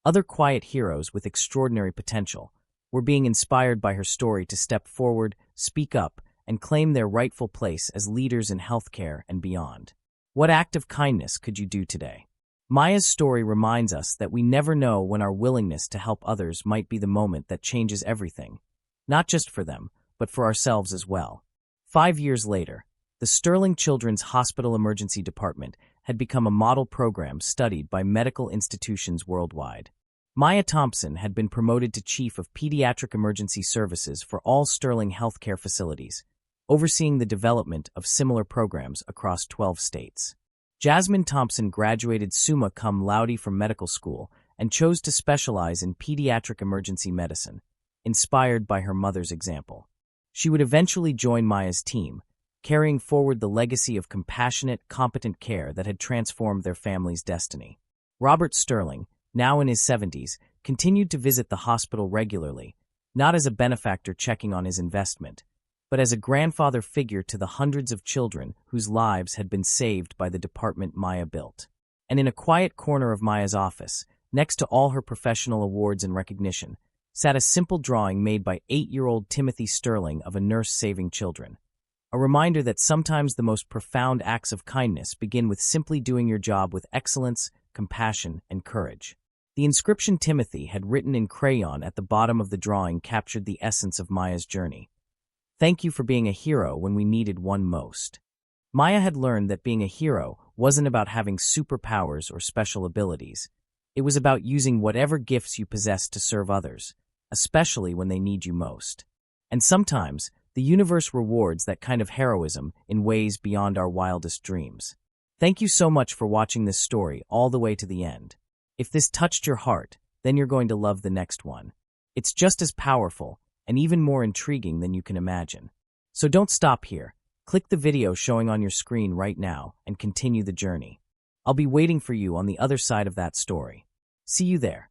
other quiet heroes with extraordinary potential, were being inspired by her story to step forward, speak up, and claim their rightful place as leaders in healthcare and beyond. What act of kindness could you do today? Maya's story reminds us that we never know when our willingness to help others might be the moment that changes everything, not just for them, but for ourselves as well. 5 years later, the Sterling Children's Hospital Emergency Department had become a model program studied by medical institutions worldwide. Maya Thompson had been promoted to Chief of Pediatric Emergency Services for all Sterling healthcare facilities, overseeing the development of similar programs across 12 states. Jasmine Thompson graduated summa cum laude from medical school and chose to specialize in pediatric emergency medicine, inspired by her mother's example. She would eventually join Maya's team, carrying forward the legacy of compassionate, competent care that had transformed their family's destiny. Robert Sterling, now in his 70s, continued to visit the hospital regularly, not as a benefactor checking on his investment, but as a grandfather figure to the hundreds of children whose lives had been saved by the department Maya built. And in a quiet corner of Maya's office, next to all her professional awards and recognition, sat a simple drawing made by 8-year-old Timothy Sterling of a nurse saving children. A reminder that sometimes the most profound acts of kindness begin with simply doing your job with excellence, compassion, and courage. The inscription Timothy had written in crayon at the bottom of the drawing captured the essence of Maya's journey. Thank you for being a hero when we needed one most. Maya had learned that being a hero wasn't about having superpowers or special abilities. It was about using whatever gifts you possess to serve others, especially when they need you most. And sometimes, the universe rewards that kind of heroism in ways beyond our wildest dreams. Thank you so much for watching this story all the way to the end. If this touched your heart, then you're going to love the next one. It's just as powerful and even more intriguing than you can imagine. So don't stop here. Click the video showing on your screen right now and continue the journey. I'll be waiting for you on the other side of that story. See you there.